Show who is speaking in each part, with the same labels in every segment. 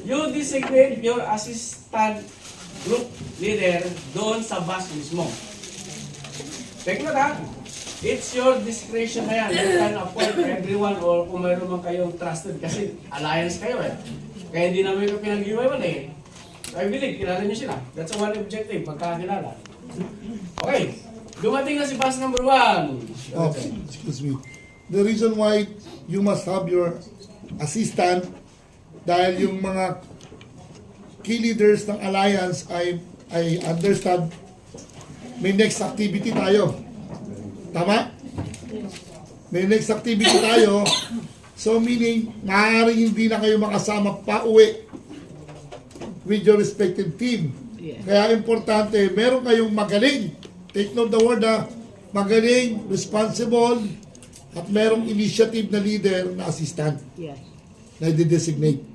Speaker 1: You designate your assistant group leader doon sa bus mismo. Take note ha. It's your discretion na yan. You can appoint everyone or kung mayroon man kayong trusted kasi alliance kayo eh. Kaya hindi namin ito pinag-iwan eh. I believe, kilala nyo sila. That's one objective, pagkakilala. Okay. Dumating na si bus number 1.
Speaker 2: Oh, excuse me. The reason why you must have your assistant dahil yung mga key leaders ng alliance I understand may next activity tayo. Tama? May next activity tayo. So meaning, maaaring hindi na kayo makasama pa uwi with your respective team. Kaya importante, meron kayong magaling. Take note the word magaling, responsible, at merong initiative na leader na assistant.
Speaker 3: Yes.
Speaker 2: Na i-designate.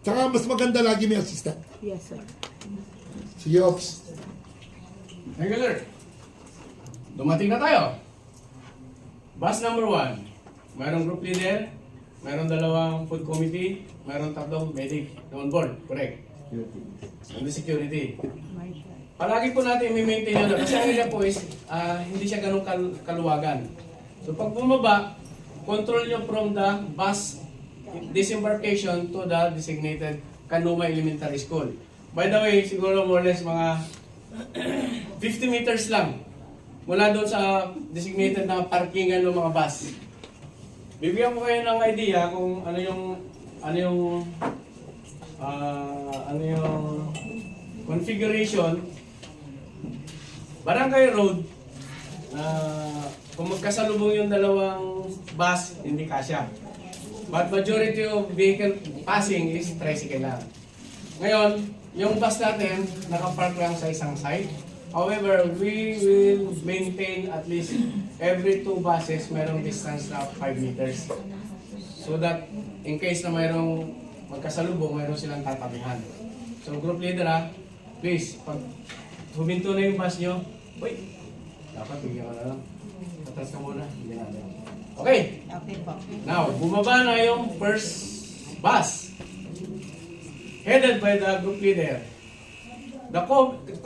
Speaker 2: Tsaka mas maganda lagi may assistant.
Speaker 3: Yes, sir.
Speaker 2: Sige, Ops.
Speaker 1: Thank you, sir. Dumating na tayo. Bus number 1. Mayroong group leader, mayroong 2 food committee, mayroong 3 medic na on board. Correct. And the security. Palagi po natin i-maintain yun. Kasi ang area po is, hindi siya ganun kaluwagan. So pag bumaba, control nyo from the bus disembarkation to the designated Kanuma Elementary School. By the way, siguro more or less mga 50 meters lang mula doon sa designated na parkingan ng mga bus. Bibigyan ko kayo ng idea kung ano yung configuration. Barangay Road, kung magkasalubong yung 2 bus, hindi kasya. But majority of vehicle passing is tricycle lang. Ngayon, yung bus natin, nakapark lang sa isang side. However, we will maintain at least every 2 buses mayroong distance na 5 meters. So that in case na mayroong magkasalubong, mayroong silang tatabihan. So group leader please, pag huminto na yung bus nyo, wait, dapat bigyan ka na lang. Atras ka muna. Hindi na. Okay.
Speaker 3: Okay po.
Speaker 1: Now, bumaba na yung first bus. Headed by the group leader. The 2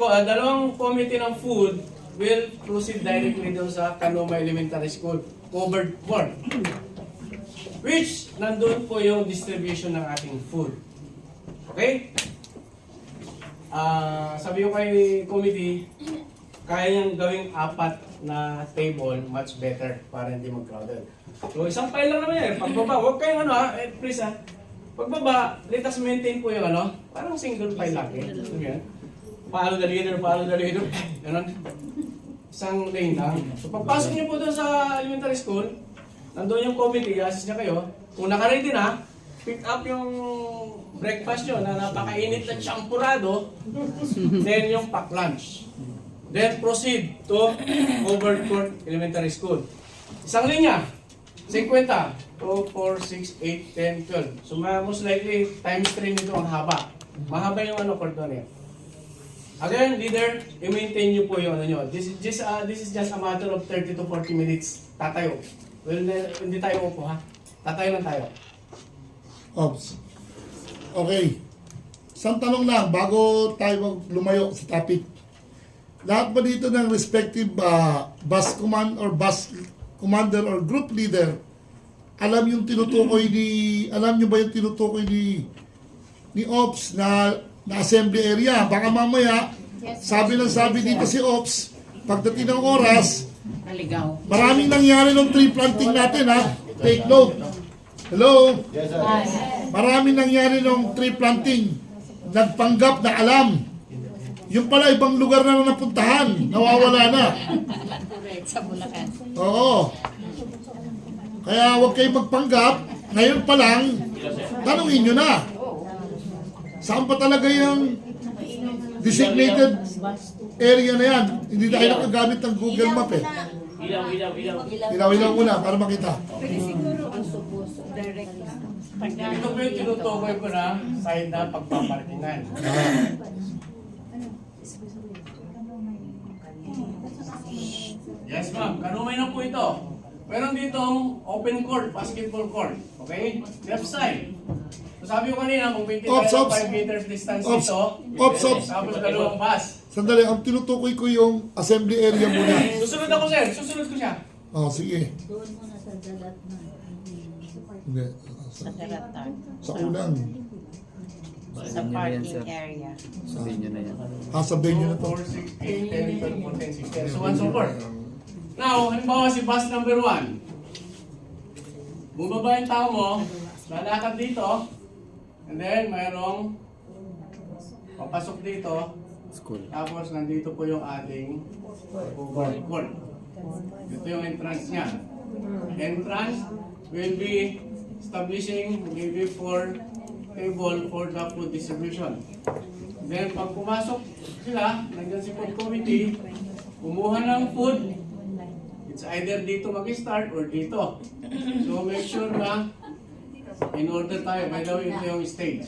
Speaker 1: committee ng food will proceed directly doon sa Kanuma Elementary School covered board. Which, nandun po yung distribution ng ating food. Okay? Sabi ko kay committee, kaya niyang gawing 4 na table, much better para hindi mag-crowded. So, isang file lang naman yan. Pagbaba, huwag kayong please pagbaba, let us maintain po yung parang single file lang eh. Ano yan? Follow the leader. Ganun. Isang lane lang. So, pagpasok niyo po doon sa elementary school, nandun yung committee, assist niya kayo. Kung naka-ready na, pick up yung breakfast nyo na napakainit na champurado, then yung pack lunch. Then proceed to Covered Court Elementary School. Isang linya, 50, 2, 4, 6, 8, 10, 12. So most likely, times 3 nito ang haba. Mahaba yung cordon eh. Again, leader, i-maintain nyo po yung nyo. This is just a matter of 30 to 40 minutes. Tatayo. Well, hindi tayo upo ha. Tatayo lang tayo.
Speaker 2: Ops. Okay. Isang tanong lang bago tayo lumayo sa topic. Lahat ba dito ng respective bus command or bus commander or group leader, alam nyo ba yung tinutukoy ni Ops na assembly area? Baka mamaya, sabi dito si Ops, pagdating ng oras, maraming nangyari ng tree planting natin ha. Take note. Hello?
Speaker 4: Yes, sir.
Speaker 2: Maraming nangyari ng tree planting. Nagpanggap na alam. Yung pala ibang lugar na napuntahan, nawawala na.
Speaker 3: Sa Bulacan.
Speaker 2: Oo. Kaya huwag kayong magpanggap. Ngayon pa lang, tanungin nyo na. Saan pa talaga yung designated area na yan? Hindi tayo nakagamit ng Google Map eh. Ilaw muna para makita.
Speaker 3: Pwede siguro ang subos, direct lang.
Speaker 1: Ito po yung tinutukoy ko na side na pagpaparkingan. Yes ma'am, kanumay na po ito. Meron dito open court, basketball court. Okay? Left side. So sabi ko kanina, kung 20
Speaker 2: Ops,
Speaker 1: tayo
Speaker 2: ops.
Speaker 1: 5 meters distance
Speaker 2: Ops.
Speaker 1: dito,
Speaker 2: Ops, ops.
Speaker 1: tapos dalawang bus.
Speaker 2: Sandali, ang tinutukoy ko yung assembly area muna.
Speaker 1: Susunod ako, sir. Susunod ko siya.
Speaker 2: Oh, sige.
Speaker 3: Doon muna sa dalat na.
Speaker 2: Hindi.
Speaker 3: Sa daratan.
Speaker 2: Sa unang.
Speaker 3: Sa parking area.
Speaker 4: Sabihin nyo na yan.
Speaker 2: Sabihin nyo na to.
Speaker 1: 4, 6, 8, 10, 12, 14, 16, so on so forth. Now, halimbawa si bus number 1. Bumaba yung tao mo, lalakad dito, and then mayroong papasok dito,
Speaker 4: School.
Speaker 1: tapos nandito po yung ating court. Ito yung entrance niya. Entrance will be establishing maybe 4 table for the food distribution. Then pag pumasok sila, nandiyan si food committee, kumuha ng food, it's either dito mag-start or dito. So make sure na in order tayo. By the way, ito yung stage.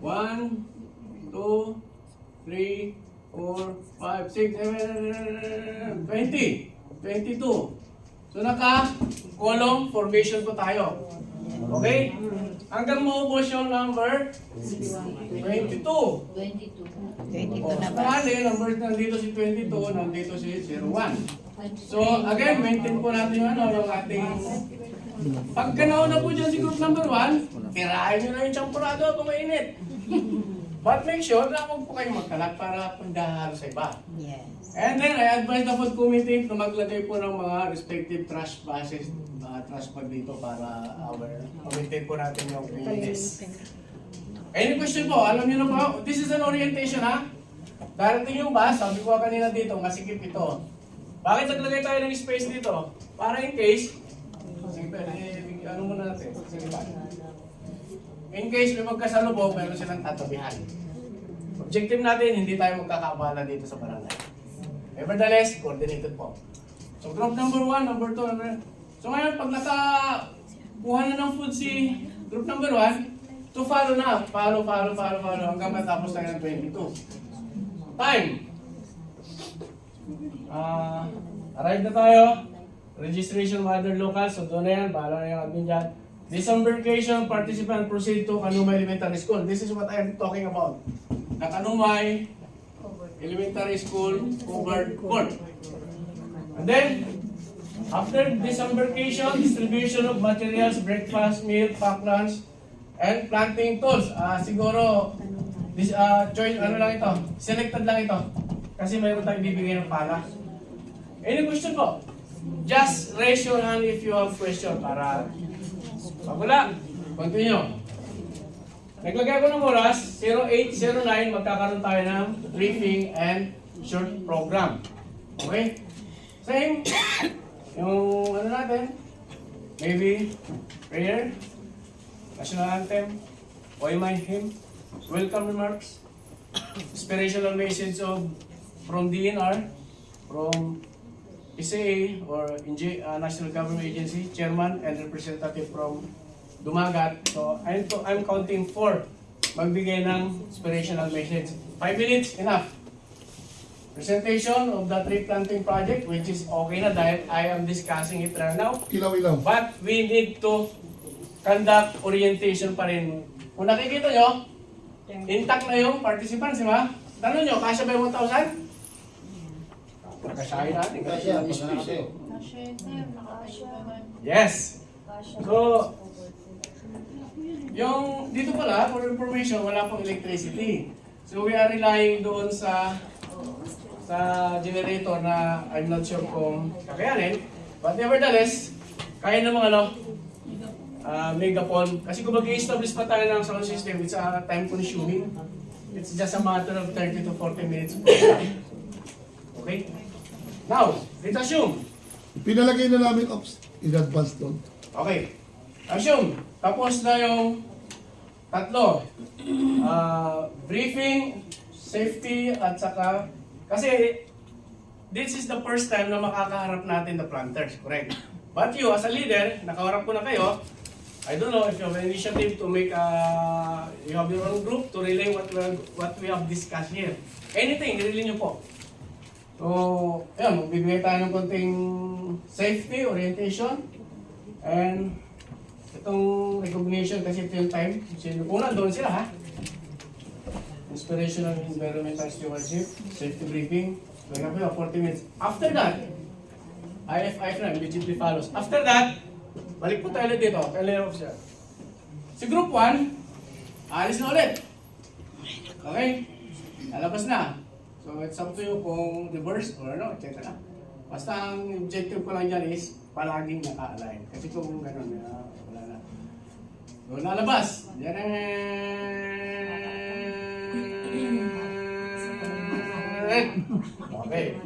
Speaker 1: 1, 2, 3, 4, 5, 6, 7, 20, 22. So naka-column formation po tayo. Okay? Hanggang maubos yung number 22.
Speaker 3: 22 na ba?
Speaker 1: Bali, number nandito si 22, nandito si 01. So, again, maintain po natin yung yung ating... Pag ganaw na po dyan si group number 1, tirahin nyo na yung champurado kung mainit. But make sure na huwag po kayong magkalat para pagdahalo sa iba.
Speaker 3: Yes.
Speaker 1: And then, I advise the food committee na maglagay po ng mga respective trash bases, trash bag dito para maintain po natin yung cleanliness. Any question po? Alam niyo na po, this is an orientation ha. Darating yung bus, sabi ko kanina dito, masikip ito. Bakit naglagay tayo ng space dito? Para in case, sige pa, ano muna natin? Sige pa. In case may magkasalubong, meron silang tatabihan. Objective natin, hindi tayo magkakaabala dito sa barangay. Nevertheless, coordinated po. So group number 1, number 2, number... So ngayon, pag nakakuha na ng food si group number 1, to follow na. Follow, hanggang matapos tayo ng 22. Time. Arrive na tayo. Registration of other local. So doon na yan. Bahala na yung admin dyan. Disembarkation, participant proceed to Kanumay Elementary School. This is what I am talking about. Na Kanumay Elementary School covered court. And then, after disembarkation, distribution of materials, breakfast, meal, pack lunch, and planting tools. Siguro, choice, ano lang ito? Selected lang ito. Kasi mayroon tayong bibigay ng pala. Any question po? Just raise your hand if you have question para pag wala, continue. Naglagay ko ng oras, 0809, magkakaroon tayo ng briefing and short program. Okay? Same. Yung ano natin, maybe prayer, national anthem, my hymn, welcome remarks, inspirational message from DNR, from PCA or National Government Agency, chairman and representative from Dumagat. So I'm counting 4 magbigay ng inspirational message. 5 minutes, enough. Presentation of the tree planting project, which is okay na dahil I am discussing it right now.
Speaker 2: Ilaw-ilaw.
Speaker 1: But we need to conduct orientation pa rin. Kung nakikita nyo, intact na yung participants, di ba? Tanong nyo, kasya ba yung 1,000? Kasyahin natin. Yes. So, yung dito pala, for information, wala pong electricity. So we are relying doon sa generator na I'm not sure kung kakayanin. But nevertheless, kaya namang megaphone. Kasi kung mag-i-establish pa tayo ng sound system, it's time consuming. It's just a matter of 30 to 40 minutes. Okay? Now, let's assume.
Speaker 2: Pinalagay na namin ops in advance doon.
Speaker 1: Okay. Assume, tapos na yung tatlo. Briefing, safety, at saka, kasi this is the first time na makakaharap natin the planters, correct? But you, as a leader, nakaharap ko na kayo, I don't know if you have an initiative to make you have your own group to relay what we have discussed here. Anything, relay nyo po. So, yan, magbibigay tayo ng konting safety, orientation, and itong recognition kasi ito yung time. Una, doon sila ha. Inspirational environmental stewardship, safety briefing. So, 40 minutes. After that, IFI na, immediately follows. After that, balik po tayo ulit dito, kay layer officer. Si group 1, alis na ulit. Okay? Lalabas na. So, it's up to you kung reverse or ano, etc. Basta ang objective ko lang dyan is palaging naka-align. Kasi kung gano'n, wala na. So, lalabas. Okay.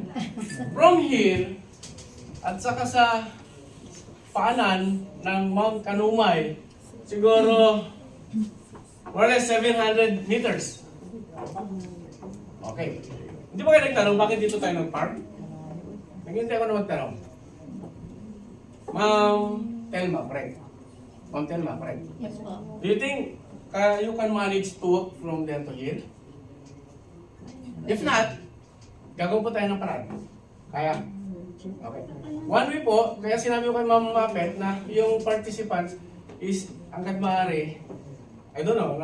Speaker 1: From here, at saka sa paanan ng Mount Kanumay, siguro more or less 700 meters. Okay. Hindi ba kayo nagtanong bakit dito tayo nag-park? Naghintay ako na magtanong. Ma'am Telma, correct? Ma'am Telma, correct?
Speaker 3: Yes po.
Speaker 1: Do you think you can manage to walk from there to here? If not, gagawin po tayo ng paraan. Kaya? Okay. One way po, kaya sinabi ko kay Ma'am Mapet na yung participants is hanggat maaari, I don't know,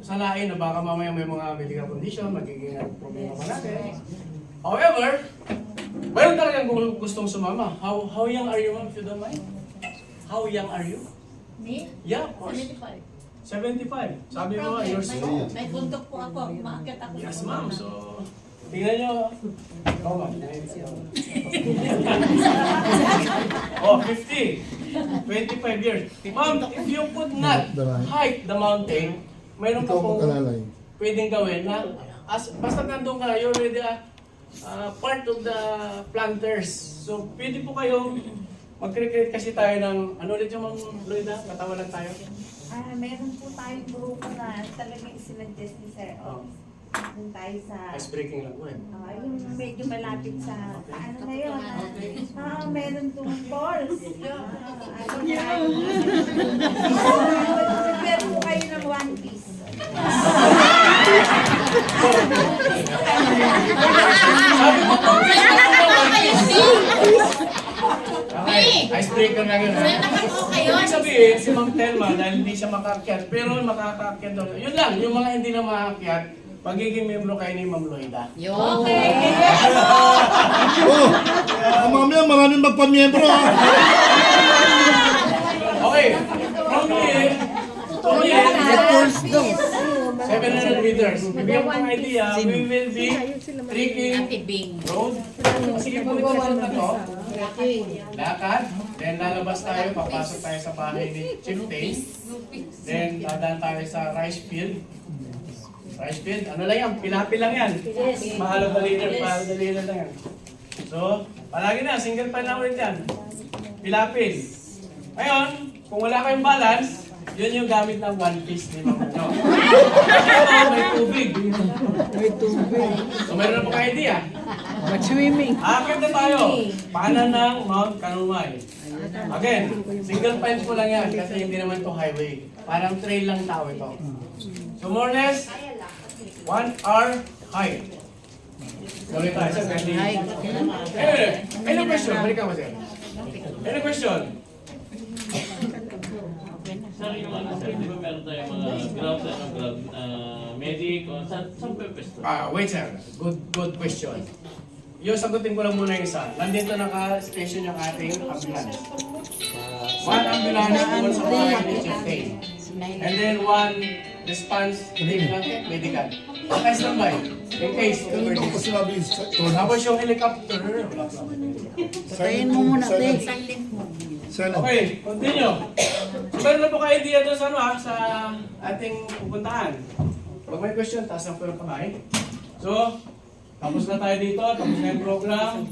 Speaker 1: sanain na baka mamaya may mga medical condition, magiging problema pa natin. However, mayroon talagang gustong sumama. How young are you, ma'am, if you don't mind? How young are you?
Speaker 4: Me?
Speaker 1: Yeah, of course. 75. Sabi mo, you're small.
Speaker 4: May bundok po ako. Umaakit ako.
Speaker 1: Yes, ma'am. So, tingnan nyo. Ikaw, ma'am. Oh, 50. 25 years. Ma'am, if you could not hike the mountain, mayroon pa
Speaker 2: Ikaw
Speaker 1: pong
Speaker 2: mag-alalay.
Speaker 1: pwedeng gawin na basta nandun ka na, you're already part of the planters. So, pwede po kayong mag-create kasi tayo ng, ano ulit yung Ma'am Lloyda? Katawa lang tayo.
Speaker 5: Meron po tayong grupo na talagang isinuggest ni Sir
Speaker 1: Oh.
Speaker 5: Ops. Doon tayo sa,
Speaker 1: Ice breaking lang po eh.
Speaker 5: yung medyo malapit sa, paano na yun? Meron tong falls. Prepare po kayo ng one piece.
Speaker 1: Sabi ko po, okay, icebreaker lang yun. Ibig sabihin, si Ma'am Telma, dahil hindi siya makaakyat, pero makakaakyat daw. Yun lang, yung mga hindi na makaakyat, pagiging membro kayo ni Ma'am Lloyda.
Speaker 4: Okay.
Speaker 2: Mamaya maraming magpamiyembro ha.
Speaker 1: Okay, from here, to here, 700 meters. Bigyan ko ng idea, we will be trekking
Speaker 4: Bing.
Speaker 1: road. Sige po, ito na to. Lakad, then lalabas tayo, papasok tayo sa bahay ni Chief Taze. Then dadaan tayo sa rice field. Rice field, ano lang yan, pilapil lang yan. Mahalo na leader lang yan. So, palagi na, single pan lang ulit yan. Pilapil. Ngayon, kung wala kayong balance, yun yung gamit ng one piece ni Ma'am Ano. Ito, may tubig. So, meron na po kayo idea.
Speaker 3: Mag-swimming.
Speaker 1: Akit na tayo. Paanan ng Mount Kanumay. Again, single file po lang yan kasi hindi naman to highway. Parang trail lang tao ito. So more or less, 1 hour hike. Tuloy tayo sa any question? Balik ako sir. Any question?
Speaker 6: Sir, yung ano sir, di ba meron tayong mga ground, medic, o saan po yung pwesto?
Speaker 1: Wait sir, good question. Yung sagutin ko lang muna yung isa. Nandito naka-station yung ating ambulance. One ambulance, one sa bahay ni Chief Tay. And then one response medical. Naka-standby in case of
Speaker 2: Kanina ko
Speaker 1: emergency.
Speaker 2: sinabi
Speaker 1: Tapos yung helicopter.
Speaker 2: Patayin mo muna, te. Sana.
Speaker 1: Okay, continue. So, meron na po kayo idea doon sa, sa ating pupuntahan. Pag may question, taas ang po yung kamay. So, tapos na tayo dito, tapos na yung program.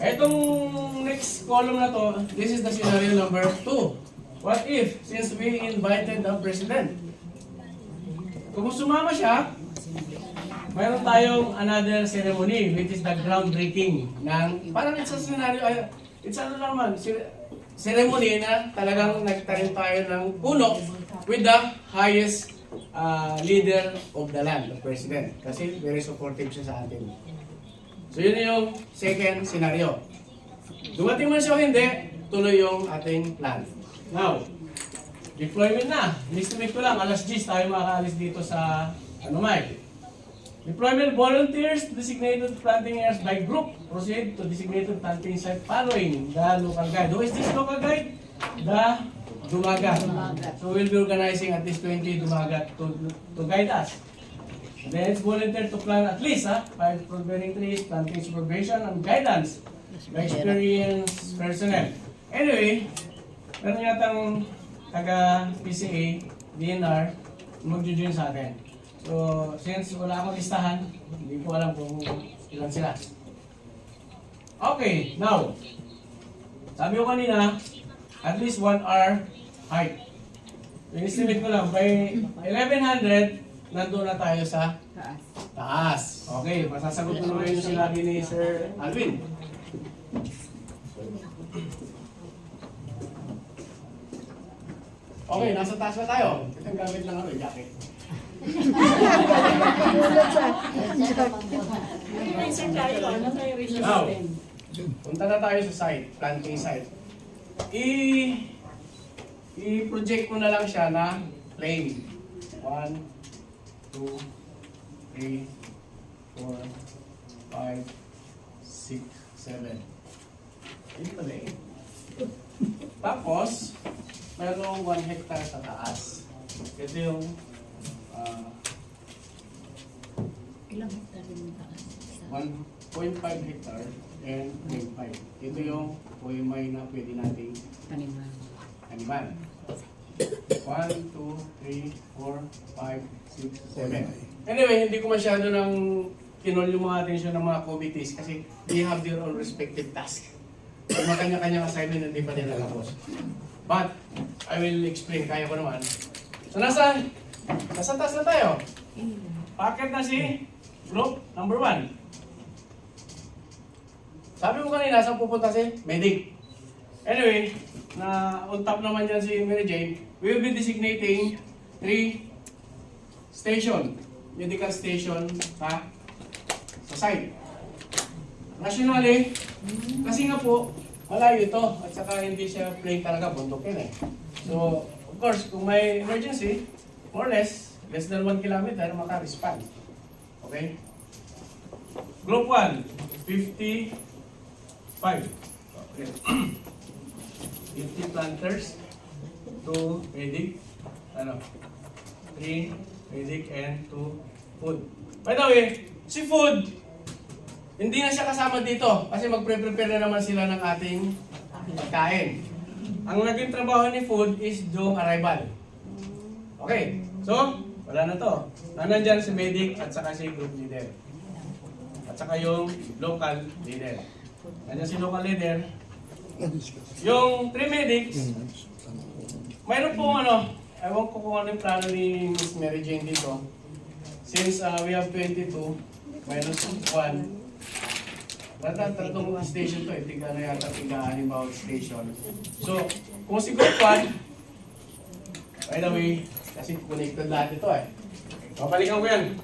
Speaker 1: Etong next column na to, this is the scenario number 2. What if, since we invited the president, kung sumama siya, mayroon tayong another ceremony, which is the groundbreaking ng, parang it's a scenario, it's ano naman, ceremony na talagang nagtanim tayo ng puno with the highest leader of the land, the president. Kasi very supportive siya sa atin. So yun yung second scenario. Dumating man siya o hindi, tuloy yung ating plan. Now, Deployment na. Estimate ko lang, alas 10 tayo makakaalis dito sa Tanumay. Deployment volunteers to designated planting areas by group. Proceed to designated planting site following the local guide. Who is this local guide? The Dumagat. So we'll be organizing at least 20 Dumagat to guide us. Then it's volunteer to plant at least 5 fruit-bearing trees, planting supervision and guidance by experienced personnel. Anyway, meron yatang taga PCA, DNR, mag-join sa atin. So, since wala akong listahan, hindi ko alam kung ilan sila. Okay, now, sabi ko kanina, at least 1 hour height. In-estimate ko lang, by 1100, nandun na tayo sa taas. Okay, masasagot ko naman yung sinabi ni Sir Alvin. Okay, nasa taas na tayo. Ito yung gamit ng jacket. Now, punta na tayo sa site, planting site. I-project ko na lang siya na plane. 1, 2, 3, 4, 5, 6, 7. Hindi pala eh. Tapos, mayroong 1 hectare sa taas. Ito yung
Speaker 3: Ilang hektar yung taas?
Speaker 1: 1.5 hectare and 0.5. Ito yung may na pwede nating animal. 1, 2, 3, 4, 5, 6, 7. Anyway, hindi ko masyado nang kinol yung mga atensyon ng mga committees kasi they have their own respective task. Yung mga kanya-kanyang assignment hindi pa nila tapos. But, I will explain, kaya ko naman. So, nasa taas na tayo. Packet na si group number 1. Sabi mo kanina, saan pupunta si medic? Anyway, na on top naman dyan si Mary Jane, we will be designating 3 station, medical station sa site. Nationally, kasi nga po, malayo ito at saka hindi siya plain talaga, bundok yun eh. So, of course, kung may emergency, more or less than 1 kilometer, maka-respond. Okay? Group 1, 55. Okay. 50 planters, 2 medic, 3 medic, and 2 food. By the way, si food, hindi na siya kasama dito kasi magpre-prepare na naman sila ng ating pagkain. Ang naging trabaho ni food is yung arrival. Okay, so wala na to. Nandyan si medic at saka si group leader. At saka yung local leader. Nandyan si local leader. Yung 3 medics, mayroon pong ewan ko kung ano yung plano ni Miss Mary Jane dito. Since we have 22, mayroon 1. Tatlong station to, tiga na yata, tiga-anim bawat station. So, kung si Group 1, by the way, kasi connected lahat ito eh. Papalikan ko yan.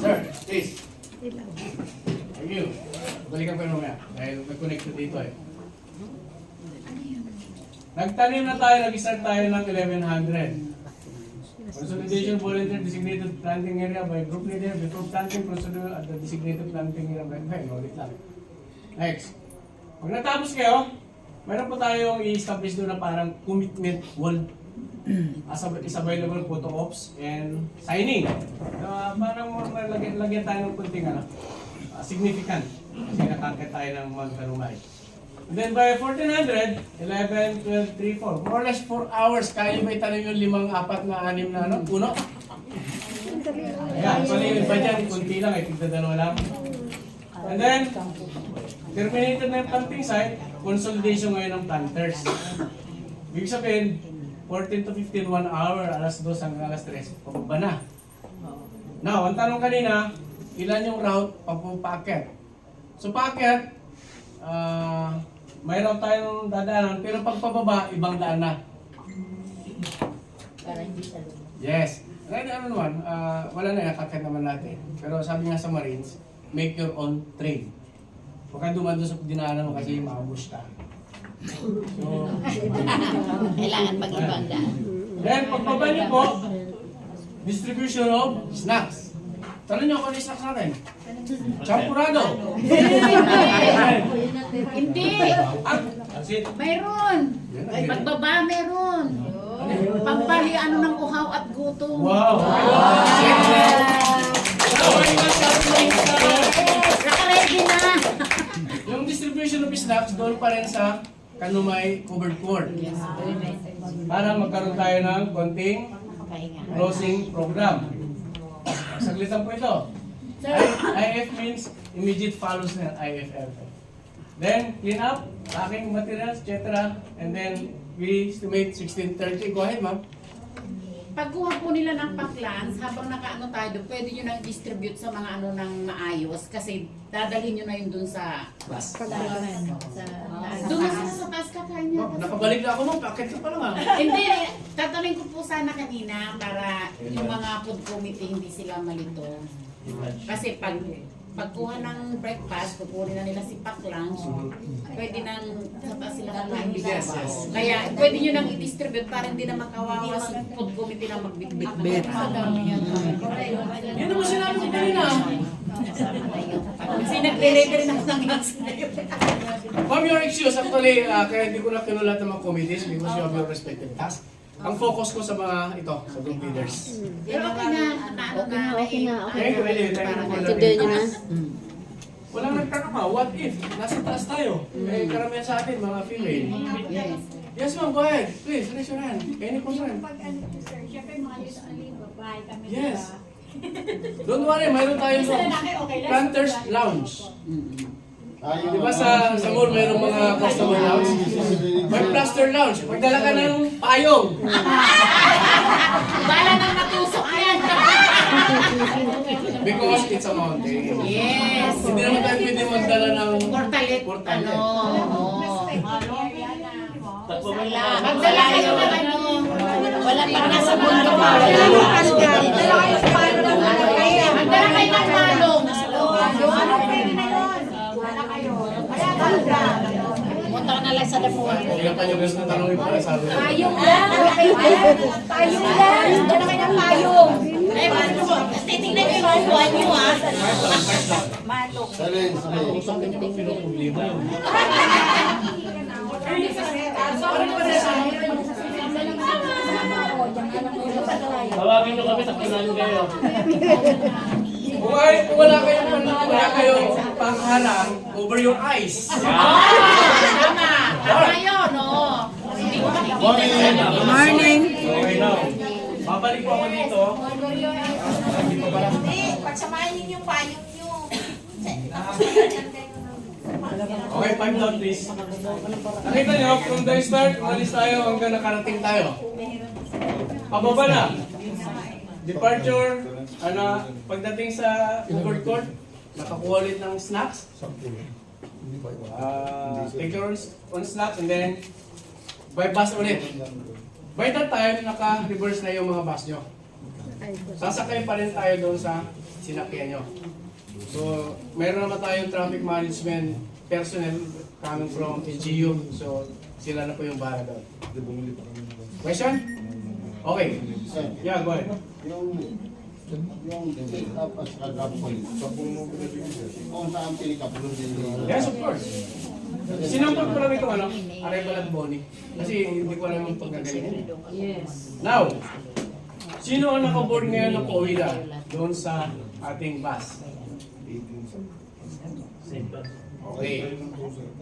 Speaker 1: Sir, please. Thank you. Balikan ko yun mamaya. Dahil nag-connected dito eh. Nagtanim na tayo, nag-start tayo ng 1100. Consolidation volunteer designated planting area by group leader before planting procedure at the designated planting area by ulit lang. Next. Pag natapos kayo, mayroon po tayong i-establish doon na parang commitment wall as is available photo ops and signing. Parang lagyan tayo ng kunting significant kasi nakakit tayo ng magkarumay. Then by 1400, 11, 12, 3, 4. More or less 4 hours. Kaya ba itanim yung 5, 4 na 6 na puno? Ayan, palimit pa dyan. Kunti lang, tigda-2 lang. And then, terminated na yung planting site, consolidation ngayon ng planters. Ibig sabihin, 14 to 15, 1 hour, alas 2 hanggang alas 3. Pababa na. Now, ang tanong kanina, ilan yung route papaket? So, packet, mayroon tayong dadaanan, pero pag pababa, ibang daan na.
Speaker 3: Para hindi sa loob.
Speaker 1: Yes. Ano naman, wala na yan, kakit naman natin. Pero sabi nga sa Marines, make your own train. Huwag kang duman doon sa dinaanan mo kasi maabush ka. So,
Speaker 3: Kailangan mag-ibang daan.
Speaker 1: then, pagbaba niyo po, distribution of snacks. Tanong niyo kung ano yung snacks natin? Champurado.
Speaker 3: Hindi!
Speaker 1: That's it.
Speaker 3: Mayroon! Pagbaba meron! Pampali ano ng uhaw at gutom.
Speaker 1: Wow!
Speaker 3: Nakaready na!
Speaker 1: Yung distribution of snacks, doon pa rin sa Kanumay Covered Court. Para magkaroon tayo ng konting closing program. Saglitan po ito. IF means immediate follows na IFF. Then, clean up, packing materials, etc. And then, we estimate 16:30. Go ahead, ma'am.
Speaker 3: Pagkuha po nila ng paklans, habang nakaano tayo doon, pwede nyo nang distribute sa mga ano ng maayos kasi dadalhin nyo na yun doon sa
Speaker 1: Class.
Speaker 3: doon na sila sa taas kakain niya.
Speaker 1: Nakabalik na ako, ma'am. Packet ka pa lang,
Speaker 3: Hindi, tatanungin ko po sana kanina para yung mga food committee hindi sila malito. Kasi pagkuha ng breakfast, kukunin na nila si pack lunch, pwede nang sa taas sila kakain.
Speaker 1: Yes, yes.
Speaker 3: Kaya pwede nyo nang i-distribute para hindi na makawawa sa food committee na magbitbit.
Speaker 1: Yan naman sinabi ko kanina.
Speaker 3: Kasi nagre-ready rin ako ng lunch na yun.
Speaker 1: Ma'am, your excuse. Actually, kaya hindi ko na kinulat ng mga committees because you have your respective tasks. Ang focus ko sa mga ito, sa group leaders.
Speaker 3: Pero okay na, naano na.
Speaker 1: Thank you, really. Thank you for
Speaker 7: Today nyo na.
Speaker 1: Walang nagtanong ka, what if? Nasa taas tayo. Eh, karamihan sa atin, mga female.
Speaker 3: Yes.
Speaker 1: Yes, ma'am, go ahead. Please, raise your hand. Any concern?
Speaker 5: Pag ano po sir, syempre mga usually babae kami.
Speaker 1: Yes. Don't worry, mayroon tayong planters lounge. Di ba sa mall mayroong mga customer lounge? May plaster lounge. Magdala ka ng payong.
Speaker 3: Bala nang matusok yan.
Speaker 1: Because it's a mountain.
Speaker 3: Yes.
Speaker 1: Hindi naman tayo pwede magdala ng
Speaker 3: Portalet.
Speaker 1: portalet.
Speaker 3: Ano? oo.
Speaker 6: Wala.
Speaker 3: Magdala kayo ng ano.
Speaker 7: Wala pang nasa mundo pa. Wala pang
Speaker 3: Magdala kayo ng malong.
Speaker 7: Punta ka na lang sa dapuan.
Speaker 1: Hindi ka pa nyo gusto na tanongin pa. Sabi ko.
Speaker 5: Payong lang! Payong lang! Dala kayo ng payong!
Speaker 3: Titignan niyo yung buwan niyo ah.
Speaker 5: Malong.
Speaker 1: Problema yun.
Speaker 6: Tawagin nyo kami, takpunan kayo.
Speaker 1: Kung wala kayong pangharang over your eyes.
Speaker 3: Tama. Tama yun, oo. Hindi ko makikita.
Speaker 7: Morning.
Speaker 1: Okay now. Babalik po ako dito. Hindi pa pala.
Speaker 5: Pagsamahin ninyo yung payong nyo.
Speaker 1: Okay, 5 down please. Nakita nyo, from the start, umalis tayo hanggang nakarating tayo. Pababa na. Departure, pagdating sa covered court, nakakuha ulit ng snacks. Take yours on snacks and then by bus ulit. By that time, naka-reverse na yung mga bus nyo. Sasakay pa rin tayo doon sa sinakyan nyo. So, meron naman tayong traffic management personnel coming from LGU. So, sila na po yung bara doon. Question? Okay. Yeah, go ahead.
Speaker 8: Yung tapos kagapoy. Kung saan pinikapulong din nila.
Speaker 1: Yes, of course. Sinampal ko lang itong arrival at boni. Kasi hindi ko alam yung pagkagaling.
Speaker 3: Yes.
Speaker 1: Now, sino ang nakaboard ngayon ng Powida doon sa ating bus? Okay.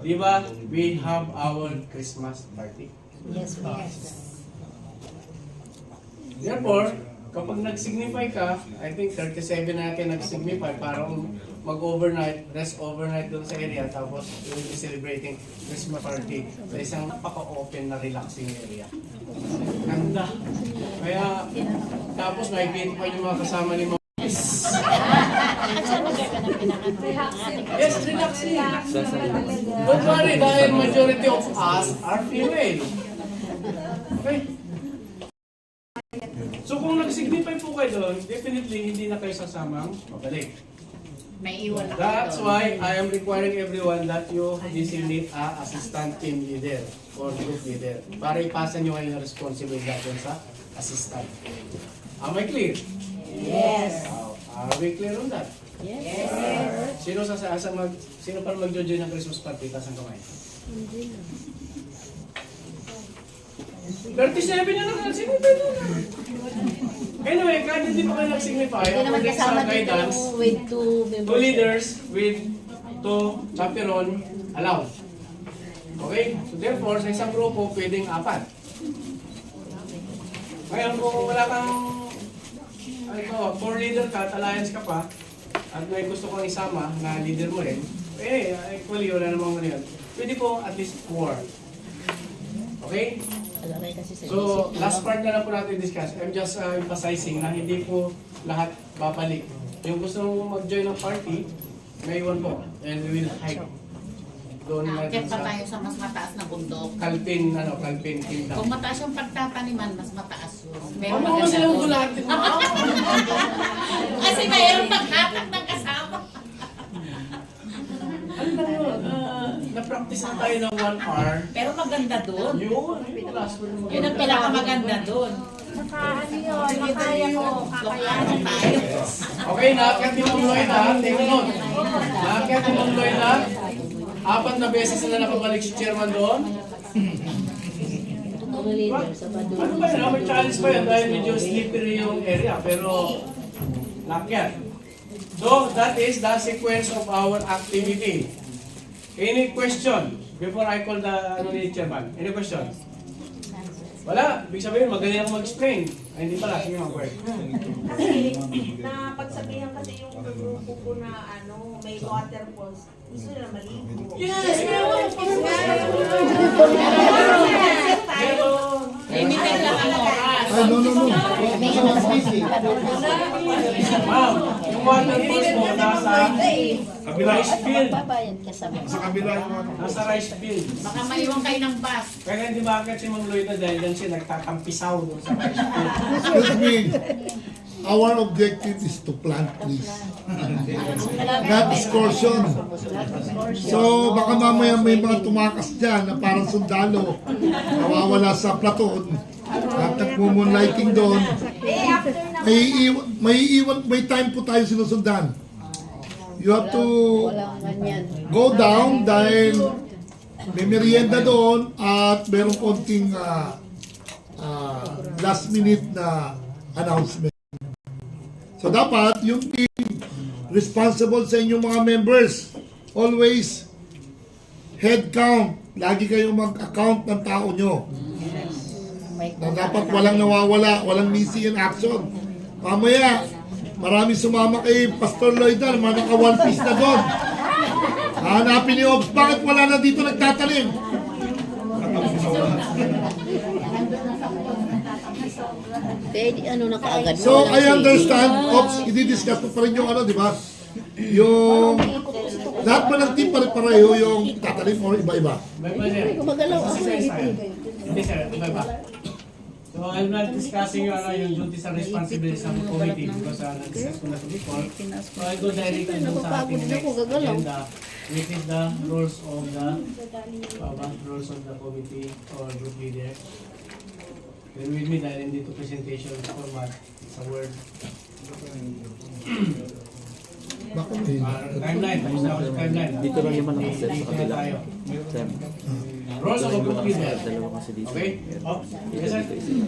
Speaker 1: Di ba, we have our Christmas party.
Speaker 7: Yes, yes.
Speaker 1: Therefore, kapag nag-signify ka, I think 37 natin nag-signify para mag-overnight, rest overnight doon sa area, tapos we'll be celebrating Christmas party sa isang napaka-open na relaxing area. Ganda. Kaya, tapos makikita pa yung mga kasama ni mga Yes, relaxing. Don't worry, dahil majority of us are female. Okay? So kung nag-signify po kayo doon, definitely hindi na kayo sasamang mabalik.
Speaker 3: May iwan ako
Speaker 1: That's
Speaker 3: doon.
Speaker 1: why I am requiring everyone that you designate a assistant team leader or group leader para ipasa nyo ngayon ang responsibilidad dun sa assistant. Am I clear?
Speaker 5: Yes.
Speaker 1: Are we clear on that?
Speaker 5: Yes.
Speaker 1: Sino pa mag-join ng Christmas party? Taas ang kamay. 37 na lang, signify mo na. Anyway, kahit hindi pa kayo nag-signify,
Speaker 7: Hindi naman
Speaker 1: according
Speaker 7: kasama
Speaker 1: sa
Speaker 7: dito
Speaker 1: guidance,
Speaker 7: yung with two
Speaker 1: two
Speaker 7: members.
Speaker 1: leaders with two chaperon allowed. Okay? So therefore, sa isang grupo, pwedeng 4. Ngayon, kung wala kang 4 leader ka at alliance ka pa, at may gusto kang isama na leader mo rin, actually, wala namang ano yun. Pwede po at least 4. Okay?
Speaker 7: Alakay kasi sa
Speaker 1: So,
Speaker 7: GC.
Speaker 1: last part na lang po natin discuss. I'm just emphasizing na hindi po lahat babalik. Yung gusto mong mag-join ng party, may iwan po. And we will hike. Doon
Speaker 3: Aakyat
Speaker 1: natin
Speaker 3: pa
Speaker 1: sa
Speaker 3: tayo sa mas mataas na bundok.
Speaker 1: Kalpin Kingdom.
Speaker 3: Kung mataas yung pagtataniman, mas mataas yun. Pero
Speaker 1: Ano mo
Speaker 3: maganda
Speaker 1: sila
Speaker 3: doon.
Speaker 1: mo lahat?
Speaker 3: Kasi mayroong paghatak ng kasama.
Speaker 1: Ano na yun? Na-practice na tayo ng 1 hour.
Speaker 3: Pero maganda doon.
Speaker 1: Yun last word mo.
Speaker 3: Yun ang pinakamaganda doon.
Speaker 5: Nakaano yun, nakaya ko, kakayanin
Speaker 3: tayo.
Speaker 1: Okay, naakyat ni Ma'am Lloyda. Take note. Naakyat ni Ma'am Lloyda. 4 na beses na nakabalik si chairman doon.
Speaker 7: Mga leader sa Badoo.
Speaker 1: Ano ba yun? May challenge pa yun dahil medyo slippery yung area. Pero, naakyat. So, that is the sequence of our activity. Any question before I call the chairman? Any question? Wala. Ibig sabihin, magaling ako mag-explain. Ay, hindi pala. Sige, mag-work.
Speaker 5: Kasi napagsabihan kasi yung grupo ko na ano, may waterfalls. Gusto nila maligo.
Speaker 1: Yes!
Speaker 3: Limited lang ang oras.
Speaker 2: Ay, no.
Speaker 1: Ma'am, yung waterfalls mo nasa rice field.
Speaker 7: Babayan ka sa mga.
Speaker 2: Sa kabila yung ano.
Speaker 1: Nasa rice field.
Speaker 3: Baka maiwan kayo ng bus.
Speaker 1: Kaya hindi bakit si Ma'am Lloyda dahil dyan siya nagtatampisaw doon sa rice field.
Speaker 2: Excuse me. Our objective is to plant trees. Not excursion. So, baka mamaya may mga tumakas dyan na parang sundalo, nawawala sa platoon, at nagmumoonlighting doon. May time po tayo sinusundan. You have to
Speaker 7: Walang ganyan.
Speaker 2: go down dahil may merienda doon at merong konting last minute na announcement. So dapat yung team responsible sa inyong mga members, always head count. Lagi kayong mag-account ng tao nyo. Na dapat walang nawawala, walang missing in action. Mamaya, marami sumama kay Pastor Lloyda, mga naka one piece na doon. Hanapin ni Obs, bakit wala na dito nagtatanim?
Speaker 7: Pwede ano na kaagad.
Speaker 2: So, I understand, Ops, i-discuss pa rin yung ano, di ba? Yung, lahat ba ng team pare-pareho yung tatanim o iba-iba?
Speaker 1: Iba-iba, sir.
Speaker 7: Gumagalaw ako
Speaker 1: Kasi
Speaker 7: eh.
Speaker 1: sir, hindi sir, iba-iba. So I'm not discussing yung duties and responsibilities ng committee because na-discuss ko na ito before. So I go directly dun sa ating next agenda, which is the rules of the committee or group leader. Then with me dahil hindi ito presentation format sa Word.
Speaker 2: Bakit hindi?
Speaker 1: Timeline, tapos na ako sa timeline. Dito lang naman nakaset sa kabila. Rules of a group leader. Okay? Oh, yes sir.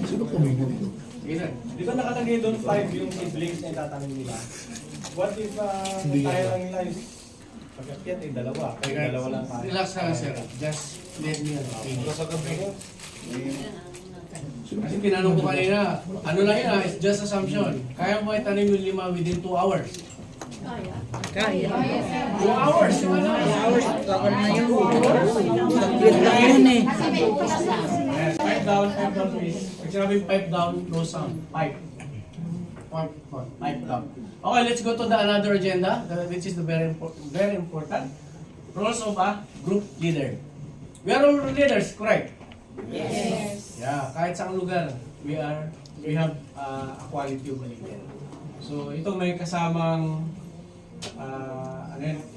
Speaker 2: Sino pumili dito?
Speaker 1: Sige sir.
Speaker 9: Di ba nakalagay doon 5 yung siblings na itatanim nila? What if
Speaker 2: Hindi
Speaker 9: tayo
Speaker 2: yan.
Speaker 9: lang nila is pagkakyat ay dalawa, kaya dalawa lang tayo.
Speaker 1: Relax ka lang sir. Just let me finish. Kasi tinanong ko kanina, ano lang yun it's just assumption. Kaya mo itanim yung 5 within 2 hours. Kaya. 2 hours. 2 hours. Yes, pipe down please. Pag sinabing pipe down, no sound. Pipe. Pipe down. Okay, let's go to the another agenda, which is the very important. Roles of a group leader. We are all leaders, correct?
Speaker 3: Yes.
Speaker 1: Yeah, kahit sa lugar, we have a quality of a leader. So ito may kasamang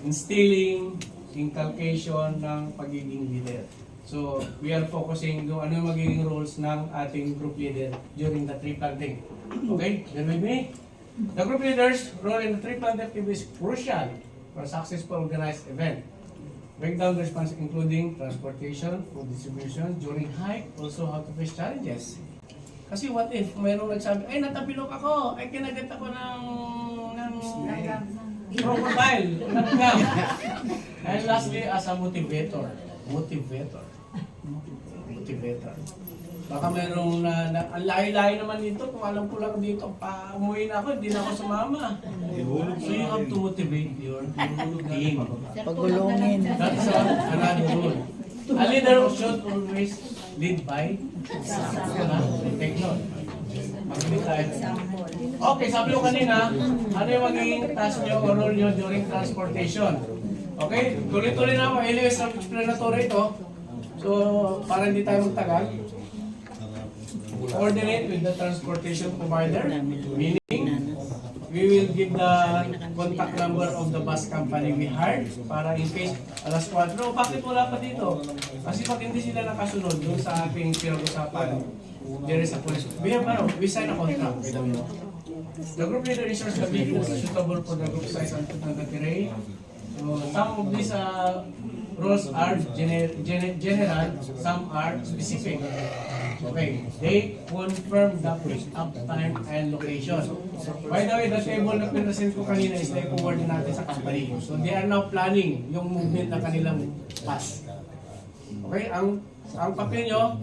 Speaker 1: instilling, inculcation ng pagiging leader. So, we are focusing kung ano yung magiging roles ng ating group leader during the tree planting. Okay? Then with me? The group leader's role in the tree planting activity is crucial for a successful organized event. Break down the response including transportation, food distribution, during hike, also how to face challenges. Kasi what if mayroong nagsabi, ay natapilok ako, ay kinagat ako ng crocodile, langgam. And lastly, as a motivator. Baka mayroong ang layo-layo naman dito, kung alam ko lang dito, umuwi na ako, hindi na ako sumama. So you have to motivate your team.
Speaker 7: Pagulungin.
Speaker 1: That's another rule. A leader should always lead by take note. Makinig tayo. Okay, sabi ko kanina, ano yung magiging task nyo o role nyo during transportation? Okay, tuloy-tuloy na ako. Anyway, self-explanatory ito. So, para hindi tayo magtagal, coordinate with the transportation provider, meaning we will give the contact number of the bus company we hired para in case alas 4. Bakit wala pa dito? Kasi pag hindi sila nakasunod doon sa ating pinag-usapan, there is a police. We sign a contract with them. The group leader ensures the vehicle is suitable for the group size and the terrain. So some of these roles are general, some are specific. Okay, they confirm the pick-up time and location. By the way, the table na pinresent ko kanina is na-forward natin sa company. So they are now planning yung movement ng kanilang bus. Okay, ang papel nyo,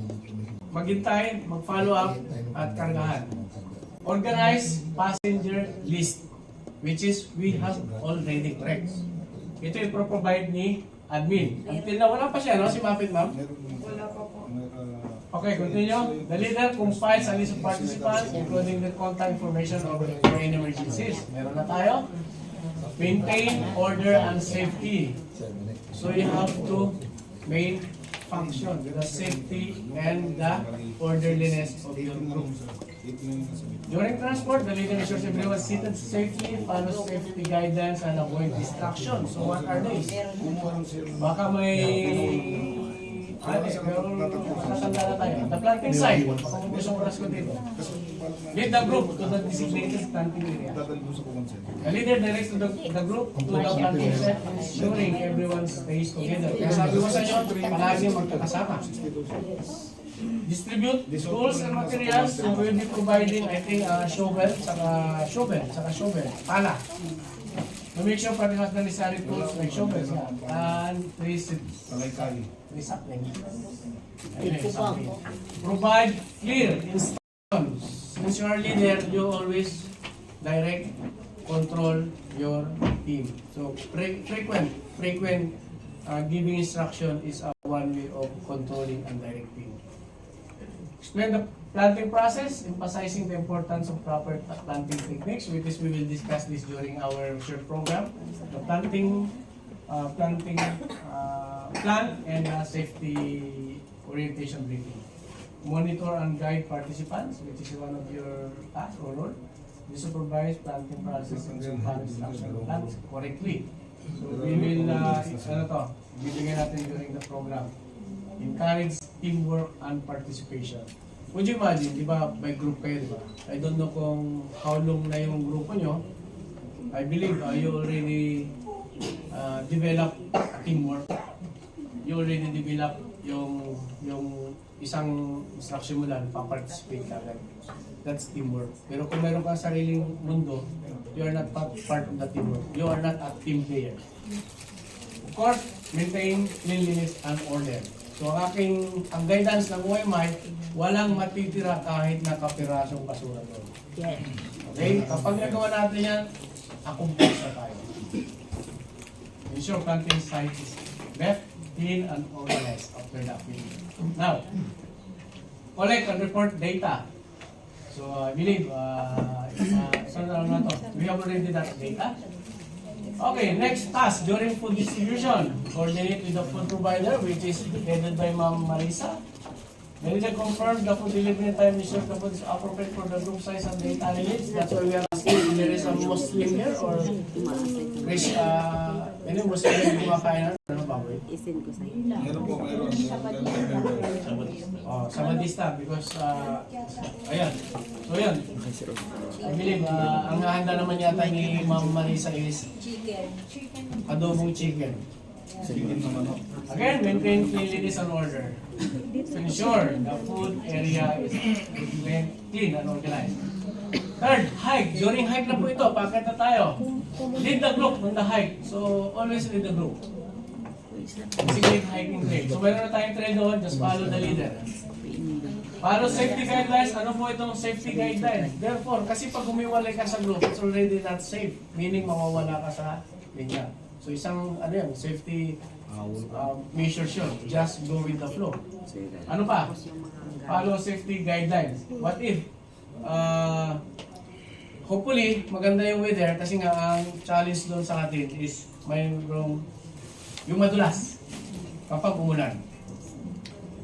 Speaker 1: maghintay, mag-follow up, at kargahan. Organize passenger list, which is we have already correct. Ito yung provide ni admin. Until na wala pa siya, no? Si Mapit, ma'am?
Speaker 5: Wala pa po.
Speaker 1: Okay, continue. The leader compiles a list of participants, including the contact information for any emergencies. Meron na tayo. Maintain order and safety. So you have to main function, the safety and the orderliness of your group. During transport, the leader ensures everyone seated safely, follows safety guidance, and avoid distraction. So what are these? Baka may matatanda na tayo. The planting site. Baka kung gusto mo ko dito. Lead the group to the designated planting area. The leader directs the group to the planting site, ensuring everyone stays together. Kaya sabi ko sa inyo, palagi magkakasama. Distribute tools and materials. So we'll be providing, I think, shovel, pala. To make sure party has the necessary tools like shovels and sapling. Provide clear instructions. Since you are leader, you always direct, control your team. So frequent giving instruction is one way of controlling and directing. Explain the planting process, emphasizing the importance of proper planting techniques. With this, we will discuss this during our short program. The planting plan and safety orientation briefing. Monitor and guide participants, which is one of your tasks or role. You supervise planting process and then follow instruction of plants correctly. So we will, bibigyan natin during the program. Encourage teamwork and participation. Would you imagine, di ba, by group kayo, di ba? I don't know kung how long na yung grupo nyo. I believe you already develop teamwork. You already develop yung isang instruction mo lang, pa-participate ka agad. That's teamwork. Pero kung meron kang sariling mundo, you are not part of the teamwork. You are not a team player. Of course, maintain cleanliness and order. So ang guidance ng UMI, walang matitira kahit na kapirasong basura doon. Okay? Kapag nagawa natin yan, accomplish na tayo. Ensure planting site is left, clean, and organized after the activity. Now, collect and report data. So I believe, we have already that data. Okay, next task during food distribution. Coordinate with the food provider, which is headed by Ma'am Marisa. Manager confirmed the food delivery time ensures the food is appropriate for the group size and data needs. That's why we are asking if there is a Muslim here or any Muslim yung kumakain ano baboy?
Speaker 8: Meron po, meron.
Speaker 1: Sabadista because ayan. So yan. I believe ang hahanda naman yata ni Ma'am Marisa is adobong chicken. Again, maintain cleanliness and order. To ensure the food area is clean and organized. Third, hike. During hike na po ito, pakit na tayo. Lead the group on the hike. So, always lead the group. Designate hiking trail. So, meron na tayong trail doon, just follow the leader. Para safety guidelines, ano po itong safety guidelines? Therefore, kasi pag umiwalay ka sa group, it's already not safe. Meaning, mawawala ka sa linya. So, isang, ano yan, safety measures yun. Just go with the flow. Ano pa? Follow safety guidelines. What if? Hopefully, maganda yung weather kasi nga ang challenge doon sa atin is mayroong yung madulas kapag umulan.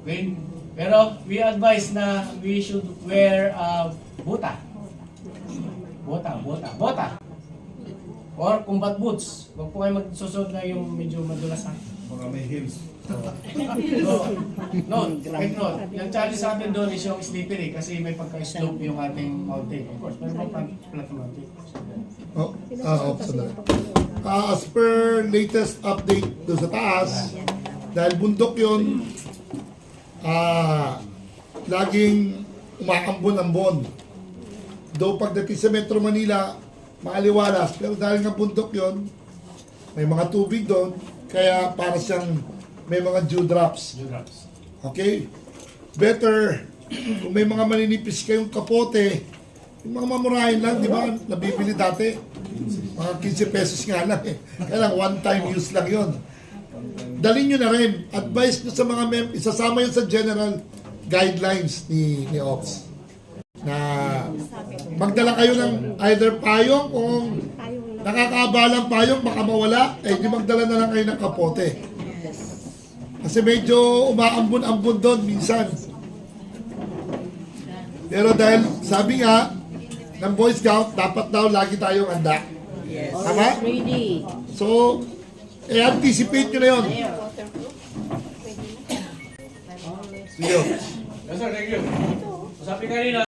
Speaker 1: Okay? Pero we advise na we should wear bota. Bota. Or combat boots. Huwag po kayo magsusod na yung medyo madulas ha.
Speaker 8: Mga may heels.
Speaker 1: Take note. Yung challenge sa atin doon is yung slippery kasi may pagka-slope yung ating mountain. Of course, meron pa flat mountain.
Speaker 2: As per latest update doon sa taas, dahil bundok yun, laging umaambon-ambon. Though pagdating sa Metro Manila, maaliwalas, pero dahil nga bundok yun, may mga tubig doon, kaya para siyang may mga dewdrops. Okay? Better, kung may mga maninipis kayong kapote, yung mga mamurahin lang, di ba? Nabibili dati. Mga 15 pesos nga lang eh. Kaya lang, one time use lang yon. Dalhin nyo na rin. Advice nyo sa mga isasama yun sa general guidelines ni Ops. Na magdala kayo ng either payong, kung nakakaabalang payong, baka mawala, eh di magdala na lang kayo ng kapote. Kasi medyo umaambon-ambon doon minsan. Pero dahil sabi nga ng Boy Scout, dapat daw lagi tayong handa. Tama? So, anticipate nyo na yun. Sige.
Speaker 1: Yes sir, thank you. Sabi kanina,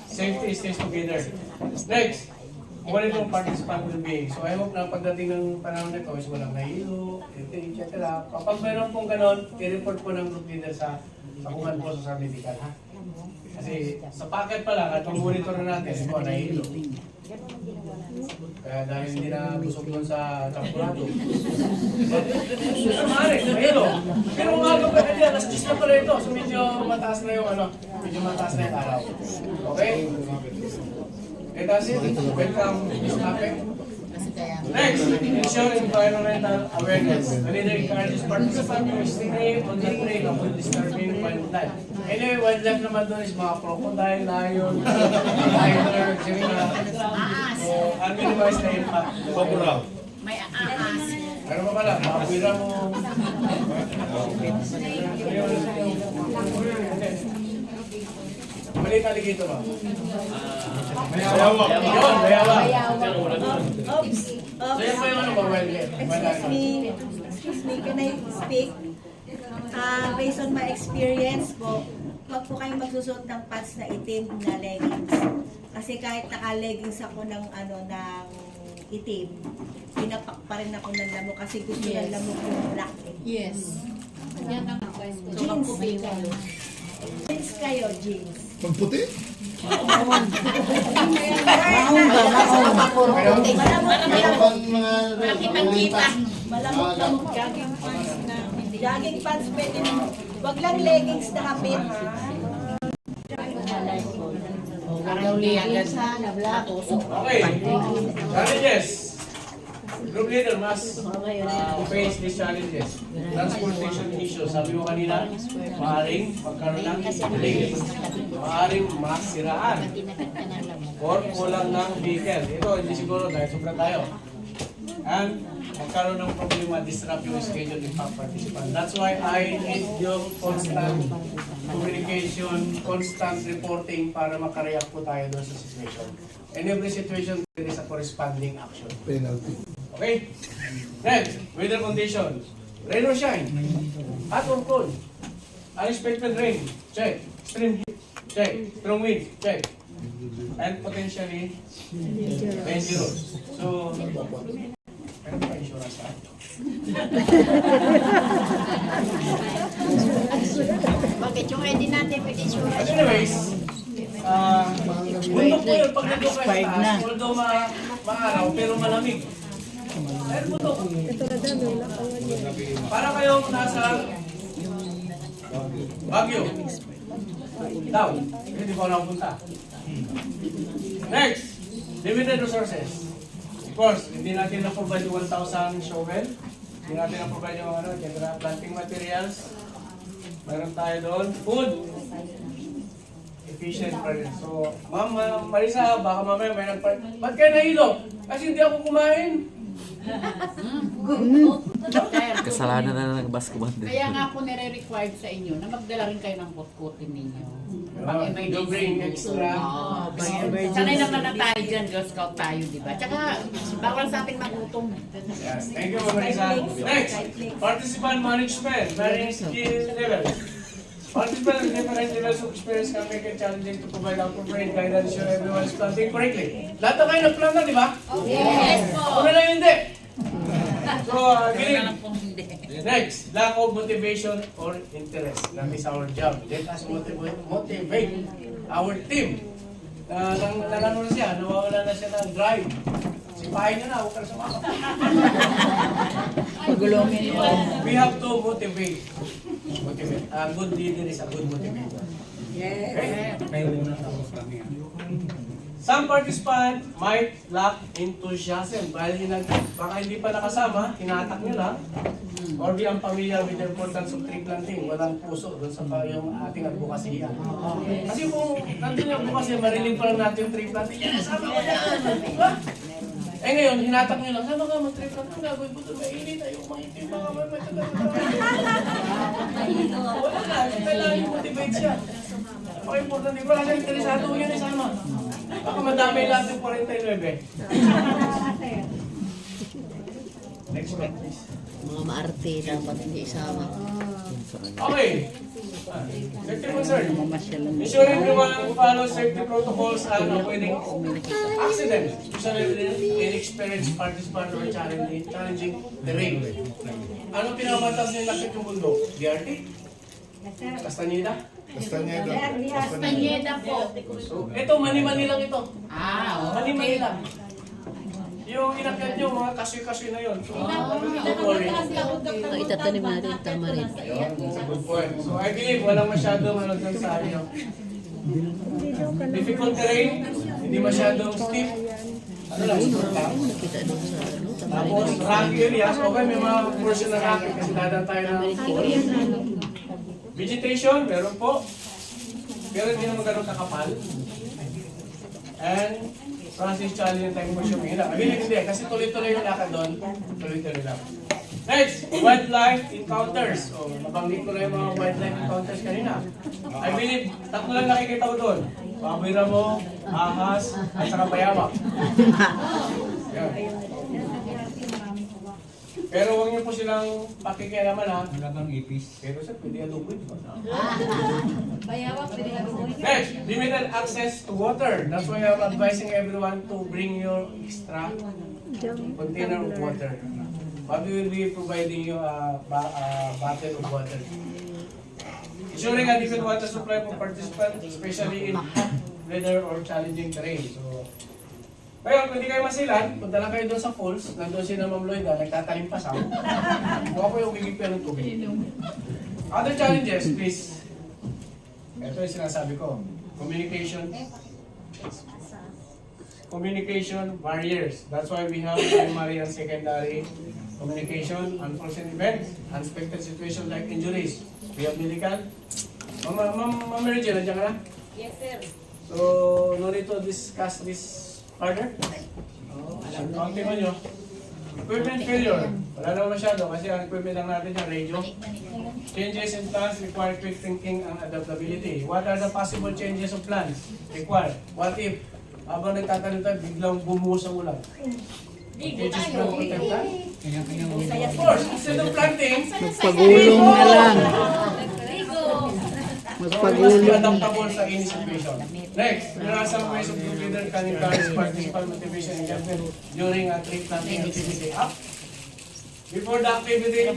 Speaker 1: safety stays together. Next, quality of participant will be. So I hope na pagdating ng panahon nito is walang nahilo, etc. Kapag meron pong ganon, i-report po ng group leader sa kuman po sa medical, ha? Kasi sa packet pa lang at pang-monitor na natin, ito nahilo. Kaya dahil hindi na busog doon sa champurado. Maaari, nahilo. Pero umaga pa kasi, alas 10 na pala ito. So medyo mataas na yung araw. Okay? Okay, that's it. Welcome, Ms. Mape. Next, ensure environmental awareness. The leader encourages participants to stay on the trail of disturbing wildlife. Anyway, wildlife naman doon is mga crocodile, lion, tiger, giraffe. So, unminimize na impact.
Speaker 3: May aas.
Speaker 1: Pero pa pala, makapira mo. Maliit na ligito ba? Bayawak. Yun, bayawak. So yan pa yung ano ba, wildlife?
Speaker 4: Excuse me, can I speak? Based on my experience po, wag po kayong magsusuot ng pants na itim na leggings. Kasi kahit naka-leggings ako ng itim, pinapak pa rin ako ng lamok kasi gusto ng lamok yung black.
Speaker 7: Yes. Yan ang
Speaker 4: Jeans kayo. Jeans kayo, jeans.
Speaker 2: Magputi?
Speaker 7: Mahong ba? Puro puti.
Speaker 4: Malamok jogging pants na. Jogging pants pwede naman. Wag lang leggings na kapit.
Speaker 1: Okay. Challenges. Group leader must face these challenges. Transportation issues. Sabi mo kanina, maaaring magkaroon ng delay. Maaaring masiraan. Or kulang ng vehicle. Ito, hindi siguro dahil sobra tayo. And magkaroon ng problema, disrupt yung schedule ng participant. That's why I need yung constant communication, constant reporting para makareact po tayo doon sa situation. In every situation, there is a corresponding action.
Speaker 2: Penalty.
Speaker 1: Okay? Next, weather conditions. Rain or shine? Hot or cold? Unexpected rain? Check. Extreme heat? Check. Strong wind? Check. And potentially dangerous. So, meron pa insurance ka?
Speaker 7: Bakit yung ID natin, pwede sure.
Speaker 1: But anyways, bundok po yun pag nandun kayo sa taas, although maaraw, pero malamig. Meron bundok. Para kayong nasa Baguio. Down. Hindi po napunta. Next, limited resources. Of course, hindi natin na-provide yung 1,000 shovel. Hindi natin na-provide yung planting materials. Meron tayo doon. Food. Efficient pa rin. So, Ma'am Marisa, baka mamaya may ba't kayo nahilo? Kasi hindi ako kumain.
Speaker 10: Kasalanan na ng basketball din.
Speaker 3: Kaya nga po nire-required sa inyo na magdala rin kayo ng kutkutin ninyo.
Speaker 1: Do bring extra.
Speaker 3: Sanay naman na tayo dyan, Girl Scout tayo, di ba? Tsaka, bawal sa atin magutom.
Speaker 1: Yes, thank you, Ma'am Marisa. Next, participant management, varying skill levels. Participants with different levels of experience can make it challenging to provide appropriate guidance so everyone is planting correctly. Lahat na kayo nag-plan na, di ba?
Speaker 3: Yes po!
Speaker 1: Ano na hindi? So, next, lack of motivation or interest. That is our job. Let us motivate our team. Nangano na siya, nawawala na siya ng drive. Sipahin niyo na, huwag ka na sumama.
Speaker 7: Pagulongin mo.
Speaker 1: We have to motivate. Motivate. A good leader is a good motivator. Okay? Some participants might lack enthusiasm dahil baka hindi pa nakasama, hinatak nyo lang, or be unfamiliar with the importance of tree planting. Walang puso doon sa yung ating advokasya. Kasi kung nandun yung advokasya, marinig pa lang natin yung tree planting. Yes, sama ko yan! Diba? Eh ngayon, hinatak nyo lang, sama ka mag-tree planting. Ang gagawin ko doon, mainit tayo, umangitin mga wala na, kailangan yung motivate siya. Okay, important, di ba? Kasi interesado ko yun, isama. Baka madami lahat yung 49. Next one, please.
Speaker 7: Mga maarte dapat hindi isama.
Speaker 1: Okay. Safety concern. Ensure everyone follows safety protocols and avoiding accidents, especially with inexperienced participants or challenging terrain. Ano pinamatas niya nakit yung bundok? DRT? Castaneda?
Speaker 2: Castaneda.
Speaker 3: Castaneda po.
Speaker 1: So, ito, mani-mani lang ito.
Speaker 3: Ah,
Speaker 1: Mani-mani lang. Yung inakyat nyo, mga kasoy-kasoy na yun. So, don't worry.
Speaker 7: Itatanim natin, tama rin.
Speaker 1: Yun, that's a good point. So, I believe walang masyadong ano dyan sa inyo. Difficult terrain, hindi masyadong steep. Ano lang, sport lang.
Speaker 7: Nakita doon sa ano, tama rin.
Speaker 1: Tapos, rocky areas, okay, may mga portion na rocky kasi dadaan tayo ng vegetation, meron po. Pero hindi naman ganun kakapal. And, Francis Charlie yung time motion nila. Hindi, kasi tuloy-tuloy yung lakad doon. Tuloy-tuloy lang. Next, wildlife encounters. So, nabanggit ko na yung mga wildlife encounters kanina. I believe, tatlo lang nakikita ko doon. Baboy ramo, ahas, at saka bayawak. Yan. Pero huwag niyo po silang pakikialaman ha. Talagang ipis. Pero sir, pwede aluboy.
Speaker 5: Bayawak, pwede nga gumuhin.
Speaker 1: Next, limited access to water. That's why I'm advising everyone to bring your extra container of water. But we will be providing you a bottle of water. Ensuring adequate water supply for participants, especially in hot weather or challenging terrain. So, ngayon, kung hindi kayo masilan, punta lang kayo doon sa falls, nandun si na Ma'am Lloyda, nagtatalim pa sa Huwag ko yung bigipin ng tubig. Other challenges, please. Ito yung sinasabi ko. Communication barriers. That's why we have primary and secondary communication, unforeseen events, unexpected situations like injuries. We have medical. Ma'am Mary Jane, nandiyan ka na?
Speaker 5: Yes, sir.
Speaker 1: So, no need to discuss this further. Counting on nyo. Equipment failure. Wala naman masyado kasi ang equipment lang natin yung radio. Changes in plans require quick thinking and adaptability. What are the possible changes of plans required? What if, habang nagtatanim tayo, biglang bumuhos ang ulan? Changes plan for time plan? Of course, instead of planting,
Speaker 7: Magpagulong na lang.
Speaker 1: so we must be adaptable sa any situation. Next, there are some ways of group leader can encourage participant motivation and engagement during a tree planting activity. Up. Before the activity,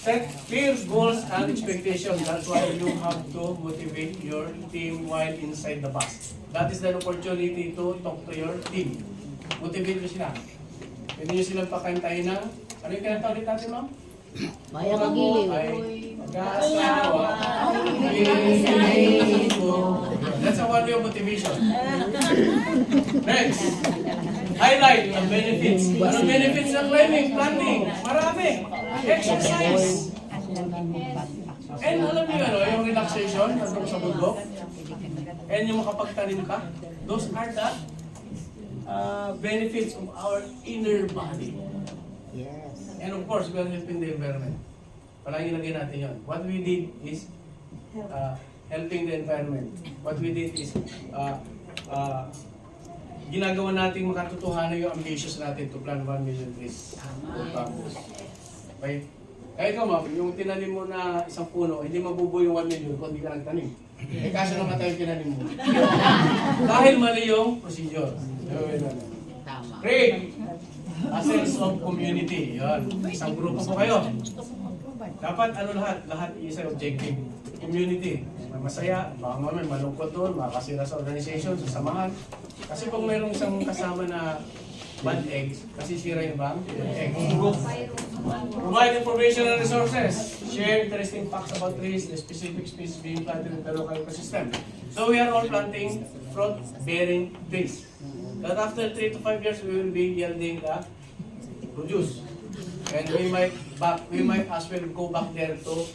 Speaker 1: set clear goals and expectations. That's why you have to motivate your team while inside the bus. That is the opportunity to talk to your team. Motivate mo sila. Pwede nyo silang pakantahin ng, ano yung kinanta ulit natin, ma'am?
Speaker 7: Maya magiliw.
Speaker 1: Mag-asawa. That's a one way of motivation. Next. Highlight the benefits. Anong benefits ng climbing, planting? Marami. Exercise. And alam niyo ano, yung relaxation, nandun sa bundok. And yung makapagtanim ka. Those are the benefits of our inner body. And of course, we are helping the environment. Palagi lagyan natin yun. What we did is helping the environment. What we did is ginagawa nating makatotohanan yung ambitious natin to plant 1 million trees. Okay? Kaya ikaw ma'am, yung tinanim mo na isang puno, hindi mabubuo yung 1 million kung hindi ka nagtanim. Eh kaso naman tayo tinanim mo. Dahil mali yung procedure.
Speaker 3: Tama.
Speaker 1: Create a sense of community. Yan. Isang grupo po kayo. Dapat ano lahat isa objective. Community. Masaya, baka may malungkot doon, makakasira sa organization, sa samahan. Kasi pag mayroong isang kasama na bad eggs, kasi sira yung bang eggs. Provide information and resources. Share interesting facts about trees, the specific species being planted in the local ecosystem. So we are all planting fruit-bearing trees. That after 3 to 5 years, we will be yielding the produce. And we might as well go back there to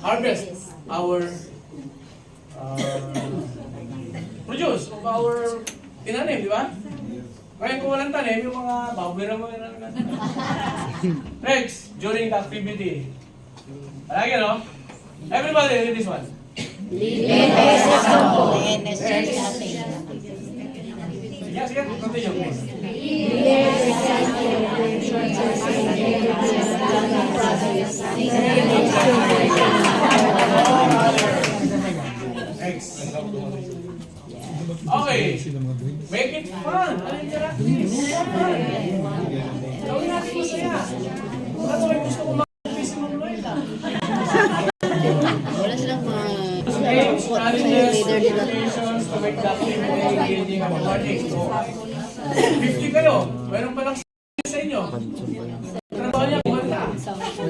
Speaker 1: harvest our produce of our tinanim, di ba? Kaya kung walang tanim, yung mga baboy na mga Next, during the activity. Alagi, no? Everybody, read this one. Sige, continue, please. Next. Okay. Make it fun. Interactive. Gawin natin masaya. That's why gusto ko mag-office ng Lloyd.
Speaker 7: Wala silang
Speaker 1: Games, challenges, situations to make the activity engaging and rewarding. So, 50 kayo. Meron pa lang sa inyo. Trabaho niya, kumanta.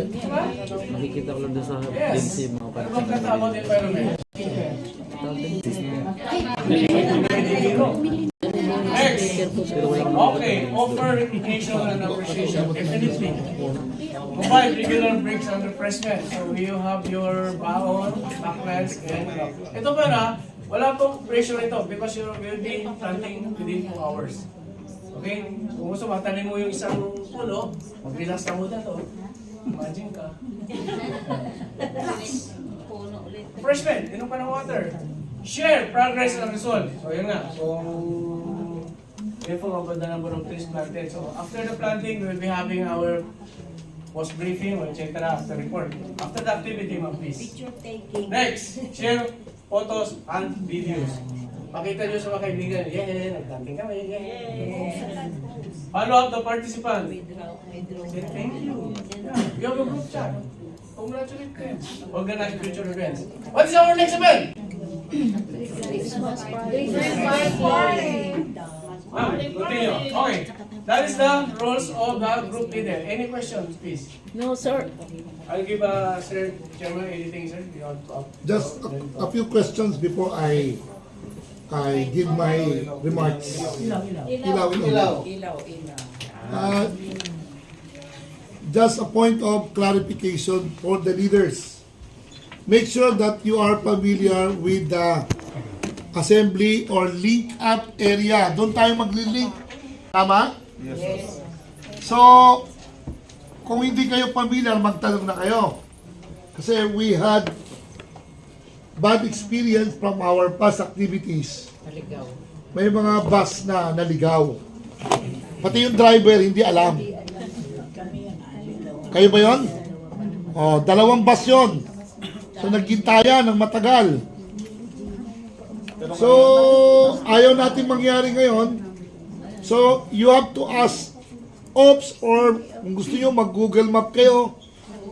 Speaker 1: Diba?
Speaker 10: Nakikita ko lang doon sa
Speaker 1: Yes.
Speaker 10: DMC mga
Speaker 1: Ano bang kanta about the environment? Next. Okay, offer recognition and appreciation. Definitely. Provide regular breaks and refreshment. So you have your baon, backlands, and ito ba na, wala pong pressure ito because you will be planting within 2 hours. Okay? Kung gusto matanim mo yung isang puno, mag-relax ka muna to. Imagine ka. Refreshment, inom ka ng water. Share progress and result. So yun nga. So, therefore, about the number of trees planted. So after the planting, we will be having our post briefing, etc. after report. After the activity, ma'am, please.
Speaker 4: Picture taking.
Speaker 1: Next, share photos and videos. Pakita nyo sa mga kaibigan, nagplanting kami, Follow up the participant. Say thank you. Yeah, you have a group chat. Congratulate them. Organize future events. What is our next event? Continue. Okay. That is the roles of the group leader. Any questions, please?
Speaker 7: No, sir.
Speaker 1: I'll give Sir Chairman anything, sir.
Speaker 2: Just a few questions before I give my remarks. Ilaw. Just a point of clarification for the leaders. Make sure that you are familiar with the assembly or link up area. Doon tayo magli-link. Tama? Yes. So, kung hindi kayo familiar, magtanong na kayo. Kasi we had bad experience from our past activities.
Speaker 3: Naligaw.
Speaker 2: May mga bus na naligaw. Pati yung driver hindi alam. Kayo ba yun? Oh, 2 bus yun. So naggintayan ng matagal. So ayaw natin mangyari ngayon. So you have to ask Ops or kung gusto nyo mag-Google Map kayo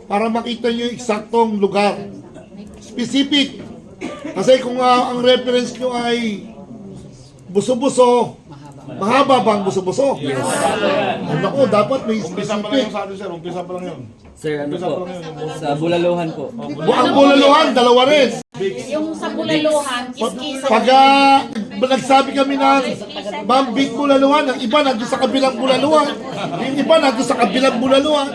Speaker 2: para makita nyo yung eksaktong lugar. Specific. Kasi kung ang reference nyo ay buso-buso, mahaba bang buso-buso? Ano ko, dapat may
Speaker 8: Umpisa pa lang
Speaker 2: specific.
Speaker 8: yung sa atin, sir. Umpisa pa lang yun.
Speaker 10: Sir, ano po? Sa Bulaluhan po.
Speaker 2: Ang Bulaluhan, 2 rin.
Speaker 3: Yung sa Bulaluhan, kiskisan.
Speaker 2: Pag nagsabi kami ng Ma'am Big Bulaluhan, ang iba nandun sa kabilang Bulaluhan, yung iba nandun sa kabilang Bulaluhan.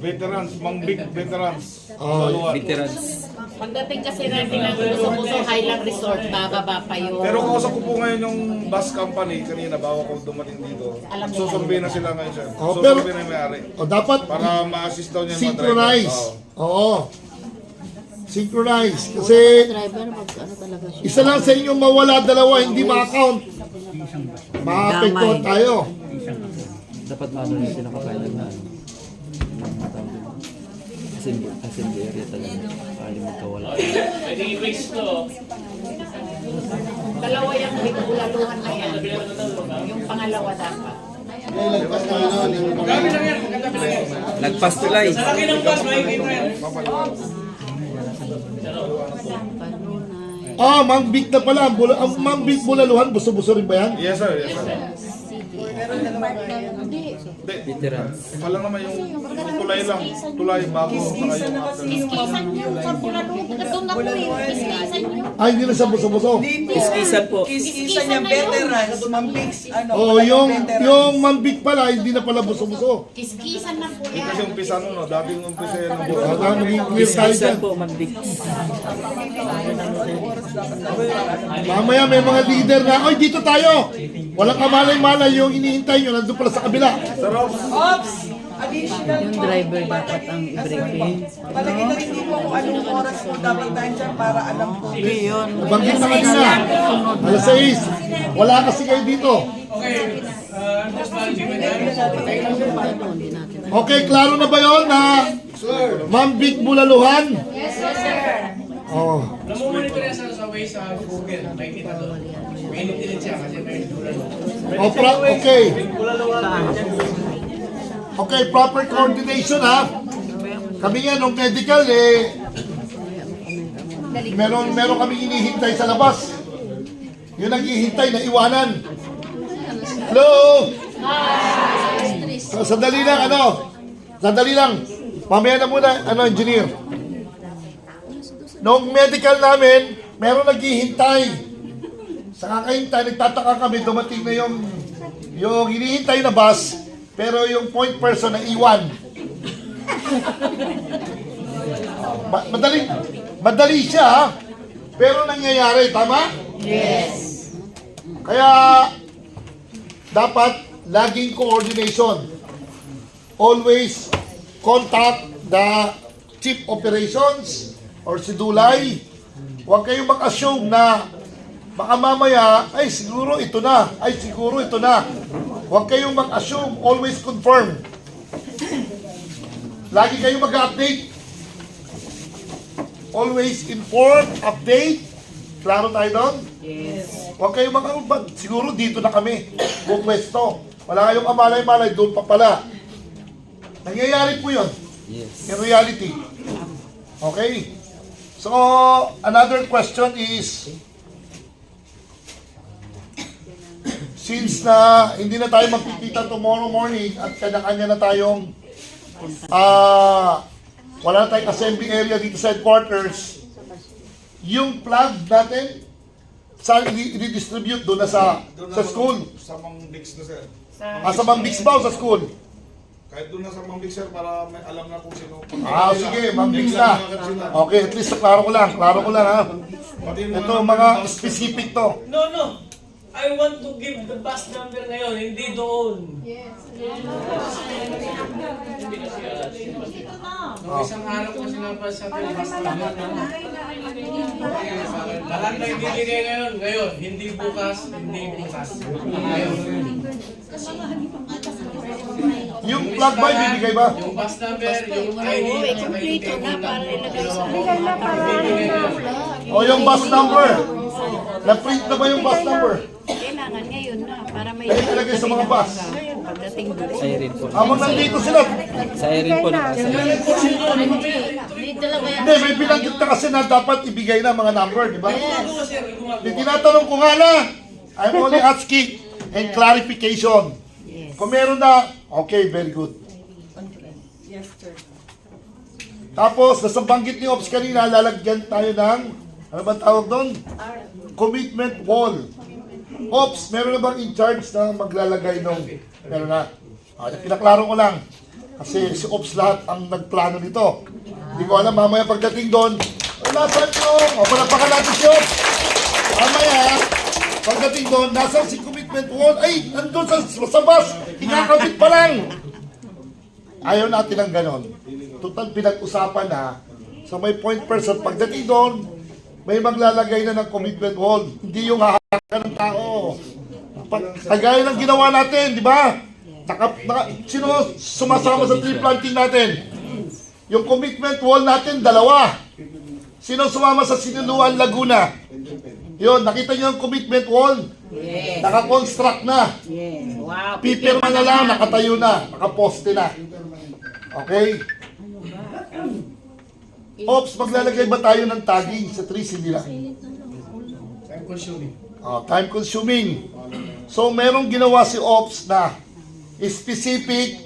Speaker 8: Veterans, Mang Big Veterans.
Speaker 2: Oh,
Speaker 10: Veterans.
Speaker 3: Pagdating kasi natin ng Buso Highland Resort, bababa pa yun.
Speaker 8: Pero kausap ko po ngayon yung bus company kanina bago ko dumating dito. Susurvey na sila ngayon, sir.
Speaker 2: Oh, pero-
Speaker 8: Susurvey na yung may-ari.
Speaker 2: dapat
Speaker 8: Para ma-assist daw niya yung mga
Speaker 2: synchronize.
Speaker 8: driver.
Speaker 2: Oo. Synchronize. Kasi isa lang sa inyo mawala, 2 hindi ma-account. Maapektuhan tayo.
Speaker 10: Dapat maano na sila kapailan na assembly area talaga. Ayaw magkawala.
Speaker 6: Pwede i-fix to.
Speaker 3: Dalawa yung Bulaluhan na yan. Yung pangalawa dapat.
Speaker 1: Kami lang yan, magkatabi lang yan.
Speaker 10: Nagpas tulay.
Speaker 1: Sa laki ng bus, makikita yan.
Speaker 2: Mang Big na pala. Ang Mang Big Bulaluhan, buso-buso rin ba yan?
Speaker 8: Yes, sir. Yes, sir.
Speaker 10: Veterans.
Speaker 8: Wala naman yung tulay lang. Tulay bago. Saka yung after.
Speaker 3: Kiskisan yung sa Bulaluhan. Doon na po eh. Kiskisan yung.
Speaker 2: Ay, hindi na sa buso-buso.
Speaker 10: Iskisan po.
Speaker 3: Kiskisan yung veterans.
Speaker 2: Oh, yung Mang Big pala, hindi na pala buso-buso.
Speaker 3: Kiskisan na po
Speaker 8: Kasi
Speaker 3: yan.
Speaker 8: umpisa nun, no? Dating umpisa yan.
Speaker 2: Maging clear tayo dyan.
Speaker 10: Iskisan po, magbig.
Speaker 2: Mamaya may mga leader na, oy, dito tayo. Walang kamalay-malay yung inihintay nyo, nandun pala sa kabila.
Speaker 7: Yung driver dapat ang i-briefing.
Speaker 11: Palagi na rin po kung anong oras po dapat tayo dyan para alam po.
Speaker 7: Hindi yun.
Speaker 2: Nabanggit naman na. Alas 6. Wala kasi kayo dito.
Speaker 1: Okay, I'm just managing with that.
Speaker 2: Okay, klaro na ba yun na Ma'am Big Bulaluhan?
Speaker 3: Yes, sir.
Speaker 2: Oh.
Speaker 1: Namumonitor yan sa way sa Google, makikita doon. Mainit din siya kasi may Bulaluhan.
Speaker 2: Okay. Okay, proper coordination ha. Kami nga nung medical meron kami inihintay sa labas. Yung naghihintay na iwanan. Hello? So, sandali lang, Sandali lang. Mamaya na muna, engineer. Nung medical namin, meron naghihintay. Sa kakahintay, nagtataka kami, dumating na yung hinihintay na bus, pero yung point person na iwan. Madali siya, ha? Pero nangyayari, tama?
Speaker 3: Yes.
Speaker 2: Kaya, dapat laging coordination. Always contact the chief operations or si Dulay. Huwag kayong mag-assume na baka mamaya, ay siguro ito na. Huwag kayong mag-assume, always confirm. Lagi kayong mag-update. Always inform, update. Klaro tayo doon?
Speaker 3: Yes.
Speaker 2: Huwag kayong mag-update. Siguro dito na kami. Bukwesto. Wala kayong kamalay-malay, doon pa pala. Nangyayari po yun.
Speaker 10: Yes.
Speaker 2: In reality. Okay? So, another question is, since na hindi na tayo magkikita tomorrow morning at kanya-kanya na tayong wala na tayong assembly area dito sa headquarters, yung flag natin, saan i-distribute doon na sa school?
Speaker 8: Sa Mang Bix na, sir.
Speaker 2: Sa Mang Bix ba o sa school?
Speaker 8: Kahit doon na sa Mang Bix, sir, para may alam na kung sino.
Speaker 2: Sige, Mang Bix na. Okay, at least klaro ko lang ha.
Speaker 8: Pati yung
Speaker 2: Ito, mga specific to.
Speaker 1: No. I want to give the bus number ngayon, hindi doon.
Speaker 6: Hindi kasi
Speaker 1: Nung isang araw ko sinapas sa atin, bus number na. Lahat na ibibigay ngayon, hindi bukas, hindi bukas. Ngayon.
Speaker 2: Yung plug ba, bibigay ba?
Speaker 1: Yung bus number, yung ID, at saka yung table na.
Speaker 2: O yung bus number. Na-print na ba yung bus number?
Speaker 7: Kailangan ngayon na para may
Speaker 2: Kaya ilagay sa mga bus.
Speaker 7: pagdating doon.
Speaker 10: Siren po.
Speaker 2: Habang nandito sila.
Speaker 10: Siren po.
Speaker 2: Hindi, may binanggit na kasi na dapat ibigay na mga number, di ba? Di tinatanong ko nga na. I'm only asking and clarification. Kung meron na, okay, very good. Tapos, nasa banggit ni Ops kanina, lalagyan tayo ng, ano ba tawag doon? Commitment wall. Ops, meron na bang in charge na maglalagay ng, meron na. Pinaklaro ko lang. Kasi si Ops lahat ang nagplano nito. Hindi ko alam, mamaya pagdating doon, nasaan yung, o palapakan natin si Ops. Mamaya, pagdating doon, nasaan si commitment wall? Ay, nandun sa bus, ikakabit pa lang. Ayaw natin ng ganon. Total pinag-usapan na, so may point person, pagdating doon, may maglalagay na ng commitment wall. Hindi yung hahakan ng tao. Kagaya ng ginawa natin, di ba? Sino sumasama sa tree planting natin? Yung commitment wall natin, 2. Sino sumama sa Sinuluan, Laguna? Yun, nakita niyo yung commitment wall?
Speaker 3: Yes.
Speaker 2: Naka-construct na.
Speaker 3: Yes. Wow.
Speaker 2: Pipirma na lang, nakatayo na, nakaposte na. Okay? Ops, maglalagay ba tayo ng tagging sa trees? Hindi lang.
Speaker 1: Time consuming.
Speaker 2: Time consuming. So, merong ginawa si Ops na specific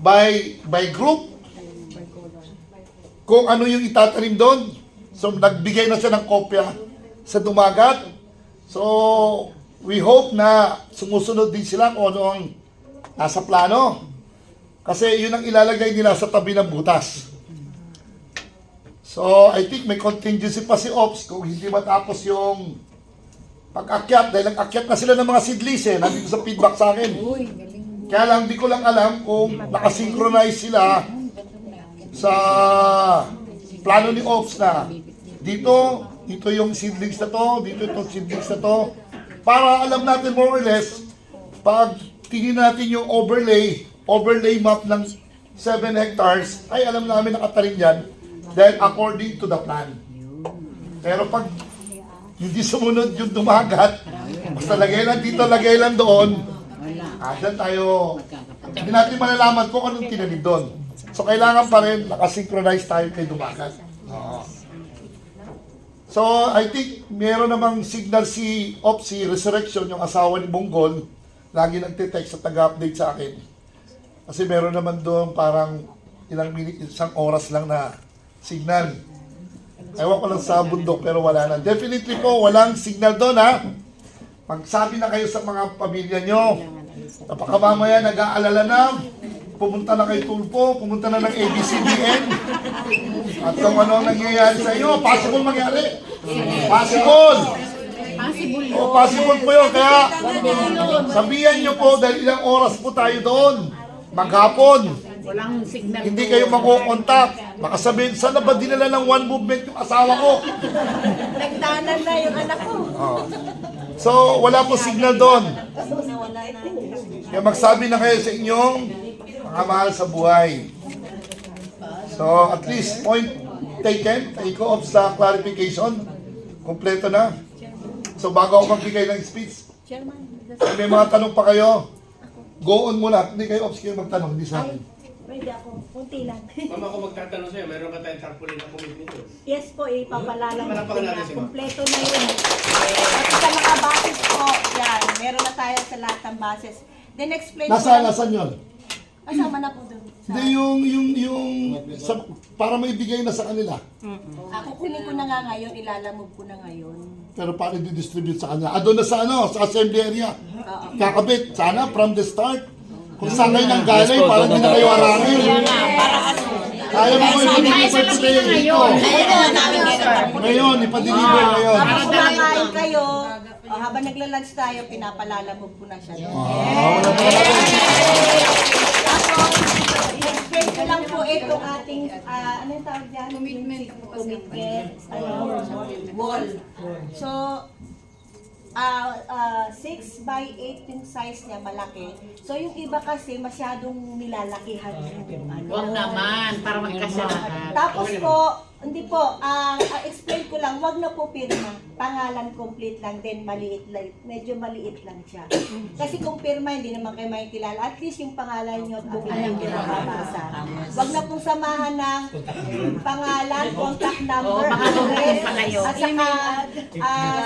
Speaker 2: by group kung ano yung itatanim doon. So, nagbigay na siya ng kopya sa Dumagat. So, we hope na sumusunod din sila kung ano ang nasa plano. Kasi yun ang ilalagay nila sa tabi ng butas. So, I think may contingency pa si Ops kung hindi matapos yung pag-akyat. Dahil nag-akyat na sila ng mga seedless eh. Nandito sa feedback sa akin. Kaya lang, di ko lang alam kung nakasynchronize sila sa plano ni Ops na dito yung seedlings na to, dito itong seedlings na to. Para alam natin more or less, pag tingin natin yung overlay map ng 7 hectares, ay alam namin nakatarin yan dahil according to the plan. Pero pag hindi sumunod yung Dumagat, basta lagay lang dito, lagay lang doon, dyan tayo, hindi natin malalaman kung anong tinanim doon. So kailangan pa rin nakasynchronize tayo kay Dumagat. So I think meron namang signal si Opsi Resurrection, yung asawa ni Bonggol, lagi nagte-text at nag-update sa akin. Kasi meron naman doon parang ilang minute, isang oras lang na signal. Ewan ko lang sa bundok pero wala na. Definitely po, walang signal doon ha. Magsabi na kayo sa mga pamilya nyo. Kapag mamaya nag-aalala na, pumunta na kay Tulpo, pumunta na ng ABCBN. At kung ano ang nangyayari sa inyo, possible mangyari. Possible! Possible po yun. Kaya sabihan nyo po dahil ilang oras po tayo doon. Maghapon.
Speaker 3: Walang signal.
Speaker 2: Hindi kayo makukontak. Baka sabihin, saan na ba dinala ng one movement yung asawa ko?
Speaker 4: Nagtanan na yung anak ko.
Speaker 2: So, wala po signal doon. Kaya magsabi na kayo sa inyong mga mahal sa buhay. So, at least, point taken. Take off sa clarification. Kompleto na. So, bago ako magbigay ng speech, may mga tanong pa kayo. Go on muna. Hindi kayo off kayo magtanong. Hindi sa akin.
Speaker 4: Pwede ako, kunti lang.
Speaker 1: Mama, kung magtatanong sa'yo, meron ka tayong tarpaulin na commitment doon.
Speaker 4: Yes po, ipapalalam ko
Speaker 1: Palapakan
Speaker 4: na.
Speaker 1: natin si Ma'am.
Speaker 4: Kompleto na yun. At sa mga bases po, yan, meron na tayo sa lahat ng bases. Then explain
Speaker 2: Nasaan yun?
Speaker 4: Kasama na po doon.
Speaker 2: Hindi para maibigay na sa kanila.
Speaker 4: Kukunin ko na nga ngayon, ilalamog ko na ngayon.
Speaker 2: Pero paano i-distribute sa kanila? Doon na sa assembly area. Kakabit. Sana from the start. Kung saan kayo nang galing, para hindi na kayo arangin. Kaya mo i-deliver today ito.
Speaker 4: Ayun, namin sir.
Speaker 2: Ngayon, ipa-deliver ngayon.
Speaker 4: Tapos kumakain kayo, habang nagla-lunch tayo, pinapalalamog ko na siya. Tapos, explain ko lang po itong ating, ano yung tawag dyan? Commitment. Wall. So, 6 by 8 yung size niya, malaki. So, yung iba kasi masyadong nilalakihan yung ano.
Speaker 3: Huwag naman, para magkasya lahat.
Speaker 4: Tapos po, hindi po, explain ko lang, wag na po pirma. Pangalan complete lang din, maliit lang. Medyo maliit lang siya. Kasi kung pirma, hindi naman kayo makikilala. At least yung pangalan nyo, doon na yung pinapabasa. Wag na pong samahan ng pangalan, contact number, address, at saka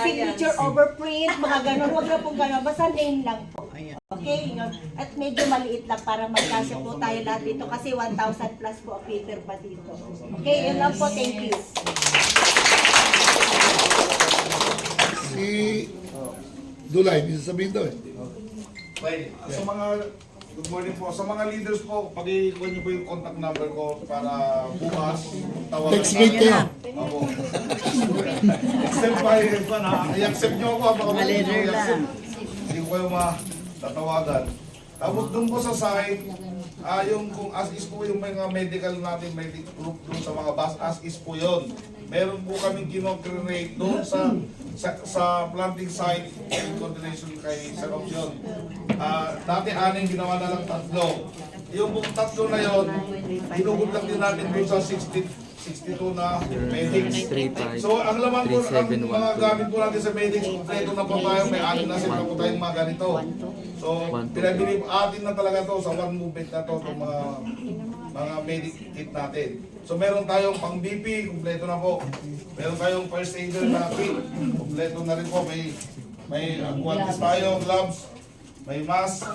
Speaker 4: signature overprint, mga ganun. Wag na pong ganun. Basta name lang po. Okay, yun. At medyo maliit lang para magkasya po tayo lahat dito kasi 1,000 plus po ang paper pa dito. Okay, yun lang po. Thank you.
Speaker 2: Si Dulay, may sasabihin daw eh.
Speaker 8: Okay. Sa mga, good morning po. Sa mga leaders po, pag-iwan niyo po yung contact number ko para bukas. Tawagan
Speaker 2: Text mate kayo.
Speaker 8: Ako. Accept by i-accept niyo ako. Baka i-accept. Hindi ko kayo matatawagan. Tapos doon po sa site, yung kung as is po yung mga medical natin, medical group doon sa mga bus, as is po yun. Meron po kaming kinocreate doon sa planting site in coordination kay Sir Option. Dati 6, ginawa na lang 3. Yung buong 3 na yun, hinugot lang din namin doon sa 62 na medics. So ang laman po, ang mga gamit po natin sa medics, kompleto na po tayo, may 6 na sila po tayong mga ganito. So pinabili atin na talaga to sa one movement na to, itong mga medic kit natin. So meron tayong pang BP, kompleto na po. Meron tayong first aider na kit, kompleto na rin po. May guantes tayo, gloves, may mask,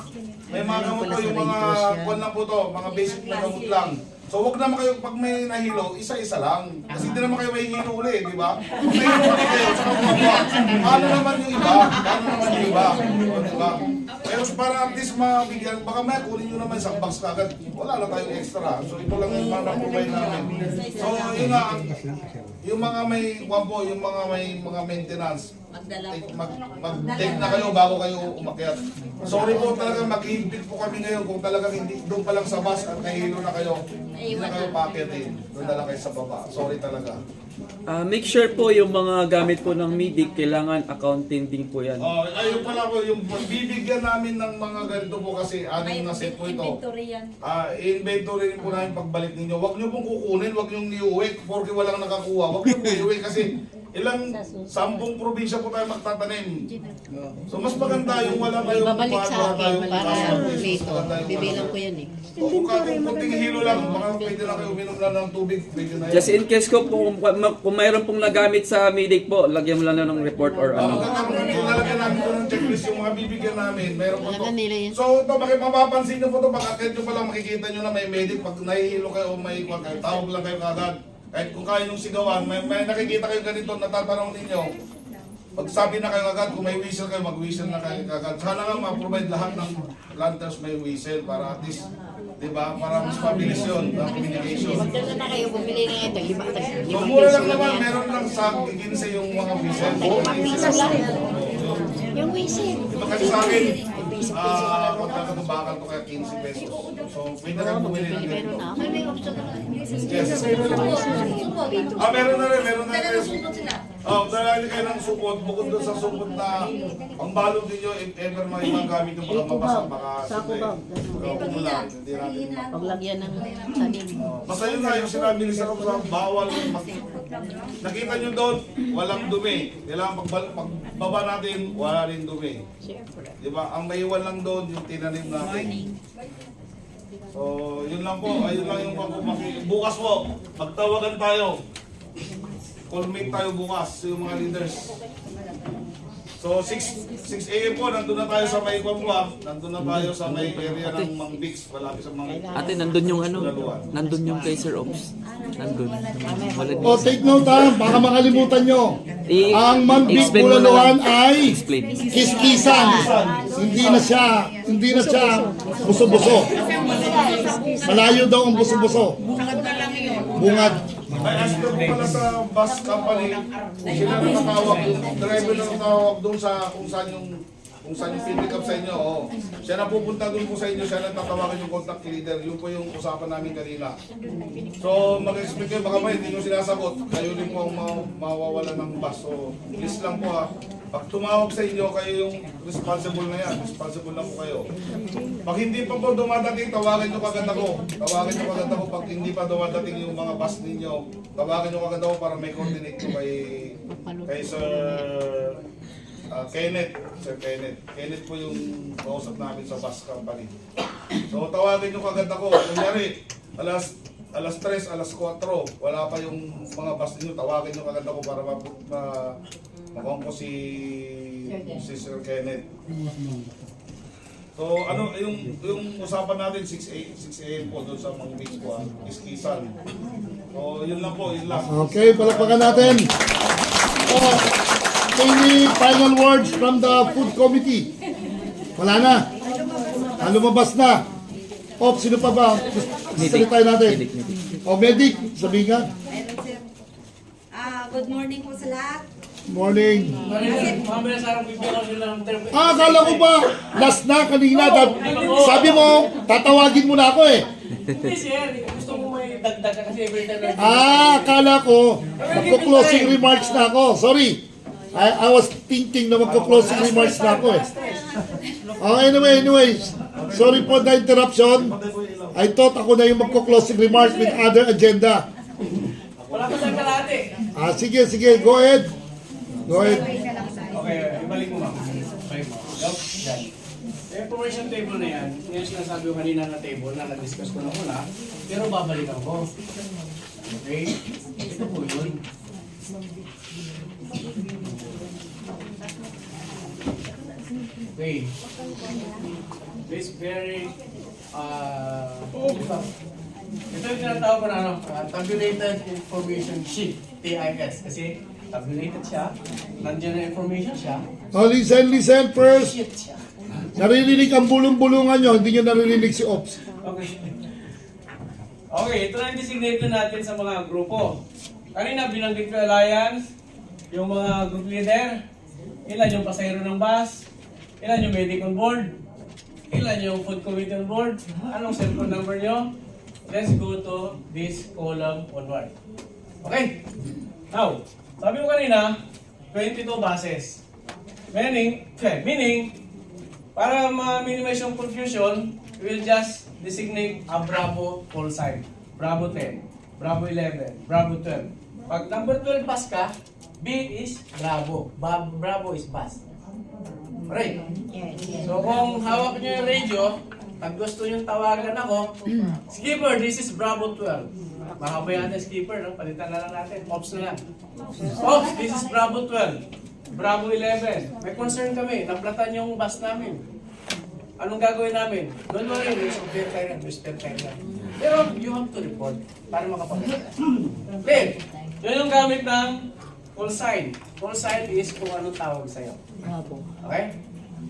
Speaker 8: may mga gamot po, yung mga kuwan lang po to, mga basic na gamot lang. So wag naman kayo, pag may nahilo, isa-isa lang. Kasi hindi naman kayo may hilo ulit, di ba? Kung may hilo ulit kayo, saka buwa. Paano naman yung iba? Paano naman yung iba? O, di ba? Pero para at least mabigyan, baka may kunin nyo naman isang box kagad. Wala na tayong extra. So ito lang yung mga provide namin. So yun nga, yung mga may, yung mga may mga maintenance, mag-take na kayo bago kayo umakyat. Sorry po talaga, mag-iimbit po kami ngayon kung talagang hindi, doon pa lang sa bus at nahihilo na kayo, hindi na kayo paakyatin. Doon na lang kayo sa baba. Sorry talaga.
Speaker 10: Make sure po yung mga gamit po ng MIDIC, kailangan accounting din po yan.
Speaker 8: Ayun pala po, yung bibigyan namin ng mga ganito po kasi 6 na set po ito. Inventory rin po namin pagbalik ninyo. Huwag nyo pong kukunin, huwag nyo iuwi, porque walang nakakuha. Huwag nyo pong iuwi kasi ilang 10 probinsya po tayo magtatanim. So mas maganda yung wala kayong
Speaker 7: Babalik sa akin para dito. Bibilang ko yan eh.
Speaker 8: O kung kunting hilo lang, baka pwede na kayo uminom lang ng tubig, pwede na yan.
Speaker 10: Just in case ko po, kung mayroon pong nagamit sa MIDIC po, lagyan mo lang na ng report or ano.
Speaker 8: Kung nalagyan namin po ng checklist yung mga bibigyan namin, meron po to.
Speaker 7: Alam nila yan.
Speaker 8: So ito, mapapansin nyo po ito, baka kahit nyo palang makikita nyo na may medic, pag nahihilo kayo o may kayo, tawag lang kayo kagad. Kahit kung kaya nung sigawan, may nakikita kayo ganito, natatanong ninyo. Pag sabi na kayo agad, kung may whistle kayo, mag-whistle na kayo agad. Sana nga ma-provide lahat ng lanterns may whistle para at least, di ba, para mas mabilis yun, ang communication.
Speaker 7: Magdala na kayo, bumili na ito.
Speaker 8: So mura lang naman, meron lang sa 15 yung mga whistle.
Speaker 7: Yung whistle.
Speaker 8: Ito kasi sa akin, magkakatubakan to kaya 15 pesos. So, pwede na bumili ng ganito. Yes. Meron na rin. Dahil kayo ng supot, bukod doon sa supot na pangbalog ninyo, if ever may mga gamit yung baka mabasa, baka kumulang, hindi natin
Speaker 7: Paglagyan ng tanim.
Speaker 8: basta yun nga, yung sinabi ni Sarap sa bawal nakita nyo doon, walang dumi. Kailangan pagbaba natin, wala rin dumi. Diba? Ang maiwan lang doon, yung tinanim natin. So, yun lang po. Ayun lang yung bukas po, magtawagan tayo. Call meet tayo bukas, yung mga leaders. So 6 AM po, nandun na tayo sa may Kwamwa, nandun na tayo sa may area ng Mang Bix, malapit sa Mang
Speaker 10: Ate, nandun yung ano? Nandun yung kay Sir Ops. Nandun.
Speaker 2: O, take note ha, baka makalimutan nyo. Ang Mambig
Speaker 10: explain mo na
Speaker 2: Bulaluan
Speaker 10: lang.
Speaker 2: ay
Speaker 10: Explain.
Speaker 2: kiskisan. Hindi na siya buso-buso. Malayo daw ang buso-buso. bungad.
Speaker 8: Ay, as per po pala sa bus company, sila na natawag, yung driver na natawag doon sa kung saan yung pick up sa inyo. Oo. Siya na pupunta doon po sa inyo, siya na tatawagan yung contact leader. Yun po yung usapan namin kanina. So, mag-expect kayo, baka may hindi nyo sinasagot, kayo din po ang mawawala ng bus. So, please lang po ha. Pag tumawag sa inyo, kayo yung responsible na yan. Responsible lang po kayo. Pag hindi pa po dumadating, tawagan nyo kagad ako. Tawagan nyo kagad ako pag hindi pa dumadating yung mga bus ninyo. Tawagan nyo kagad ako para may coordinate ko kay Sir Kenneth. Sir Kenneth. Kenneth po yung kausap namin sa bus company. So tawagin nyo kagad ako. Kunyari, alas 3, alas 4, wala pa yung mga bus ninyo. Tawagin nyo kagad ako para makuha ko si Sir Kenneth. So ano yung usapan natin 6 AM po doon sa mga mix po Iskisan. So yun lang po, yun lang.
Speaker 2: Okay, palakpakan natin. So, any final words from the food committee? Wala na. Lumabas na. Sino pa ba? Salita natin. Medic, sabihin ka.
Speaker 4: Meron, sir. Good morning po sa lahat.
Speaker 2: Morning.
Speaker 1: Mamaya sarang bibigyan sila ng term.
Speaker 2: Akala ko ba, last na kanina, sabi mo, tatawagin mo na ako eh.
Speaker 1: Hindi sir, gusto mo may dagdag ka kasi every time.
Speaker 2: Akala ko, magko-closing remarks na ako. Sorry. I was thinking na magko-closing remarks na ako eh. Anyway, sorry for the interruption. I thought ako na yung magko-closing remarks with other agenda.
Speaker 1: Wala pa siyang kalahati.
Speaker 2: Sige, go ahead.
Speaker 1: Okay, ibalik mo ma'am. Ibalik mo. Yan. Yung information table na yan, yung sinasabi ko kanina na table na na-discuss ko na muna, pero babalikan ko. Okay? Ito po yun. Okay. This very, ito yung tinatawag ko na tabulated information sheet, TIS. Kasi tabulated siya, nandiyan na information siya,
Speaker 2: Listen first.
Speaker 1: sheet siya.
Speaker 2: Naririnig ang bulong-bulungan nyo, hindi nyo naririnig si Ops.
Speaker 1: Okay. Okay, ito na yung designated natin sa mga grupo. Kanina binanggit ko alliance, yung mga group leader, ilan yung pasahero ng bus, ilan yung medic on board, ilan yung food committee on board, anong cellphone number nyo. Let's go to this column onward. Okay? Now, sabi ko kanina, 22 buses. Meaning, para ma-minimize yung confusion, we'll just designate a Bravo call sign. Bravo 10, Bravo 11, Bravo 12. Pag number 12 bus ka, B is Bravo. Bravo is bus. Right? So kung hawak nyo yung radio, pag gusto nyo tawagan ako, skipper, this is Bravo 12. Mahaba yan natin skipper, no? Palitan na lang natin. Ops na lang. Ops, this is Bravo 12. Bravo 11. May concern kami. Naplatan yung bus namin. Anong gagawin namin? Don't worry, may spare time na. Pero you have to report para makapagpapit. Then, yun yung gamit ng call sign. Call sign is kung anong tawag sa'yo. Okay?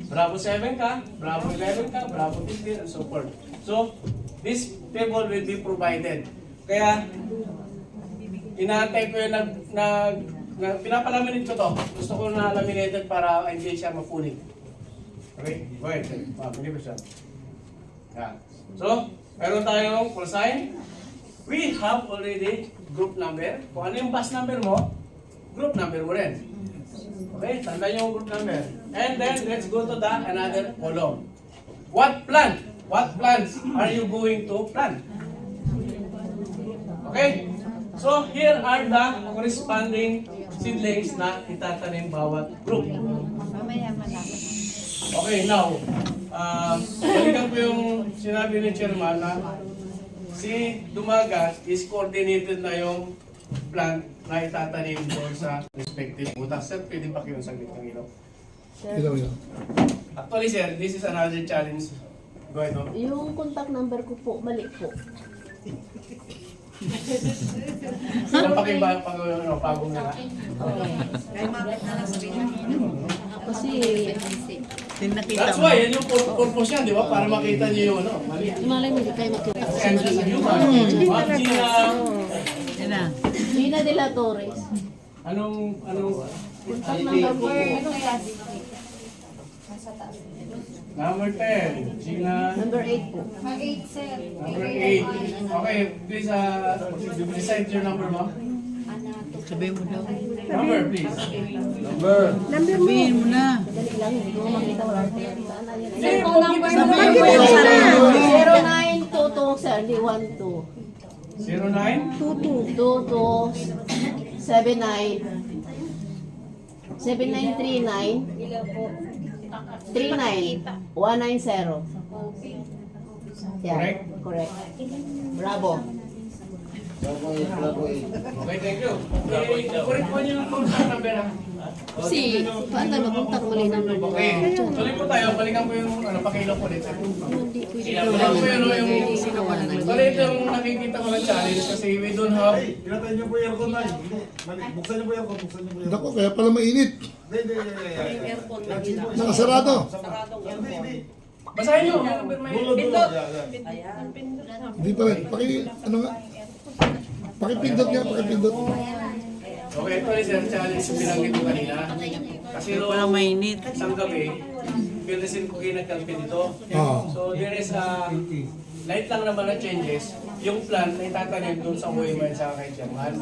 Speaker 1: Bravo 7 ka, Bravo 11 ka, Bravo 15, and so forth. So, this table will be provided. Kaya, inaantay ko yung pinapalaminate ko to. Gusto ko na laminated para hindi siya mapulit. Okay? Go ahead. Hindi ko siya. Yan. So, meron tayong call sign. We have already group number. Kung ano yung bus number mo, group number mo rin. Okay? Tandaan yung group number. And then, let's go to the another column. What plan? What plans are you going to plan? Okay? So, here are the corresponding seedlings na itatanim bawat group. Okay, now, balikan ko yung sinabi ni Chairman na si Dumagat is coordinated na yung plant na itatanim doon sa respective butas. Sir, pwede ba kayo saglit ng ilaw?
Speaker 2: Ilaw.
Speaker 1: Actually, sir, this is another challenge. Go ahead, no?
Speaker 7: Yung contact number ko po, mali po.
Speaker 1: Sila pagong nila.
Speaker 7: Kasi,
Speaker 1: That's why, yan yung purpose yan, di ba? Para makita niyo yung mali.
Speaker 7: malay mo, hindi kayo makita.
Speaker 1: Sense of humor.
Speaker 7: Gina de la Torres.
Speaker 1: Anong,
Speaker 7: Contact number.
Speaker 1: number 10, Gina,
Speaker 7: Number 8 po.
Speaker 1: number 8. Okay, please, recite your number, ma'am.
Speaker 7: Sabihin mo daw.
Speaker 1: Number, please.
Speaker 7: Sabihin mo na. Dali lang, hindi ko makita wala.
Speaker 1: Cellphone number
Speaker 7: Sabihin mo na. 0922, sir, hindi 12.
Speaker 1: 09?
Speaker 7: 22 79 7939 39 190. Yeah, correct. Bravo.
Speaker 1: Okay, thank you. Correct po niyo yung contact number, ha?
Speaker 7: Si, paano mag-contact muli naman?
Speaker 1: Okay, tuloy po tayo. Balikan ko yung pakilok ulit.
Speaker 7: Hindi pwede
Speaker 1: Balikan ko yung tuloy ito yung nakikita ko ng challenge kasi we don't have.
Speaker 8: Pinatay niyo po yung aircon na. Buksan niyo po yung aircon. Buksan niyo po yung
Speaker 2: Naku, kaya pala mainit.
Speaker 8: Hindi.
Speaker 2: Nakasarado.
Speaker 1: Basahin nyo. May
Speaker 5: Pindot.
Speaker 2: Hindi pa rin. Ano nga? Pakipindot nga, pakipindot.
Speaker 1: Okay, ito is yung challenge yung binanggit ko kanina. Kasi noong mainit. Isang gabi, pinasin ko kayo nagkalpin dito. So there is a light lang naman na changes. Yung plan na itatanim doon sa OMR at saka kay Chairman.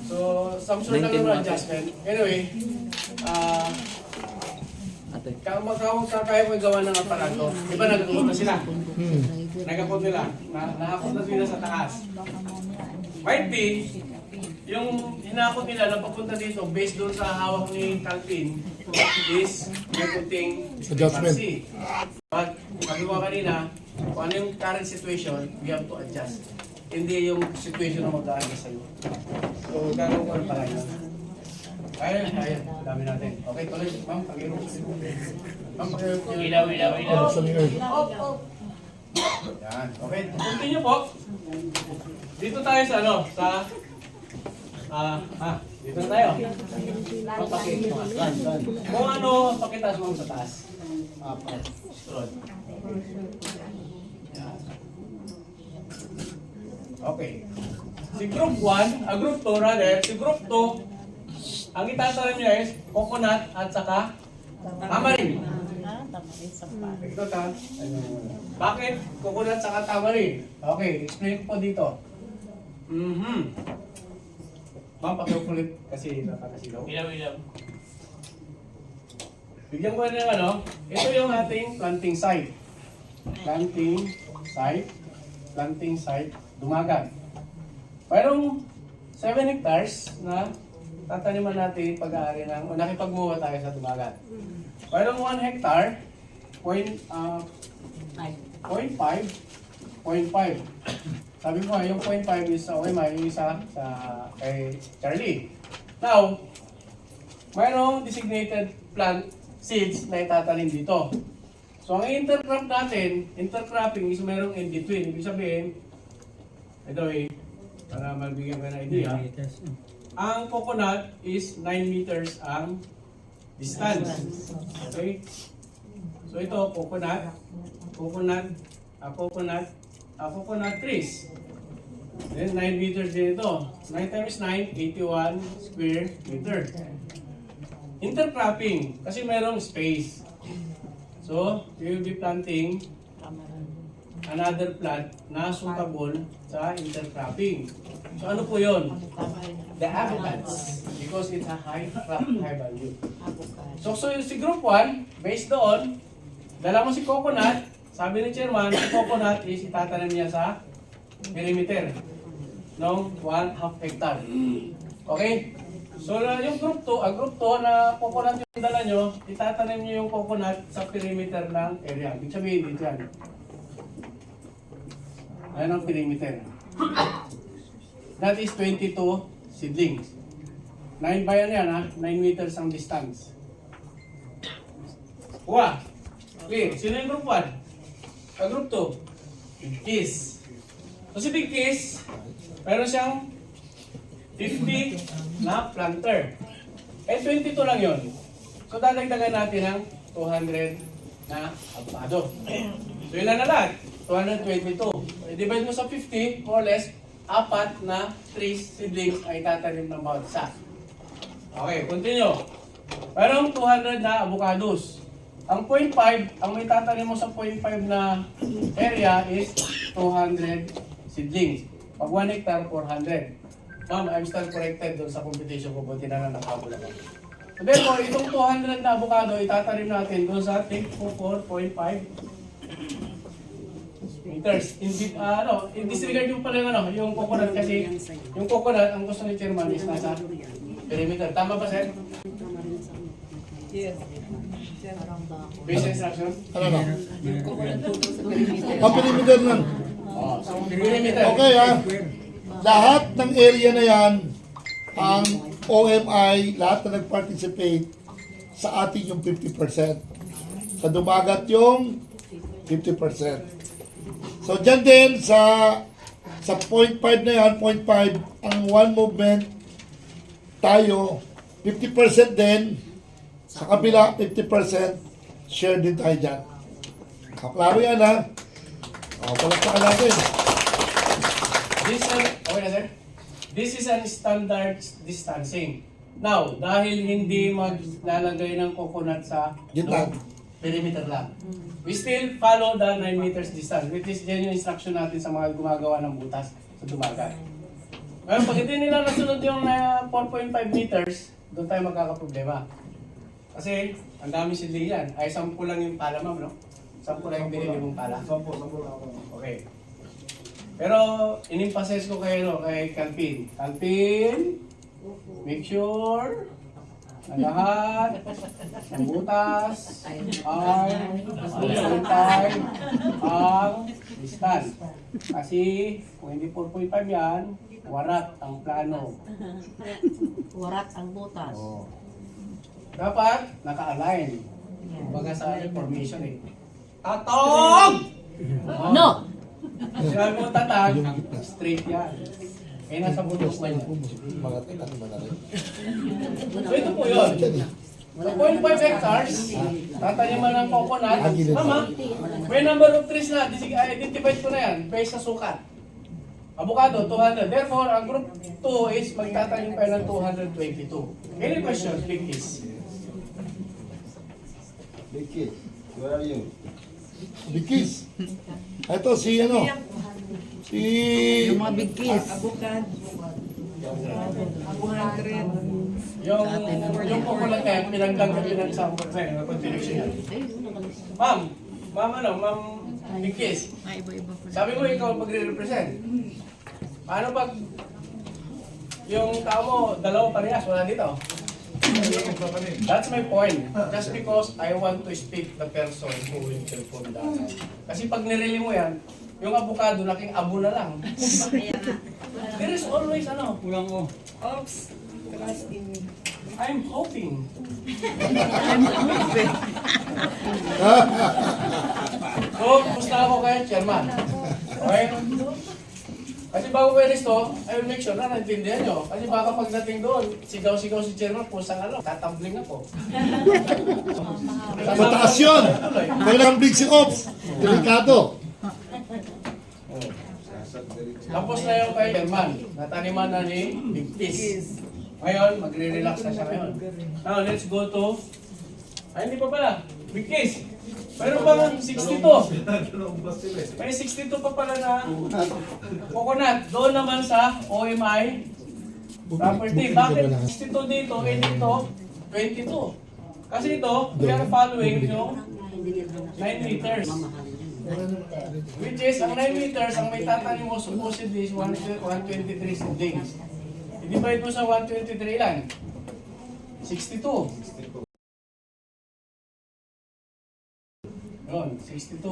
Speaker 1: So some sort lang yung adjustment. Anyway, kaya ko gawa ng aparato. Diba nagkakot na sila? Nagkakot nila. Nakakot na sila sa taas. Might be, yung hinakot nila na papunta dito based doon sa hawak ni Calvin is may kunting
Speaker 2: Adjustment.
Speaker 1: discrepancy. But sabi ko kanina, kung ano yung current situation, we have to adjust. Hindi yung situation na mag-a-adjust sa'yo. So, gagawin ko rin pala yun. Kaya, dami natin. Okay, tuloy. Ma'am, pag-iro. Ma'am, pag-iro.
Speaker 6: Ilaw.
Speaker 2: Sa ni Earth.
Speaker 1: Yan. Okay, continue po. Dito tayo sa ano, dito na tayo. Kung ano, pakitas mo sa taas. Scroll. Yan. Okay. Si group 1, group 2 rather, si group 2, ang itatanim niya is coconut at saka tamarind. Ito ta. Bakit coconut saka tamarind? Okay, explain ko po dito. Ma'am, pakiulit kasi nakakasilaw.
Speaker 6: Ilaw.
Speaker 1: Bigyan ko na ng ano, ito yung ating planting site. Planting site, Dumagat. Mayroong 7 hectares na tataniman natin pag-aari ng, o nakipagmuha tayo sa Dumagat. Mayroong 1 hectare, 0.5. Sabi ko yung 0.5 is sa OMI, yung isa sa kay Charlie. Now, mayroong designated plant seeds na itatanim dito. So, ang intercrop natin, intercropping is mayroong in between. Ibig sabihin, ito para magbigyan ka ng idea, ang coconut is 9 meters ang distance. Okay? So, ito, coconut trees. Then 9 meters din ito. 9 times 9, 81 square meter. Intercropping, kasi merong space. So, you will be planting another plant na suitable sa intercropping. So, ano po yun? The avocados. Because it's a high value. So si group 1, based doon, dala mo si coconut, sabi ni chairman, si coconut is itatanim niya sa perimeter ng 1/2 hectare. Okay? So yung group 2 na coconut yung dala nyo, itatanim nyo yung coconut sa perimeter ng area. Ibig sabihin dito yan. Ayan ang perimeter. That is 22 seedlings. 9 by ano yan ha? 9 meters ang distance. Kuha. Okay, sino yung group 1? Group 2. Big Kiss. So si Big Kiss, meron siyang 50 na planter. Eh 22 lang yon. So dadagdagan natin ng 200 na avocado. So ilan na lahat? 222. Divide mo sa 50, more or less, 4 na trees, seedlings ay tatanim ng bawat isa. Okay, continue. Merong 200 na avocados. Ang 0.5, ang may tatanim mo sa 0.5 na area is 200 seedlings. Pag 1 hectare, 400. Ma'am, I'm still corrected doon sa competition ko, buti na lang nakabula ko. So therefore, itong 200 na avocado, itatanim natin doon sa take 4.5 meters. In disregard yung pala yung coconut kasi, yung coconut, ang gusto ni Chairman is nasa perimeter. Tama ba, sir?
Speaker 11: Yes.
Speaker 1: Base instruction?
Speaker 2: Ano na? Ang perimeter lang.
Speaker 1: Oh, so perimeter.
Speaker 2: Okay ha. Lahat ng area na yan, ang OMI, lahat na nag-participate sa ating yung 50%. Sa dumagat yung 50%. So dyan din sa 0.5 na yan, 0.5, ang one movement, tayo, 50% din, sa kabila, 50%, share din tayo dyan. Kaklaro yan ha. O, palagpakan natin.
Speaker 1: This is a standard distancing. Now, dahil hindi maglalagay ng coconut sa
Speaker 2: Gitna.
Speaker 1: perimeter lang. We still follow the 9 meters distance, which is genuine instruction natin sa mga gumagawa ng butas sa dumagat. Ngayon, pag hindi nila nasunod yung 4.5 meters, doon tayo magkakaproblema. Kasi, ang dami sidling yan. Ay, 10 lang yung pala, ma'am, no? 10 lang yung binili mong pala. 10 lang. Okay. Pero, in-emphasize ko kayo, no, kay Calvin. Calvin, make sure na lahat ng butas ay nasusuntay ang distance. Kasi, kung hindi 4.5 yan, warat ang plano.
Speaker 7: Warat ang butas.
Speaker 1: Oh. Dapat naka-align. Baga sa information eh. Tatog!
Speaker 7: No!
Speaker 1: Sinabi mo tatag, straight yan. Eh nasa bundok na yan. So ito po yun. Sa 0.5 hectares, tataniman ng coconut. Mama, may number of trees na. Identified ko na yan based sa sukat. Avocado, 200. Therefore, ang group 2 is magtatanim pa ng 222. Any questions, please?
Speaker 8: Vicky, where are you?
Speaker 2: Bigkis. Ito si ano? Si...
Speaker 11: Yung mga big kiss. Abukad. 200.
Speaker 1: Yung coconut kaya, pinagdag kami ng sample na continuation yan. Ma'am, Bigkis. Sabi mo ikaw magre-represent. Paano pag yung tao mo, dalawa parehas, wala dito? That's my point. Just because I want to speak the person who will perform that. Kasi pag nireli mo yan, yung avocado, laking abo na lang. There is always ano.
Speaker 11: Oops. Trust in me.
Speaker 1: I'm hoping. So, gusto ako kay Chairman. Okay? Kasi bago kayo listo, I will make sure na naintindihan nyo. Kasi baka pagdating doon, sigaw-sigaw si Chairman, pusang tatambling ako.
Speaker 2: Mataas yun! Kailangan big si Ops. Delikado.
Speaker 1: Tapos na yung kay Chairman, nataniman na ni Big Piece. Ngayon, magre-relax na siya ngayon. Now, let's go to... Ay, hindi pa pala. Big Piece. Mayroon pa ng 62. May 62 pa pala na coconut. Doon naman sa OMI property. Bakit 62 dito, eh dito 22? Kasi ito, we are following yung 9 meters. Which is, ang 9 meters, ang may tatanim mo supposedly is 123 seedlings. I-divide mo sa 123 lang. 62. Yun, 62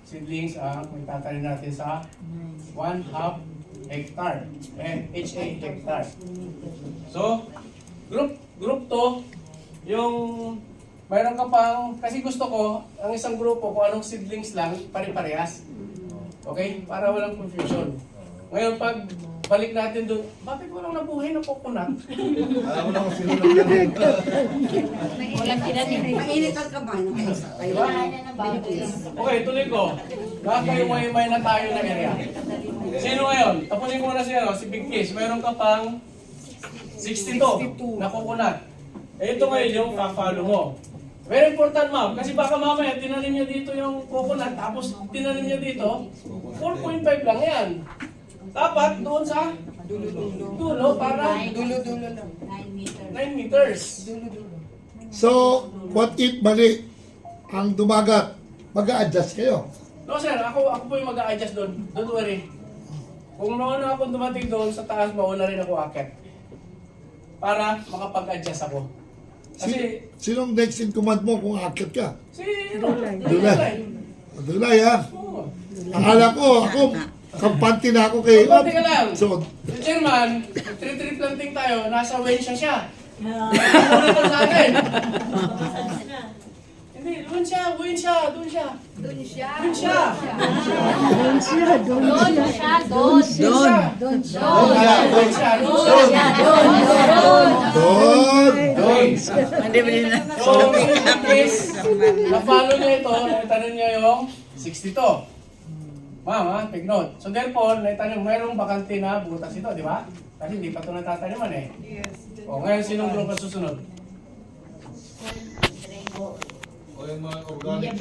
Speaker 1: seedlings ang may tatanim natin sa 1/2 hectare. HA hectare. So, group 2, yung mayroon ka pang, kasi gusto ko, ang isang grupo, kung anong seedlings lang, pare-parehas. Okay? Para walang confusion. Ngayon, pag balik natin doon, bakit walang nabuhay na coconut?
Speaker 8: Alam mo na kung sino lang
Speaker 7: Walang tinanim.
Speaker 3: Mainit ang kamay ng isa.
Speaker 1: Diba? Okay, tuloy ko. Nakakayumay-may na tayo na area. Sino ngayon? Tapusin ko na si Big Kiss. Mayroon ka pang 62 na coconut. Eh, ito ngayon yung follow mo. Very important, ma'am. Kasi baka mamaya tinanim niya dito yung coconut, tapos tinanim niya dito, 4.5 lang yan. Dapat doon sa dulo para 9 meters.
Speaker 2: So, what if mali ang dumagat? Mag-a-adjust kayo.
Speaker 1: No sir, ako po yung mag-a-adjust doon. Don't worry. Kung noon ako dumating doon sa taas, mauna rin ako akit. Para makapag-adjust ako. Kasi,
Speaker 2: Sinong next in command mo kung akit ka?
Speaker 1: si
Speaker 2: Dulay.
Speaker 1: Dulay.
Speaker 2: Dulay ha?
Speaker 1: Oo.
Speaker 2: Akala ko, ako, kampante na ako kay...
Speaker 1: Kampante ka lang.
Speaker 2: So,
Speaker 1: Chairman, tree planting tayo, nasa Wensha siya. Monitor sa akin. Hindi, doon siya.
Speaker 5: Doon siya.
Speaker 2: doon!
Speaker 1: So, in case, na-follow niya ito, naitanin niya yung 62. Ma'am, ha? Take note. So therefore, naitanin, mayroong bakante na butas ito, di ba? Kasi hindi pa ito natataniman eh. O, ngayon, sinong grupo susunod?
Speaker 8: O yung mga organic.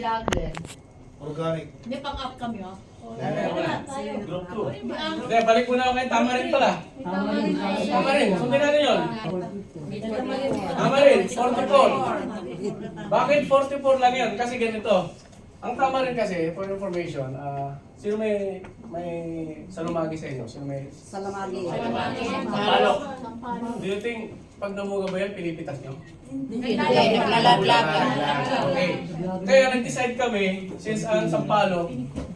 Speaker 8: Organic.
Speaker 3: May pang-up kami, oh.
Speaker 1: Group 2. Hindi, balik muna ako kay Tamarin pala. Tamarin, sundin natin yun. Tamarin, 44. Bakit 44 lang yun? Kasi ganito. Ang Tamarin kasi, for information, sino may salumagi sa inyo? Sino may
Speaker 3: Salamagi.
Speaker 1: Sampalok. Do you think pag namuga ba yan, pinipitas nyo?
Speaker 3: Hindi, naglalaglag.
Speaker 1: Okay. Kaya nag-decide kami, since ang Sampalok,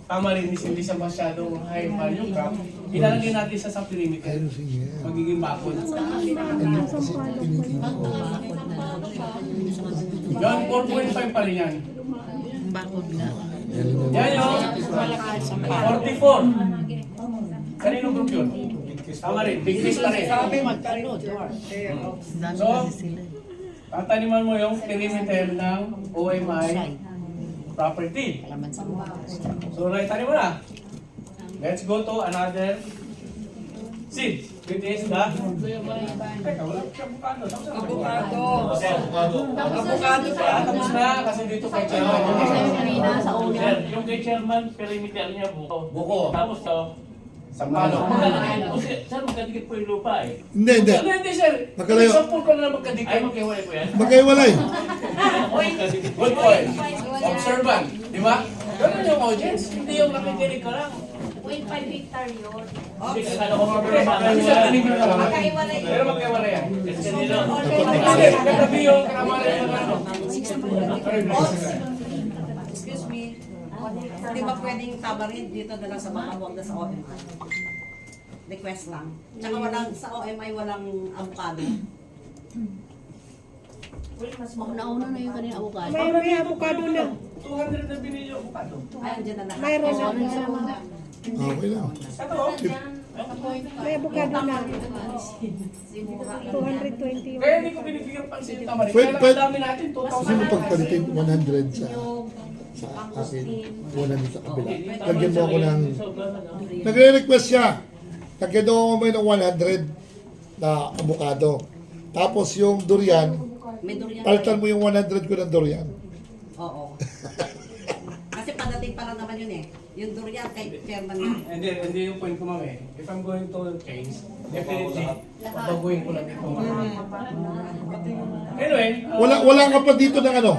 Speaker 1: Tamarin is hindi siya masyadong high value crop, ilalagay natin sa perimeter. Magiging bakod. Yan, 4.5 pa rin yan.
Speaker 3: Bakod na.
Speaker 1: Yan yung 44. Kanino group yun? Tamarin, big fish pa rin. So, tataniman mo yung perimeter ng OMI property. So, naitanim mo na. Let's go to another seed. Which is the... Teka, wala siya avocado.
Speaker 11: Avocado pa.
Speaker 1: Tapos na, kasi dito kay Chairman.
Speaker 6: Sir, yung kay chairman, perimeter niya buko.
Speaker 1: Buko.
Speaker 6: Tapos to,
Speaker 1: Sampalo.
Speaker 6: sir, magkadikit po yung lupa eh.
Speaker 2: Hindi.
Speaker 1: Hindi, sir.
Speaker 2: Magkalayo.
Speaker 1: Example ko na
Speaker 6: Ay,
Speaker 1: magkadikit.
Speaker 6: magkiwalay po yan.
Speaker 2: Magkaiwalay.
Speaker 1: Good point. Observant. Di ba? Ganun yung audience. Hindi yung nakikinig ka lang.
Speaker 5: 0.5 hectare yun.
Speaker 6: Kasi akala ko mga
Speaker 1: Kasi sa tinig nyo lang.
Speaker 5: Magkaiwalay.
Speaker 1: Pero magkaiwala yan.
Speaker 6: Kasi nila,
Speaker 1: Hindi, katabi yung kamara yung ano.
Speaker 3: Excuse me. Hindi ba pwedeng Tamarin dito na lang sa mga huwag na sa OMI? Request lang. Tsaka walang, sa OMI walang avocado.
Speaker 7: Nauna na yung kanina avocado.
Speaker 11: May avocado na.
Speaker 1: 200 na binili yung avocado.
Speaker 3: Ayun, dyan na lahat.
Speaker 11: Mayroon na.
Speaker 2: Okay lang.
Speaker 1: Ito.
Speaker 11: May avocado na. 220
Speaker 1: Kaya hindi ko binibigyan pansin yung tamarin.
Speaker 2: Pwede-
Speaker 1: Kaya lang ang dami natin,
Speaker 2: Gusto mo
Speaker 1: 2,000.
Speaker 2: pagpalitin 100 sa akin, 100 sa kabila. Lagyan mo ako ng... Nagre-request siya. Lagyan mo ako ng 100 na avocado. Tapos yung durian,
Speaker 3: May durian.
Speaker 2: palitan mo yung 100 ko ng durian.
Speaker 3: Oo. Kasi padating pa lang naman yun eh. Yung durian kay chairman na.
Speaker 1: Hindi yung point ko, ma'am eh. If I'm going to change, definitely, baguhin ko lang ito. Anyway,
Speaker 2: Wala ka pa dito ng ano?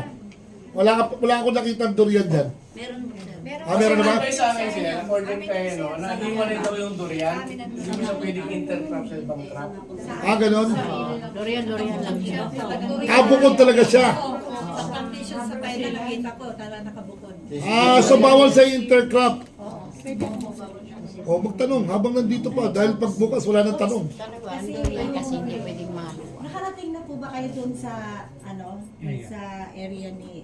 Speaker 2: Wala ako nakita ng durian dyan. Meron na ba?
Speaker 1: Kasi sa akin sila, according kay no, na hindi mo rin daw yung durian, hindi mo siya pwedeng intercrop sa ibang crop.
Speaker 2: Ganon?
Speaker 7: Durian lang siya.
Speaker 2: Bukod talaga siya.
Speaker 4: Sa plantation sa tayo na nakita ko, tala nakabukod.
Speaker 2: So bawal sa intercrop. Magtanong habang nandito pa dahil pag bukas wala nang tanong.
Speaker 7: Durian kasi hindi pwedeng maluwa.
Speaker 4: Nakarating na po ba kayo doon sa, sa area ni...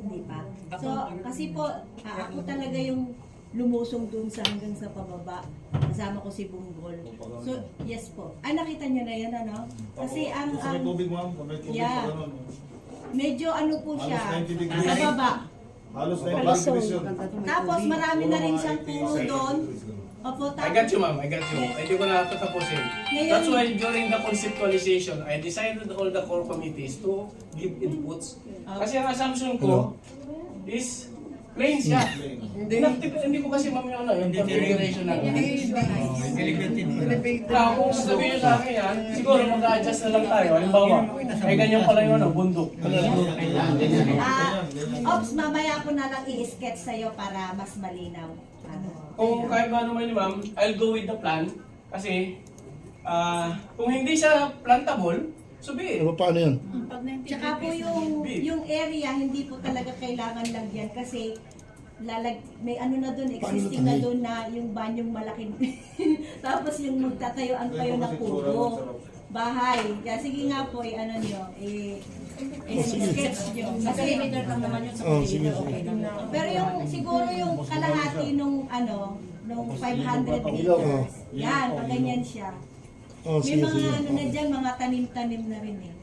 Speaker 4: Hindi pa. So, kasi po, ako talaga yung lumusong doon sa hanggang sa pababa. Kasama ko si Bunggol. So, yes po. Nakita niyo na yan, ano? Kasi ang...
Speaker 8: May tubig, ma'am. May tubig
Speaker 4: Yeah.
Speaker 8: pa ganun.
Speaker 4: Medyo ano po siya,
Speaker 8: Halos 90 degrees.
Speaker 4: sa baba.
Speaker 8: Halos na yung increase yun.
Speaker 4: Tapos marami na rin siyang puro doon. Opo,
Speaker 1: I got you, ma'am. I got you. Hindi ko na tatapusin. That's why during the conceptualization, I decided all the core committees to give inputs. Kasi ang assumption ko is plain siya. Hindi ko kasi ma'am yung configuration na. Kaya kung sabihin nyo sa akin yan, siguro mag-adjust na lang tayo. Halimbawa, ay ganyan pala yung bundok.
Speaker 4: Ops, mamaya ko na lang i-sketch sa'yo para mas malinaw.
Speaker 1: Kung kahit ba naman ni ma'am, I'll go with the plan. Kasi, kung hindi siya plantable, sabihin.
Speaker 2: Ano paano yun?
Speaker 4: Tsaka po yung area, hindi po talaga kailangan lagyan kasi may ano na doon, existing na doon na yung banyong malaki. Tapos yung magtatayuan kayo ng kubo. Bahay. Kaya sige nga po, ano nyo, sketch nyo. Kasi limited lang naman yun sa Pero yung, siguro yung kalahati nung, nung 500 meters. Yan, pag ganyan siya. May mga ano na dyan, mga tanim-tanim na rin eh.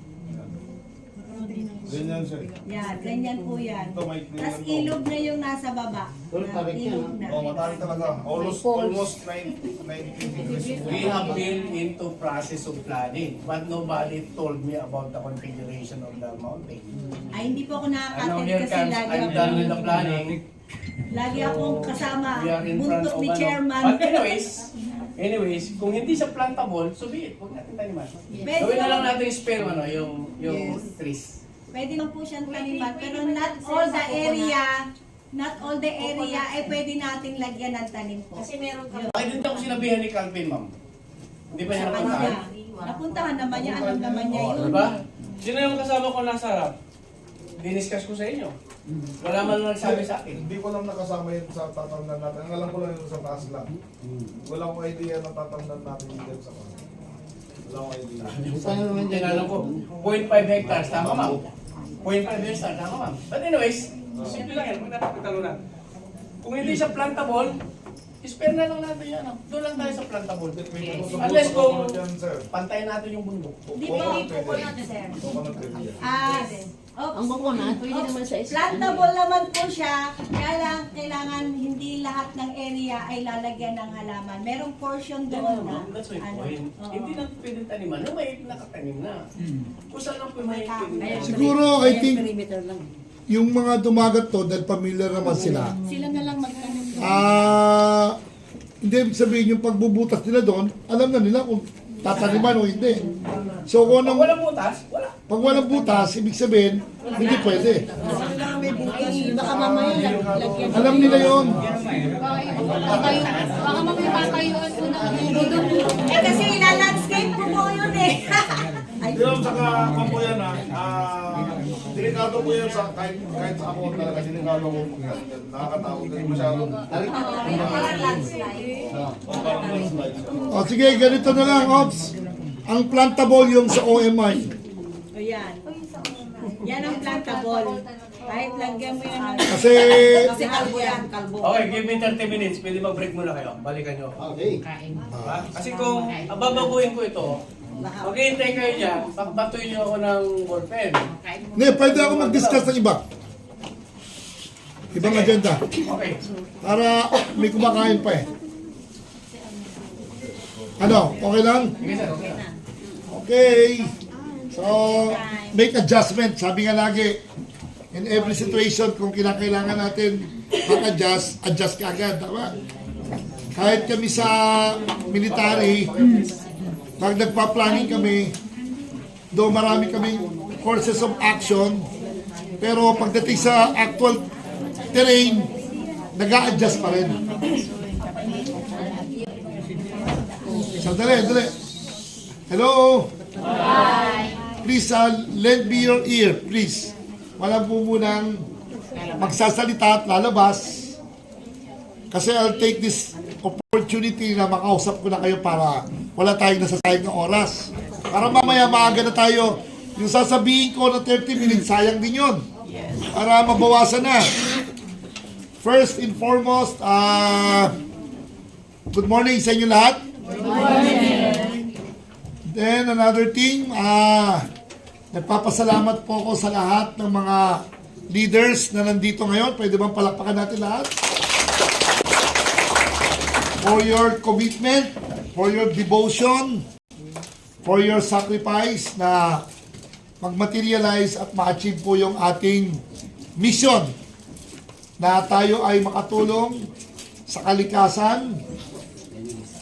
Speaker 8: Ganyan siya.
Speaker 4: Yan, ganyan po yan.
Speaker 8: Ito, may
Speaker 4: Tapos ilog na yung nasa baba. Ilog na.
Speaker 8: Oh, matali talaga. Almost 90 degrees.
Speaker 1: We have been into process of planning, but nobody told me about the configuration of the mountain.
Speaker 4: Ay, hindi po ako
Speaker 1: And now
Speaker 4: nakaka-attend
Speaker 1: here
Speaker 4: kasi
Speaker 1: comes, I'm done with the planning.
Speaker 4: lagi akong kasama.
Speaker 1: We are in front
Speaker 4: Buntot
Speaker 1: of
Speaker 4: ni
Speaker 1: ano.
Speaker 4: chairman.
Speaker 1: But anyways, kung hindi siya plantable, so be it. Huwag natin taniman.
Speaker 4: Pwede
Speaker 1: Gawin na lang
Speaker 4: naman-
Speaker 1: natin spare yung trees.
Speaker 4: Pwede lang po siyang taniman, pero not all the area, pwede nating lagyan ng tanim po.
Speaker 5: Kasi meron ka
Speaker 1: Bakit hindi ako sinabihan ni Calvin, ma'am? Hindi ba niya
Speaker 4: Sa
Speaker 1: napuntahan?
Speaker 4: kanya. Napuntahan naman niya, alam naman niya
Speaker 1: Oo,
Speaker 4: yun.
Speaker 1: diba? Sino yung kasama ko nasa harap? Diniscuss ko sa inyo. Wala man lang nagsabi sa akin.
Speaker 8: Hindi ko lang nakasama yun sa tatamnan natin. Ang alam ko lang yun sa taas lang. Wala akong idea na tatamnan natin dito sa taas. Wala akong idea.
Speaker 1: Tinanong ko, 0.5 hectares, tama ma'am? 0.5 hectares, tama ma'am? But anyways, simple lang yan, huwag natin pagtalunan. Kung hindi siya plantable, spare na lang natin yan. Doon lang tayo sa plantable. Unless kung pantayin natin yung bundok.
Speaker 4: Di ba?
Speaker 7: Ang coconut, pwede naman sa isla.
Speaker 4: Plantable naman po siya, kaya lang kailangan hindi lahat ng area ay lalagyan ng halaman. Merong portion doon na.
Speaker 1: That's my
Speaker 4: ano,
Speaker 1: point.
Speaker 4: oo.
Speaker 1: Hindi lang pwedeng taniman na may nakatanim na. Kung saan lang po may pwedeng
Speaker 2: Siguro, I think, yung mga dumagat to, dahil familiar naman sila,
Speaker 4: Sila na lang magtanim doon.
Speaker 2: hindi ibig sabihin yung pagbubutas nila doon, alam na nila kung tataniman o hindi. So kung
Speaker 1: Pag
Speaker 2: anong,
Speaker 1: walang butas, wala.
Speaker 2: pag walang butas, ibig sabihin, hindi pwede.
Speaker 7: Baka mamaya lagyan.
Speaker 2: Alam nila yon.
Speaker 7: Baka mamaya patayuan ko na budok.
Speaker 4: Kasi ila-landscape ko po yun eh.
Speaker 8: Hindi lang saka kampo yan delikado po yan sa kahit sa ako talaga delikado ko nakakatawag din masyadong
Speaker 5: parang landslide.
Speaker 8: parang landslide.
Speaker 2: O sige, ganito na lang, Ops. Ang plantable yung sa OMI.
Speaker 4: O yan. Yan ang plantable. Kahit lagyan mo yan ng...
Speaker 2: Kasi,
Speaker 4: Kasi kalbo yan, kalbo.
Speaker 1: Okay, give me 30 minutes. Pwede mag-break muna kayo. Balikan nyo.
Speaker 2: okay.
Speaker 1: Kasi kung babaguhin ko ito, maghihintay kayo dyan, pakbatuin nyo ako ng ballpen.
Speaker 2: Hindi, pwede ako mag-discuss ng iba. Ibang agenda.
Speaker 1: Okay.
Speaker 2: Para may kumakain pa eh. Ano, okay lang?
Speaker 1: Sige sir, okay na.
Speaker 2: Okay. So, make adjustment. Sabi nga lagi, in every situation, kung kinakailangan natin mag-adjust, adjust ka agad. Tama? Kahit kami sa military, pag nagpa-planning kami, do marami kaming courses of action, pero pagdating sa actual terrain, nag-a-adjust pa rin. Sandali, dali. Hello? Please, lend me your ear, please. Walang po munang magsasalita at lalabas. Kasi I'll take this opportunity na makausap ko na kayo para wala tayong nasasayang ng oras. Para mamaya maaga na tayo. Yung sasabihin ko na 30 minutes, sayang din yun. Para mabawasan na. First and foremost, good morning sa inyo lahat. Good morning. Then another thing, nagpapasalamat po ako sa lahat ng mga leaders na nandito ngayon. Pwede bang palakpakan natin lahat? For your commitment, for your devotion, for your sacrifice na mag-materialize at ma-achieve po yung ating mission na tayo ay makatulong sa kalikasan,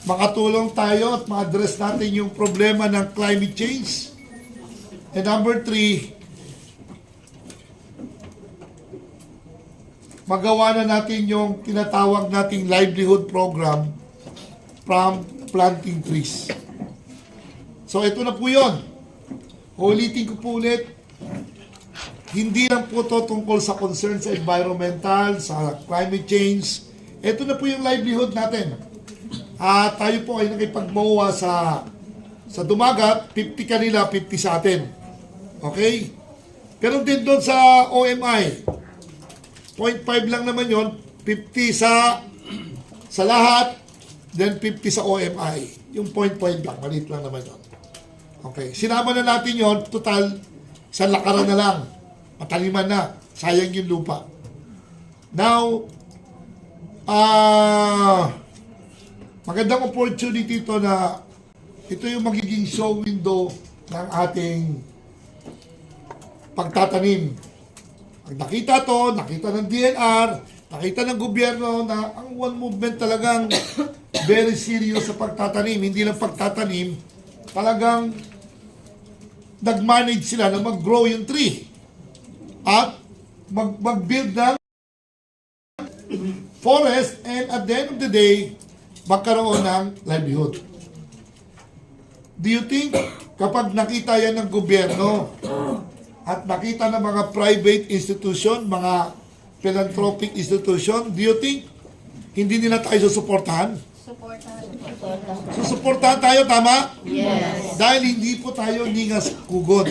Speaker 2: makatulong tayo at ma-address natin yung problema ng climate change. And number 3, magawa na natin yung tinatawag nating livelihood program from planting trees. So ito na po yun. Ulitin ko po ulit, hindi lang po ito tungkol sa concern sa environmental, sa climate change. Ito na po yung livelihood natin. Tayo po ay nakipagmawa sa dumagat, 50 kanila, 50 sa atin. Okay? Pero din doon sa OMI, 0.5 lang naman yon, 50 sa lahat, then 50 sa OMI. Yung 0.5 lang, maliit lang naman yun. Okay, sinama na natin yon, total, sa lakaran na lang. Mataliman na, sayang yung lupa. Now, magandang opportunity ito na ito yung magiging show window ng ating pagtatanim. Pag nakita to, nakita ng DNR, nakita ng gobyerno na ang One Movement talagang very serious sa pagtatanim. Hindi lang pagtatanim, talagang nag-manage sila na mag-grow yung tree at mag-build ng forest, and at the end of the day, magkaroon ng livelihood. Do you think kapag nakita yan ng gobyerno at nakita ng mga private institution, mga philanthropic institution, do you think hindi nila tayo susuportahan? Susuportahan tayo, tama?
Speaker 7: Yes.
Speaker 2: Dahil hindi po tayo ningas kugod.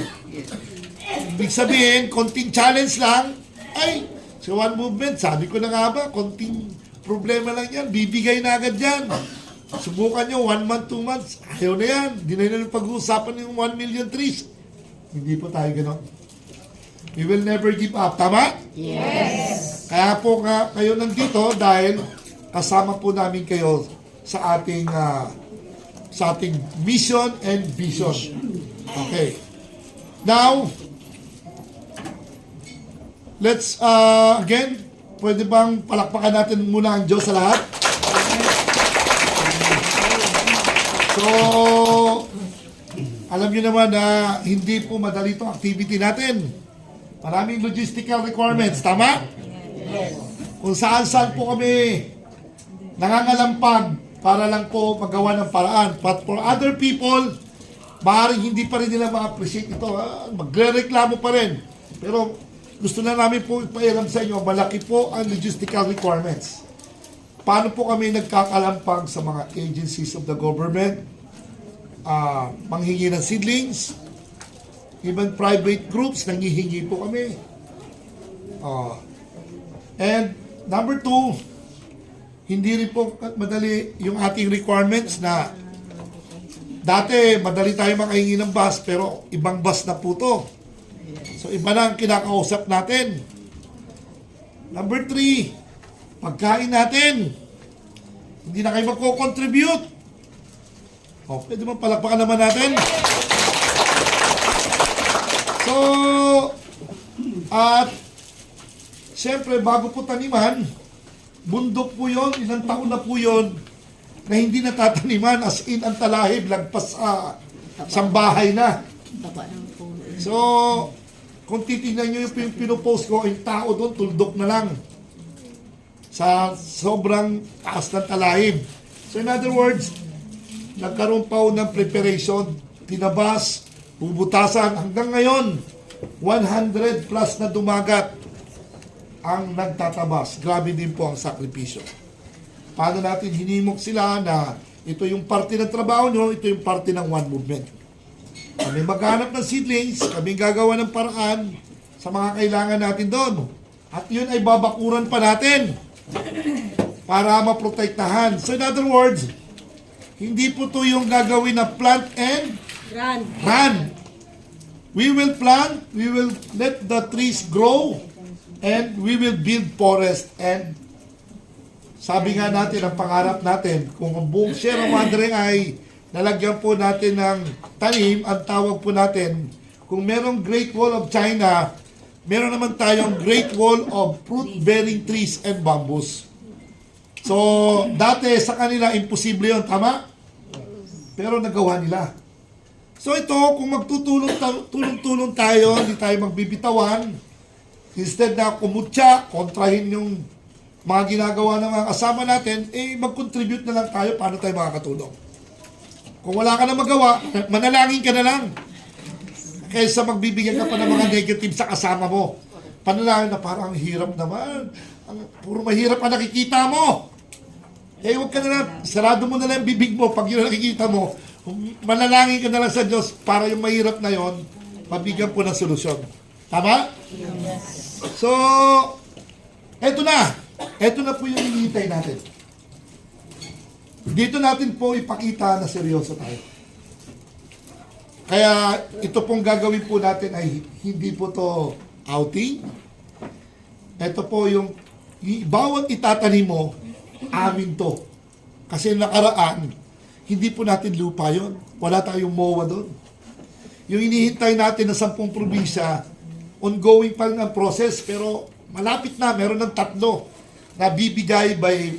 Speaker 2: Ibig sabihin, konting challenge lang, ay, sa One Movement, sabi ko na nga ba, konting problema lang yan, bibigay na agad yan. Subukan nyo, 1 month, 2 months, ayaw na yan. Di na nila pag-uusapan yung 1 million trees. Hindi po tayo gano'n. We will never give up, tama?
Speaker 7: Yes.
Speaker 2: Kaya po kayo nandito dahil kasama po namin kayo sa ating mission and vision. Okay. Now, let's again, pwede bang palakpakan natin muna ang Diyos sa lahat? So, alam niyo naman na hindi po madali itong activity natin. Maraming logistical requirements, tama? Kung saan-saan po kami nangangalampag para lang po magawa ng paraan. But for other people, maaaring hindi pa rin nila ma-appreciate ito. Magre-reklamo pa rin. Pero gusto na namin po ipailam sa inyo, malaki po ang logistical requirements. Paano po kami nagkakalampag sa mga agencies of the government, manghingi ng seedlings, even private groups, nanghihingi po kami. And number 2, hindi rin po madali yung ating requirements na dati madali tayo makahingi ng bus pero ibang bus na po to. So iba na ang kinakausap natin. Number 3, pagkain natin. Hindi na kayo magko-contribute. Pwede mo palakpakan naman natin. So, at siyempre bago po taniman, bundok po yun, ilang taon na po yun na hindi natataniman, as in ang talahib, lagpas sa bahay na. So, kung titignan nyo yung pinopost ko, yung tao doon, tuldok na lang sa sobrang taas ng talahib. So in other words, nagkaroon pa ng preparation, tinabas, bubutasan, hanggang ngayon, 100 plus na dumagat ang nagtatabas. Grabe din po ang sakripisyo. Paano natin hinimok sila na ito yung parte ng trabaho nyo, ito yung parte ng One Movement. Kami maghanap ng seedlings, kami gagawa ng paraan sa mga kailangan natin doon. At yun ay babakuran pa natin para maprotektahan. So in other words, hindi po ito yung gagawin na plant and run. We will plant, we will let the trees grow, And we will build forest, and sabi nga natin, ang pangarap natin, kung ang buong Sierra Madre ay nalagyan po natin ng tanim, ang tawag po natin, kung merong Great Wall of China, meron naman tayong Great Wall of fruit-bearing trees and bamboos. So, dati sa kanila, imposible yun, tama? Pero nagawa nila. So ito, kung magtutulong-tulong tayo, hindi tayo magbibitawan, instead na kumutya, kontrahin yung mga ginagawa ng mga kasama natin, mag-contribute na lang tayo paano tayo makakatulong. Kung wala ka na magawa, manalangin ka na lang. Kaysa magbibigyan ka pa ng mga negative sa kasama mo. Panalangin na parang hirap naman. Puro mahirap ang nakikita mo. Huwag ka na lang, sarado mo na lang yung bibig mo pag yun nakikita mo. Manalangin ka na lang sa Diyos para yung mahirap na yon, mabigyan po ng solusyon. Tama? Yes. So, eto na. Eto na po yung hinihintay natin. Dito natin po ipakita na seryoso tayo. Kaya ito pong gagawin po natin ay hindi po to outing. Ito po yung bawat itatanim mo, amin to. Kasi nakaraan, hindi po natin lupa yon. Wala tayong MOA doon. Yung inihintay natin na 10 probinsya, ongoing pa rin ang process, pero malapit na, meron ng 3 na bibigay by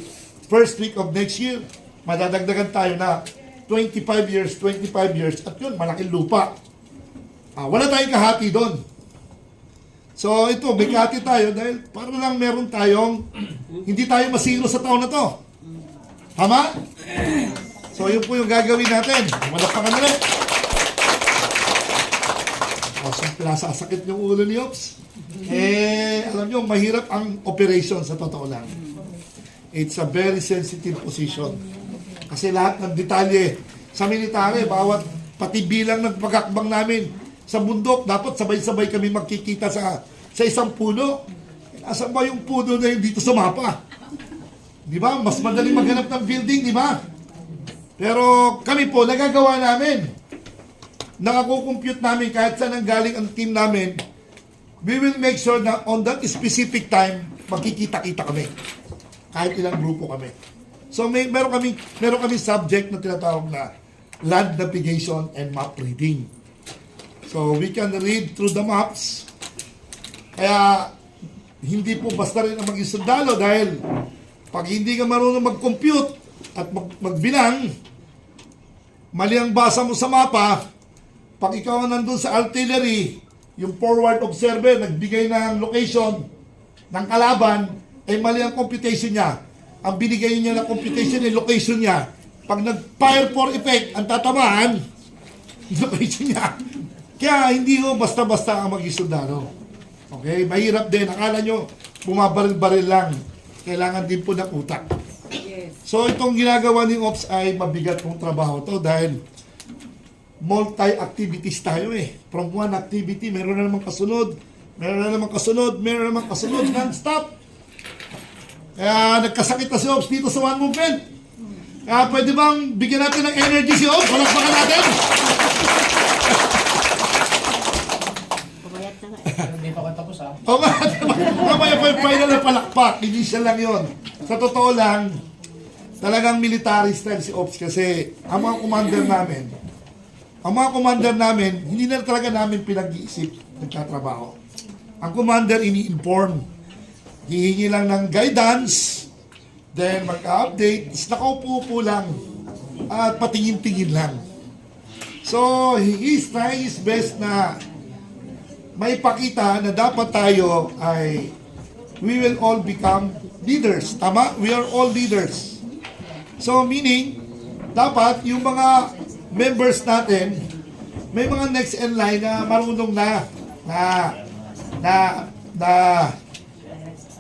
Speaker 2: first week of next year. Madadagdagan tayo na 25 years, at yun, malaking lupa. Wala tayong kahati doon. So ito, may kahati tayo dahil para lang meron tayong, hindi tayo masiro sa taon na to. Tama? So yun po yung gagawin natin. Malakpakan na rin. Sasakit yung ulo ni Ops. Alam nyo, mahirap ang operation sa totoo lang. It's a very sensitive position. Kasi lahat ng detalye sa military, bawat pati bilang ng pagkakbang namin sa bundok, dapat sabay-sabay kami magkikita sa isang puno. Asan ba yung puno na yun dito sa mapa? Di ba? Mas madali maghanap ng building, di ba? Pero kami po, nagagawa namin. Nakakukompute namin kahit saan ang galing ang team namin. We will make sure na on that specific time, magkikita-kita kami. Kahit ilang grupo kami. So meron kami subject na tinatawag na land navigation and map reading. So we can read through the maps. Kaya hindi po basta rin ang maging sundalo dahil pag hindi ka marunong mag-compute at magbilang, mali ang basa mo sa mapa, pag ikaw nandun sa artillery, yung forward observer nagbigay ng location ng kalaban, ay mali ang computation niya. Ang binigay niya na computation ay location niya. Pag nag-fire for effect, ang tatamaan, location niya. Kaya hindi ho basta-basta ang mag-isundalo. Okay? Mahirap din. Akala nyo, bumabaril-baril lang. Kailangan din po ng utak. So itong ginagawa ni Ops ay mabigat pong trabaho to dahil multi-activities tayo eh. From one activity, meron na namang kasunod, meron na namang kasunod, meron na namang kasunod, non-stop. Kaya nagkasakit na si Ops dito sa one movement. Kaya pwede bang bigyan natin ng energy si Ops? Palakpakan natin!
Speaker 1: Hindi pa ka tapos ha.
Speaker 2: O nga, mamaya pa yung final na palakpak. Hindi siya lang yun. Sa totoo lang, talagang military style si Ops kasi ang mga commander namin, hindi na talaga namin pinag-iisip nagtatrabaho. Ang commander ini-inform. Hihingi lang ng guidance, then mag-update, nakaupo lang at patingin-tingin lang. So, he is trying his best na maipakita na dapat tayo ay we will all become leaders. Tama? We are all leaders. So, meaning, dapat yung mga members natin, may mga next in line na marunong na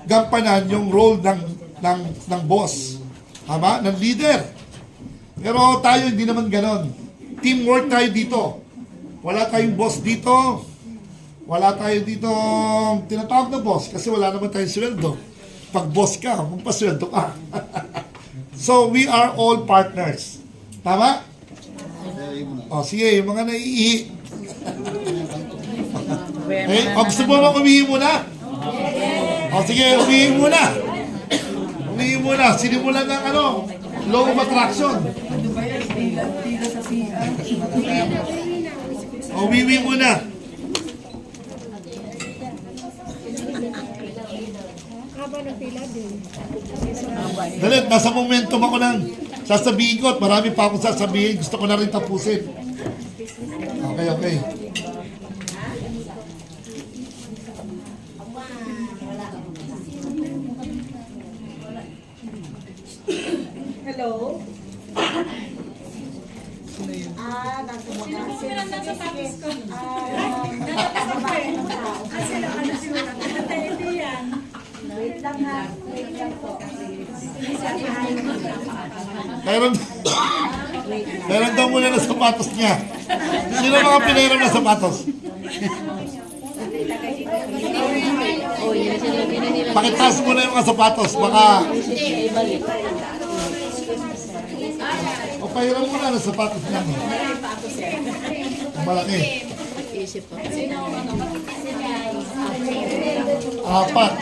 Speaker 2: gampanan yung role ng boss. Tama? Ng leader. Pero tayo hindi naman ganon. Teamwork tayo dito. Wala tayong boss dito. Wala tayo dito tinatawag na boss kasi wala naman tayong sweldo. Pag boss ka, magpasweldo ka. So, we are all partners. Tama? O, sige, yung mga naiihi. Gusto mo ba umihi muna? O sige, umihin muna. Umihin muna. Sinimulan ng law of attraction. Umihin muna. Dalit, nasa momentum ako ng sasabihin ko at marami pa akong sasabihin. Gusto ko na rin tapusin. Okay, okay.
Speaker 4: Hello? Nagkumaka. Sino sa sapatos ko? Wait lang ha. Wait lang po.
Speaker 2: Meron daw muna na sapatos niya. Sino mga pinairam na sapatos? Pakitaas muna yung mga sapatos. Baka... O pahiram muna ng sapatos niya. Malaki. Apat.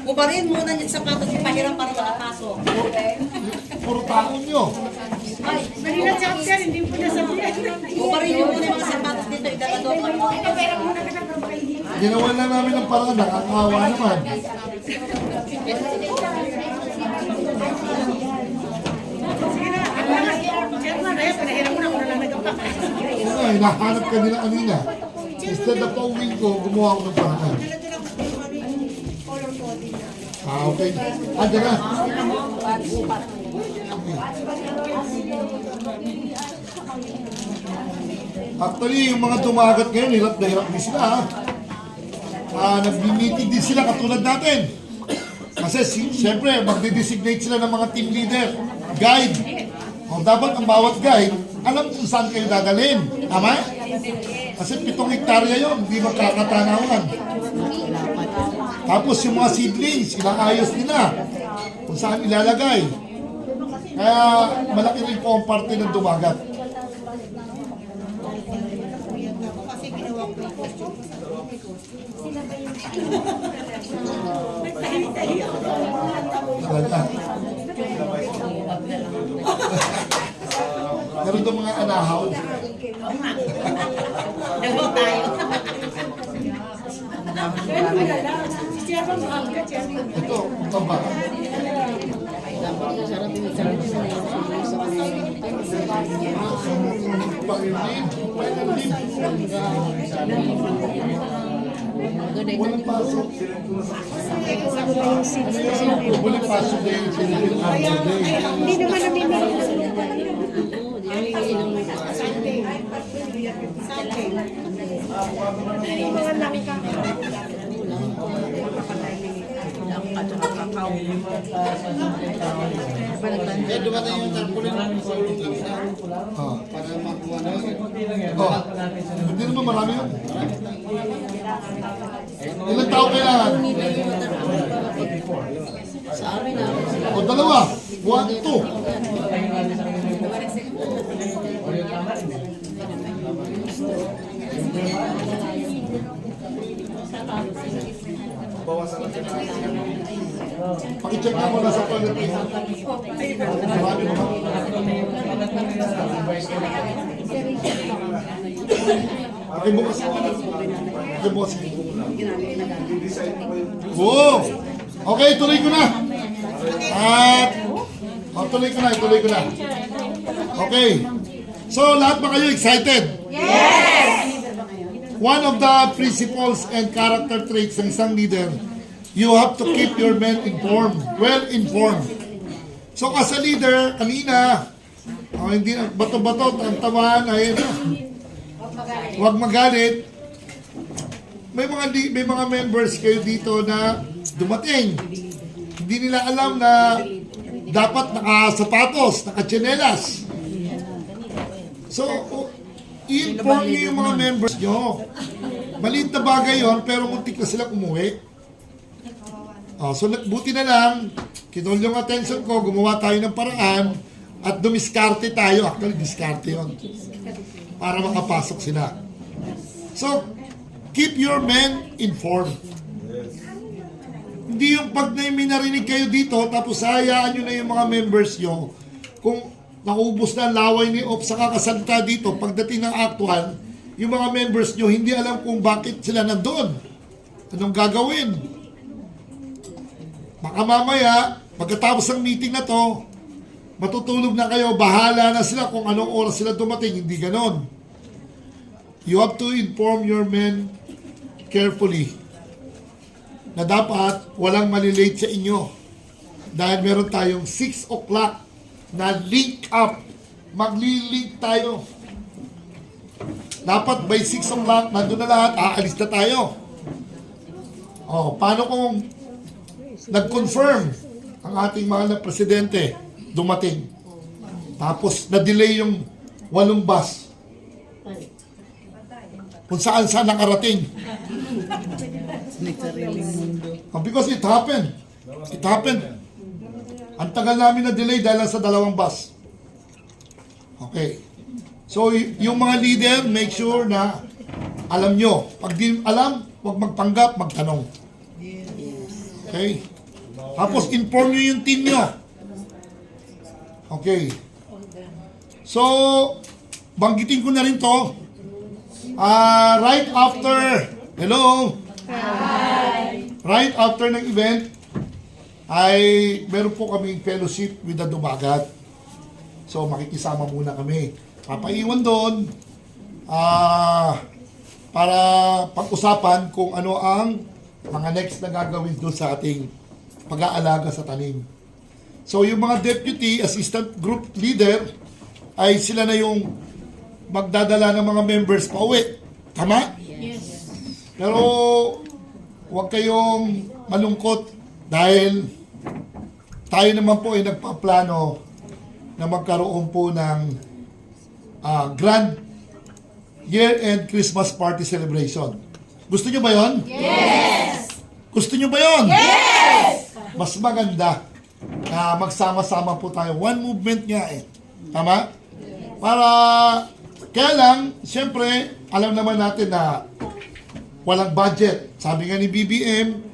Speaker 11: Kubarin muna yung sapatos yung pahiram para makapasok.
Speaker 2: Puro taon nyo.
Speaker 11: Kubarin nyo muna yung mga sapatos dito, idadadok kayo.
Speaker 2: Ginawa na namin ng parang nakakawa naman. Hinahanap ka nila kanina. Instead na pauwing ko, gumawa ko ng paraan. Okay. Anda na. Actually, yung mga dumagat ngayon, hirap na hirap din sila. Nag-meeting din sila katulad natin. Kasi siyempre, magde-designate sila ng mga team leader, guide. O dapat ang bawat guide, alam kung saan kayo dadalhin. Tama? Kasi 7 hektarya yun, hindi magkakatanawan. Tapos yung mga seedlings, inaayos nila kung saan ilalagay. Kaya malaki rin po ang parte ng dumagat. Meron doon mga anahaw.
Speaker 3: Dalawa tayo.
Speaker 2: Ito ba? Walang pasok. Walang pasok din.
Speaker 4: Hindi naman namimili. Mga langka.
Speaker 2: Dumating yung tarpulin para makuha na. Hindi naman marami yun. Ilang tao kailangan? O dalawa. 1, 2. Pakicheck na muna sa toilet niyo. Marami ba? Pakibukas mo. Pakibukas mo. Wow! Okay, tuloy ko na. At, tuloy ko na. Okay. So, lahat ba kayo excited? Yes! One of the principles and character traits ng isang leader, you have to keep your men informed, well-informed. So, as a leader, kanina, hindi na, bato-bato, tantaman, ayun na. Huwag magalit. May mga members kayo dito na dumating. Hindi nila alam na dapat naka-sapatos, naka-tsinelas. So, i-inform nyo yung mga members nyo. Maliit na bagay yon pero muntik na sila umuwi. So, buti na lang, kinol yung attention ko, gumawa tayo ng paraan at dumiskarte tayo. Actually, diskarte yon para makapasok sila. So, keep your men informed. Hindi yung pag may narinig kayo dito, tapos hayaan nyo na yung mga members nyo, kung naubos na ang laway ni Op sa kakasalita dito, pagdating ng actual, yung mga members nyo, hindi alam kung bakit sila nandun. Anong gagawin? Baka mamaya, pagkatapos ng meeting na to, matutulog na kayo, bahala na sila kung anong oras sila dumating, hindi ganon. You have to inform your men carefully na dapat walang malilate sa inyo dahil meron tayong 6 o'clock na link up. Magli-link tayo. Dapat by 6 o'clock, nandun na lahat, aalis na tayo. Paano kung nag-confirm ang ating mahal na presidente dumating? Tapos na-delay yung 8 bus. Kung saan nakarating. Because it happened. It happened. Ang tagal namin na-delay dahil sa 2 bus. Okay. So, yung mga leader, make sure na alam nyo. Pag di alam, huwag magpanggap, magtanong. Okay? Tapos, inform nyo yung team nyo. Okay. So, banggitin ko na rin to. Right after, hello? Hi! Right after ng event, ay meron po kaming fellowship with the Dumagat. So, makikisama muna kami. Papaiwan doon para pag-usapan kung ano ang mga next na gagawin doon sa ating pag-aalaga sa tanim. So, yung mga deputy, assistant group leader, ay sila na yung magdadala ng mga members pa uwi. Tama?
Speaker 3: Yes.
Speaker 2: Pero, huwag kayong malungkot dahil tayo naman po ay nagpaplano na magkaroon po ng grand year-end Christmas party celebration. Gusto nyo ba yon?
Speaker 3: Yes!
Speaker 2: Gusto nyo ba yon?
Speaker 3: Yes!
Speaker 2: Mas maganda na magsama-sama po tayo. One movement nga eh. Tama? Para, kaya lang, siyempre, alam naman natin na walang budget. Sabi nga ni BBM,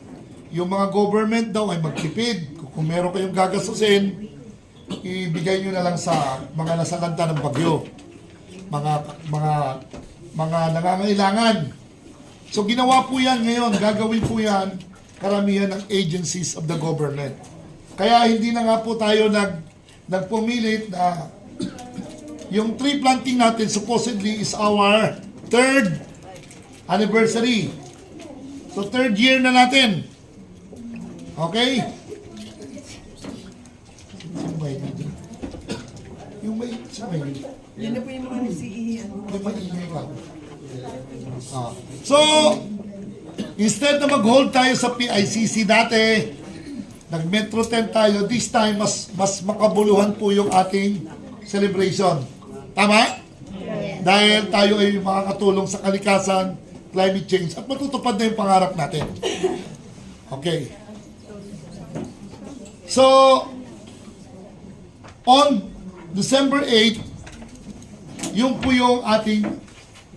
Speaker 2: yung mga government daw ay magtipid. Kung meron kayong gagastusin, ibigay nyo na lang sa mga nasalanta ng bagyo. Mga nangangailangan. So ginawa po yan ngayon, gagawin po yan karamihan ng agencies of the government. Kaya hindi na nga po tayo nagpumilit na yung tree planting natin supposedly is our 3rd anniversary. So 3rd year na natin. Okay? Yung may
Speaker 11: Yan na po yung mga nagsiihi.
Speaker 2: So, instead na mag-hold tayo sa PICC dati, nag-Metro 10 tayo, this time mas makabuluhan po yung ating celebration. Tama? Dahil tayo ay makakatulong sa kalikasan, climate change, at matutupad na yung pangarap natin. Okay. So, on December 8, yung po yung ating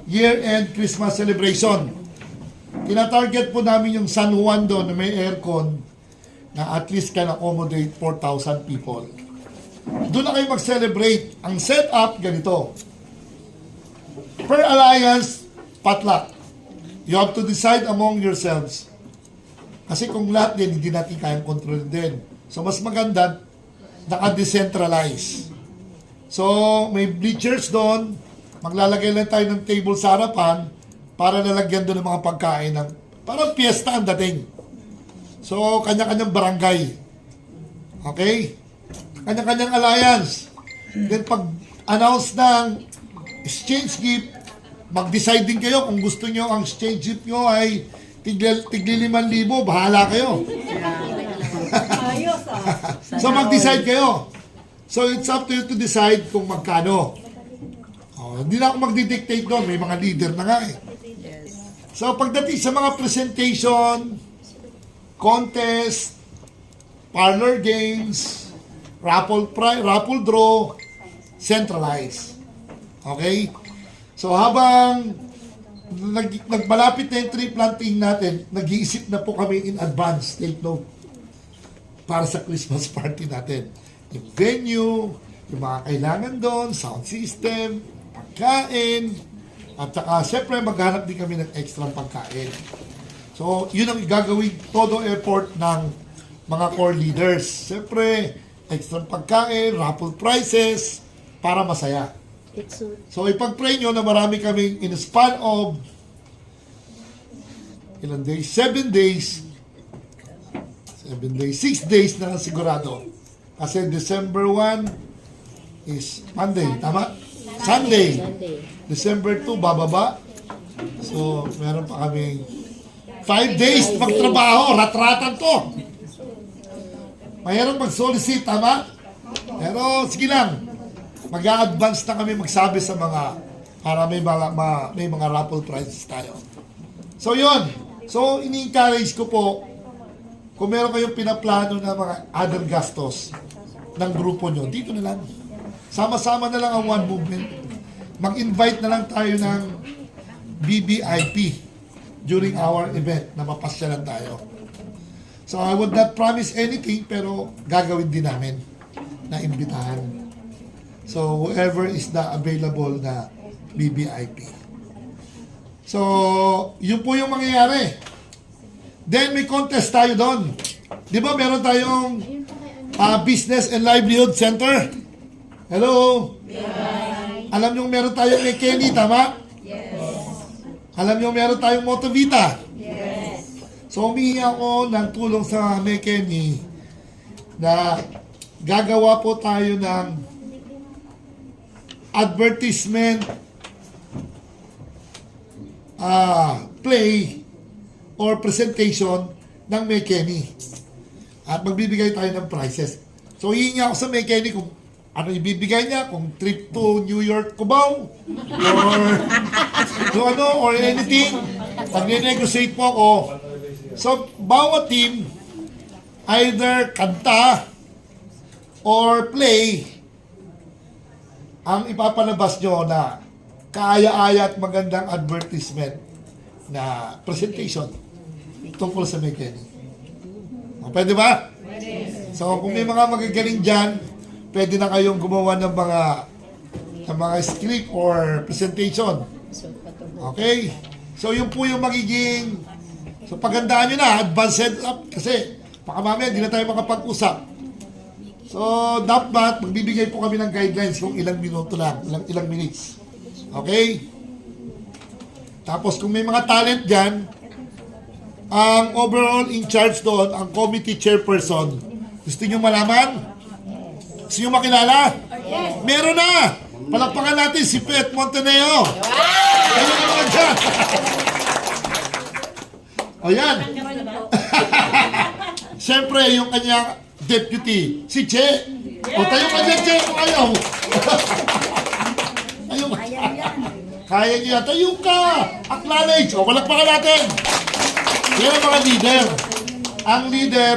Speaker 2: year-end Christmas celebration. Tina-target po namin yung San Juan doon na may aircon na at least can accommodate 4,000 people. Doon na kayo mag-celebrate. Ang setup, ganito. Per alliance, potluck. You have to decide among yourselves. Kasi kung lahat din, hindi natin kayang control din. So, mas maganda, naka-decentralize. So, may bleachers doon. Maglalagay lang tayo ng table sa harapan para lalagyan doon ng mga pagkain. Parang piyesta ang dating. So, kanya-kanyang barangay. Okay? Kanya-kanyang alliance. Then, pag-announce ng exchange gift, mag-decide din kayo kung gusto nyo ang exchange gift nyo ay tigli 5,000, bahala kayo. So, mag-decide kayo. So, it's up to you to decide kung magkano. Hindi na ako magdi-dictate doon. May mga leader na nga eh. So, pagdating sa mga presentation, contest, parlor games, raffle draw, centralized. Okay? So, habang nagmalapit na yung tree planting natin, nag-iisip na po kami in advance, take note, para sa Christmas party natin. Yung venue, yung mga kailangan doon, sound system, pagkain, at saka siyempre maghanap din kami ng extra pagkain. So, yun ang gagawin todo effort ng mga core leaders. Siyempre, extra pagkain, raffle prizes, para masaya. So, ipag-pray nyo na marami kaming in a span of ilan days? 7 days. 7 days. 6 days na lang sigurado. Kasi December 1 is Monday. Tama? Sunday. December 2, bababa. So, meron pa kaming 5 days magtrabaho. Rat-ratan to. Mayroon mag-solicit. Tama? Pero, sige lang. Mag-a-advance na kami magsabi sa mga para may mga raffle prizes tayo. So, yun. So, ini-encourage ko po kung meron kayong pinaplano na mga other gastos ng grupo nyo, dito na lang. Sama-sama na lang ang one movement. Mag-invite na lang tayo ng BBIP during our event na mapasyalan tayo. So I would not promise anything pero gagawin din namin na imbitahan. So whoever is na available na BBIP. So yun po yung mangyayari. Then may contest tayo doon. Di ba meron tayong Business and Livelihood Center? Hello? Yeah. Alam nyo meron tayong may Kenny, tama? Yes. Alam nyo meron tayong Motovita? Yes. So humihingi ako ng tulong sa may Kenny na gagawa po tayo ng advertisement play or presentation ng may Kenny. At magbibigay tayo ng prizes. So hihingi ako sa may Kenny kung ano ibibigay niya, kung trip to New York, Cubao, or anything. Pag-negotiate po ako. So, bawat team, either kanta or play, ang ipapalabas nyo na kaaya-aya at magandang advertisement na presentation tungkol sa may Kenny. Pwede ba? So, kung may mga magagaling dyan, pwede na kayong gumawa ng mga script or presentation. Okay? So, yun po yung magiging... So, pagandaan nyo na, advance head up. Kasi, baka mamaya, hindi na tayo makapag-usap. So, dapat, magbibigay po kami ng guidelines kung ilang minuto lang, ilang minutes. Okay? Tapos, kung may mga talent dyan, ang overall in charge doon, ang committee chairperson, gusto nyo malaman? Gusto nyo makilala? Yes. Meron na! Palakpakan natin si Pet Monteneo. Wow! Kayo naman dyan. O yan. Siyempre, yung kanyang deputy, si Che. O tayo ka dyan, Che, kung ayaw. Ayaw. Kaya niya. Tayo ka. Acknowledge. O, palakpakan natin. Yan ang mga leader. Ang leader,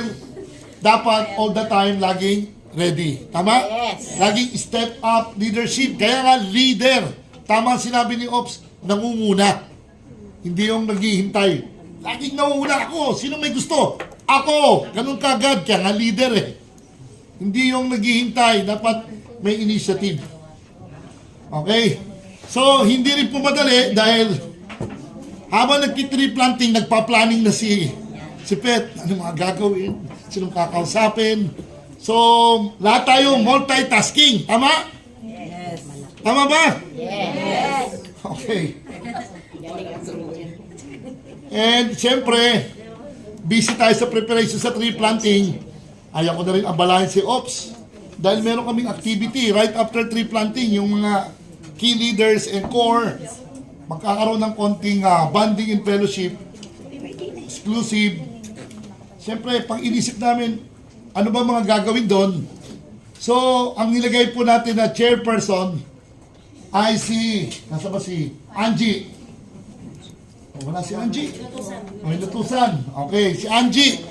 Speaker 2: dapat all the time laging ready. Tama? Yes. Laging step up leadership. Kaya nga leader. Tama ang sinabi ni Ops, nangunguna. Hindi yung naghihintay. Laging nangunguna ako. Sino may gusto? Ako. Ganun kagad. Kaya nga leader eh. Hindi yung naghihintay. Dapat may initiative. Okay? So, hindi rin po madali dahil habang nagtitree planting, nagpa-planning na si Pet. Ano mga gagawin? Sinong kakausapin? So, lahat tayo multitasking. Tama? Yes. Tama ba? Yes. Okay. And, siyempre, busy tayo sa preparation sa tree planting. Ayaw ko na rin abalahin si Ops. Dahil meron kaming activity right after tree planting. Yung mga key leaders and core magkakaroon ng konting bonding and fellowship, exclusive. Siyempre, pang inisip namin, ano ba mga gagawin doon? So, ang nilagay po natin na chairperson ay nasa ba si Angie? O, wala si Angie? O, inutusan. Okay, si Angie.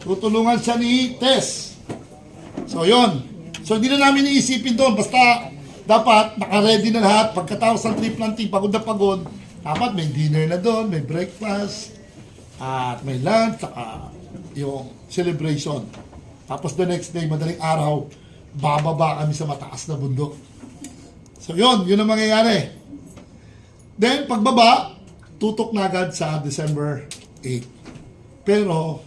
Speaker 2: Tutulungan siya ni Tess. So, yon. So, hindi na namin iisipin doon. Basta, dapat naka-ready na lahat. Pagkatapos ng tree planting, pagod na pagod, Dapat may dinner na doon, may breakfast, at may lunch, saka yung celebration. Tapos the next day, madaling araw, bababa kami sa mataas na bundok. So yun ang mangyayari. Then pagbaba, tutok na agad sa December 8. Pero,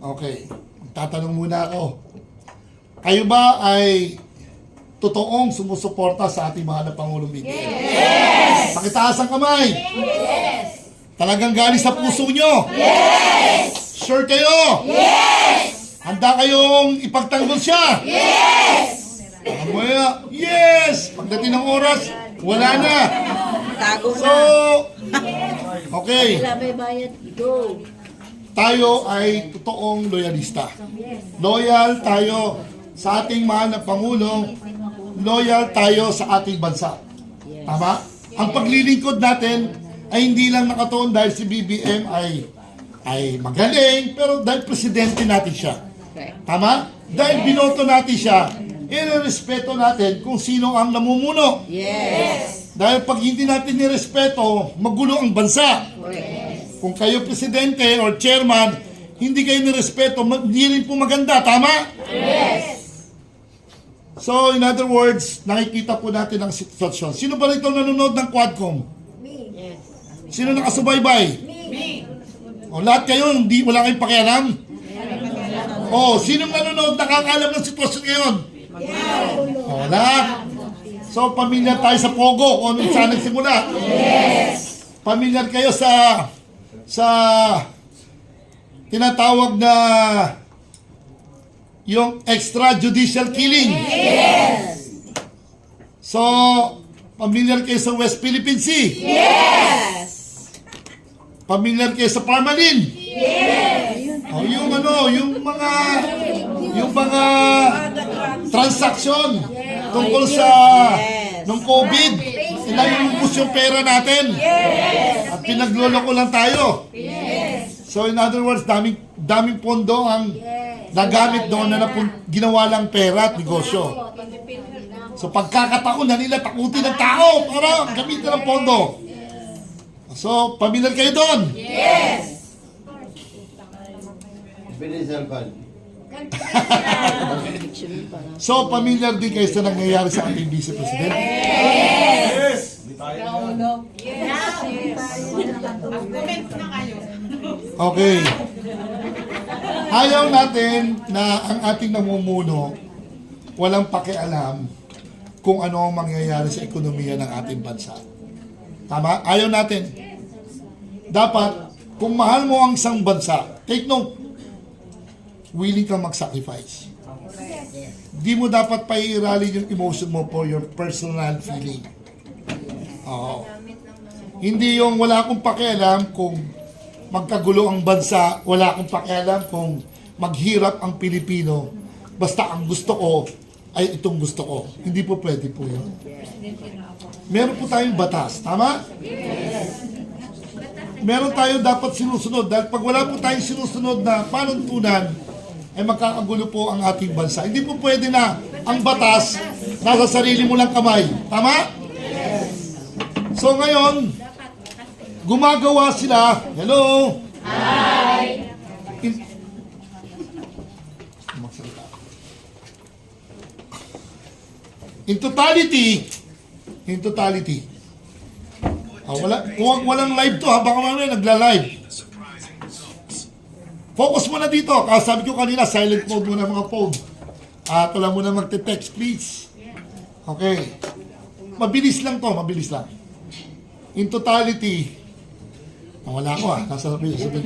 Speaker 2: okay, tatanong muna ako. Kayo ba ay totoong sumusuporta sa ating mahal na Pangulong BBM? Yes! Pakitaas ang kamay. Yes! Talagang galing sa puso nyo? Yes! Sure kayo? Yes! Handa kayong ipagtanggol siya? Yes! Mamaya, yes! Pagdating ng oras, wala na.
Speaker 4: Tago
Speaker 2: So, okay.
Speaker 7: Wala may bayad. Go.
Speaker 2: Tayo ay totoong loyalista. Loyal tayo sa ating mahal na Pangulo. Loyal tayo sa ating bansa. Tama? Ang paglilingkod natin ay hindi lang nakatuon dahil si BBM ay magaling, pero dahil presidente natin siya. Tama? Dahil binoto natin siya, irerespeto natin kung sino ang namumuno.
Speaker 3: Yes!
Speaker 2: Dahil pag hindi natin nirespeto, magulo ang bansa. Kung kayo presidente or chairman, hindi kayo nirespeto, hindi rin po maganda. Tama?
Speaker 3: Yes!
Speaker 2: So, in other words, nakikita po natin ang sitwasyon. Sino ba rito nanonood ng Quadcom? Sino nakasubaybay? O, lahat kayo, wala kayong pakialam? O, sino nanonood nakakalam ng sitwasyon ngayon? O, lahat. So, pamilyar tayo sa Pogo, kung anong saan nagsimula.
Speaker 3: Yes!
Speaker 2: Pamilyar kayo sa tinatawag na yung extrajudicial killing.
Speaker 3: Yes!
Speaker 2: So, pamilyar kayo sa West Philippine Sea.
Speaker 3: Yes!
Speaker 2: Pamilyar kayo sa Parmalin.
Speaker 3: Yes!
Speaker 2: O, yung mga transaksyon tungkol sa nung COVID. Inayubos yung pera natin. At pinagloloko lang tayo. So in other words, daming pondo ang nagamit doon na ginawa lang pera at negosyo. So pagkakataon na nila takutin ng tao para gamitin ang pondo. So, pamilyar kayo doon.
Speaker 3: Yes!
Speaker 2: So, pamilyar din kayo sa nangyayari sa ating Vice President.
Speaker 8: Yes! Di tayo yan.
Speaker 3: Mag-comment na kayo.
Speaker 2: Okay. Ayaw natin na ang ating namumuno walang pakialam kung ano ang mangyayari sa ekonomiya ng ating bansa. Tama? Ayaw natin. Dapat, kung mahal mo ang isang bansa, take note, willing kang mag-sacrifice. Di mo dapat paiirali yung emotion mo for your personal feeling. Oo. Hindi yung wala akong pakialam kung magkagulo ang bansa, wala akong pakialam kung maghirap ang Pilipino, basta ang gusto ko ay itong gusto ko. Hindi po pwede po yun. Meron po tayong batas, tama? Meron tayo dapat sinusunod dahil pag wala po tayong sinusunod na panuntunan, ay magkakagulo po ang ating bansa. Hindi po pwede na ang batas nasa sarili mo lang kamay. Tama? So ngayon, gumagawa sila. Hello?
Speaker 3: Hi!
Speaker 2: In totality, walang live to ha, baka mamaya nagla-live. Focus muna dito, kasi sabi ko kanina, silent mode muna mga phone. At wala muna magte-text, please. Okay. Mabilis lang to, mabilis lang. In totality, wala ko nasa sabihin ko.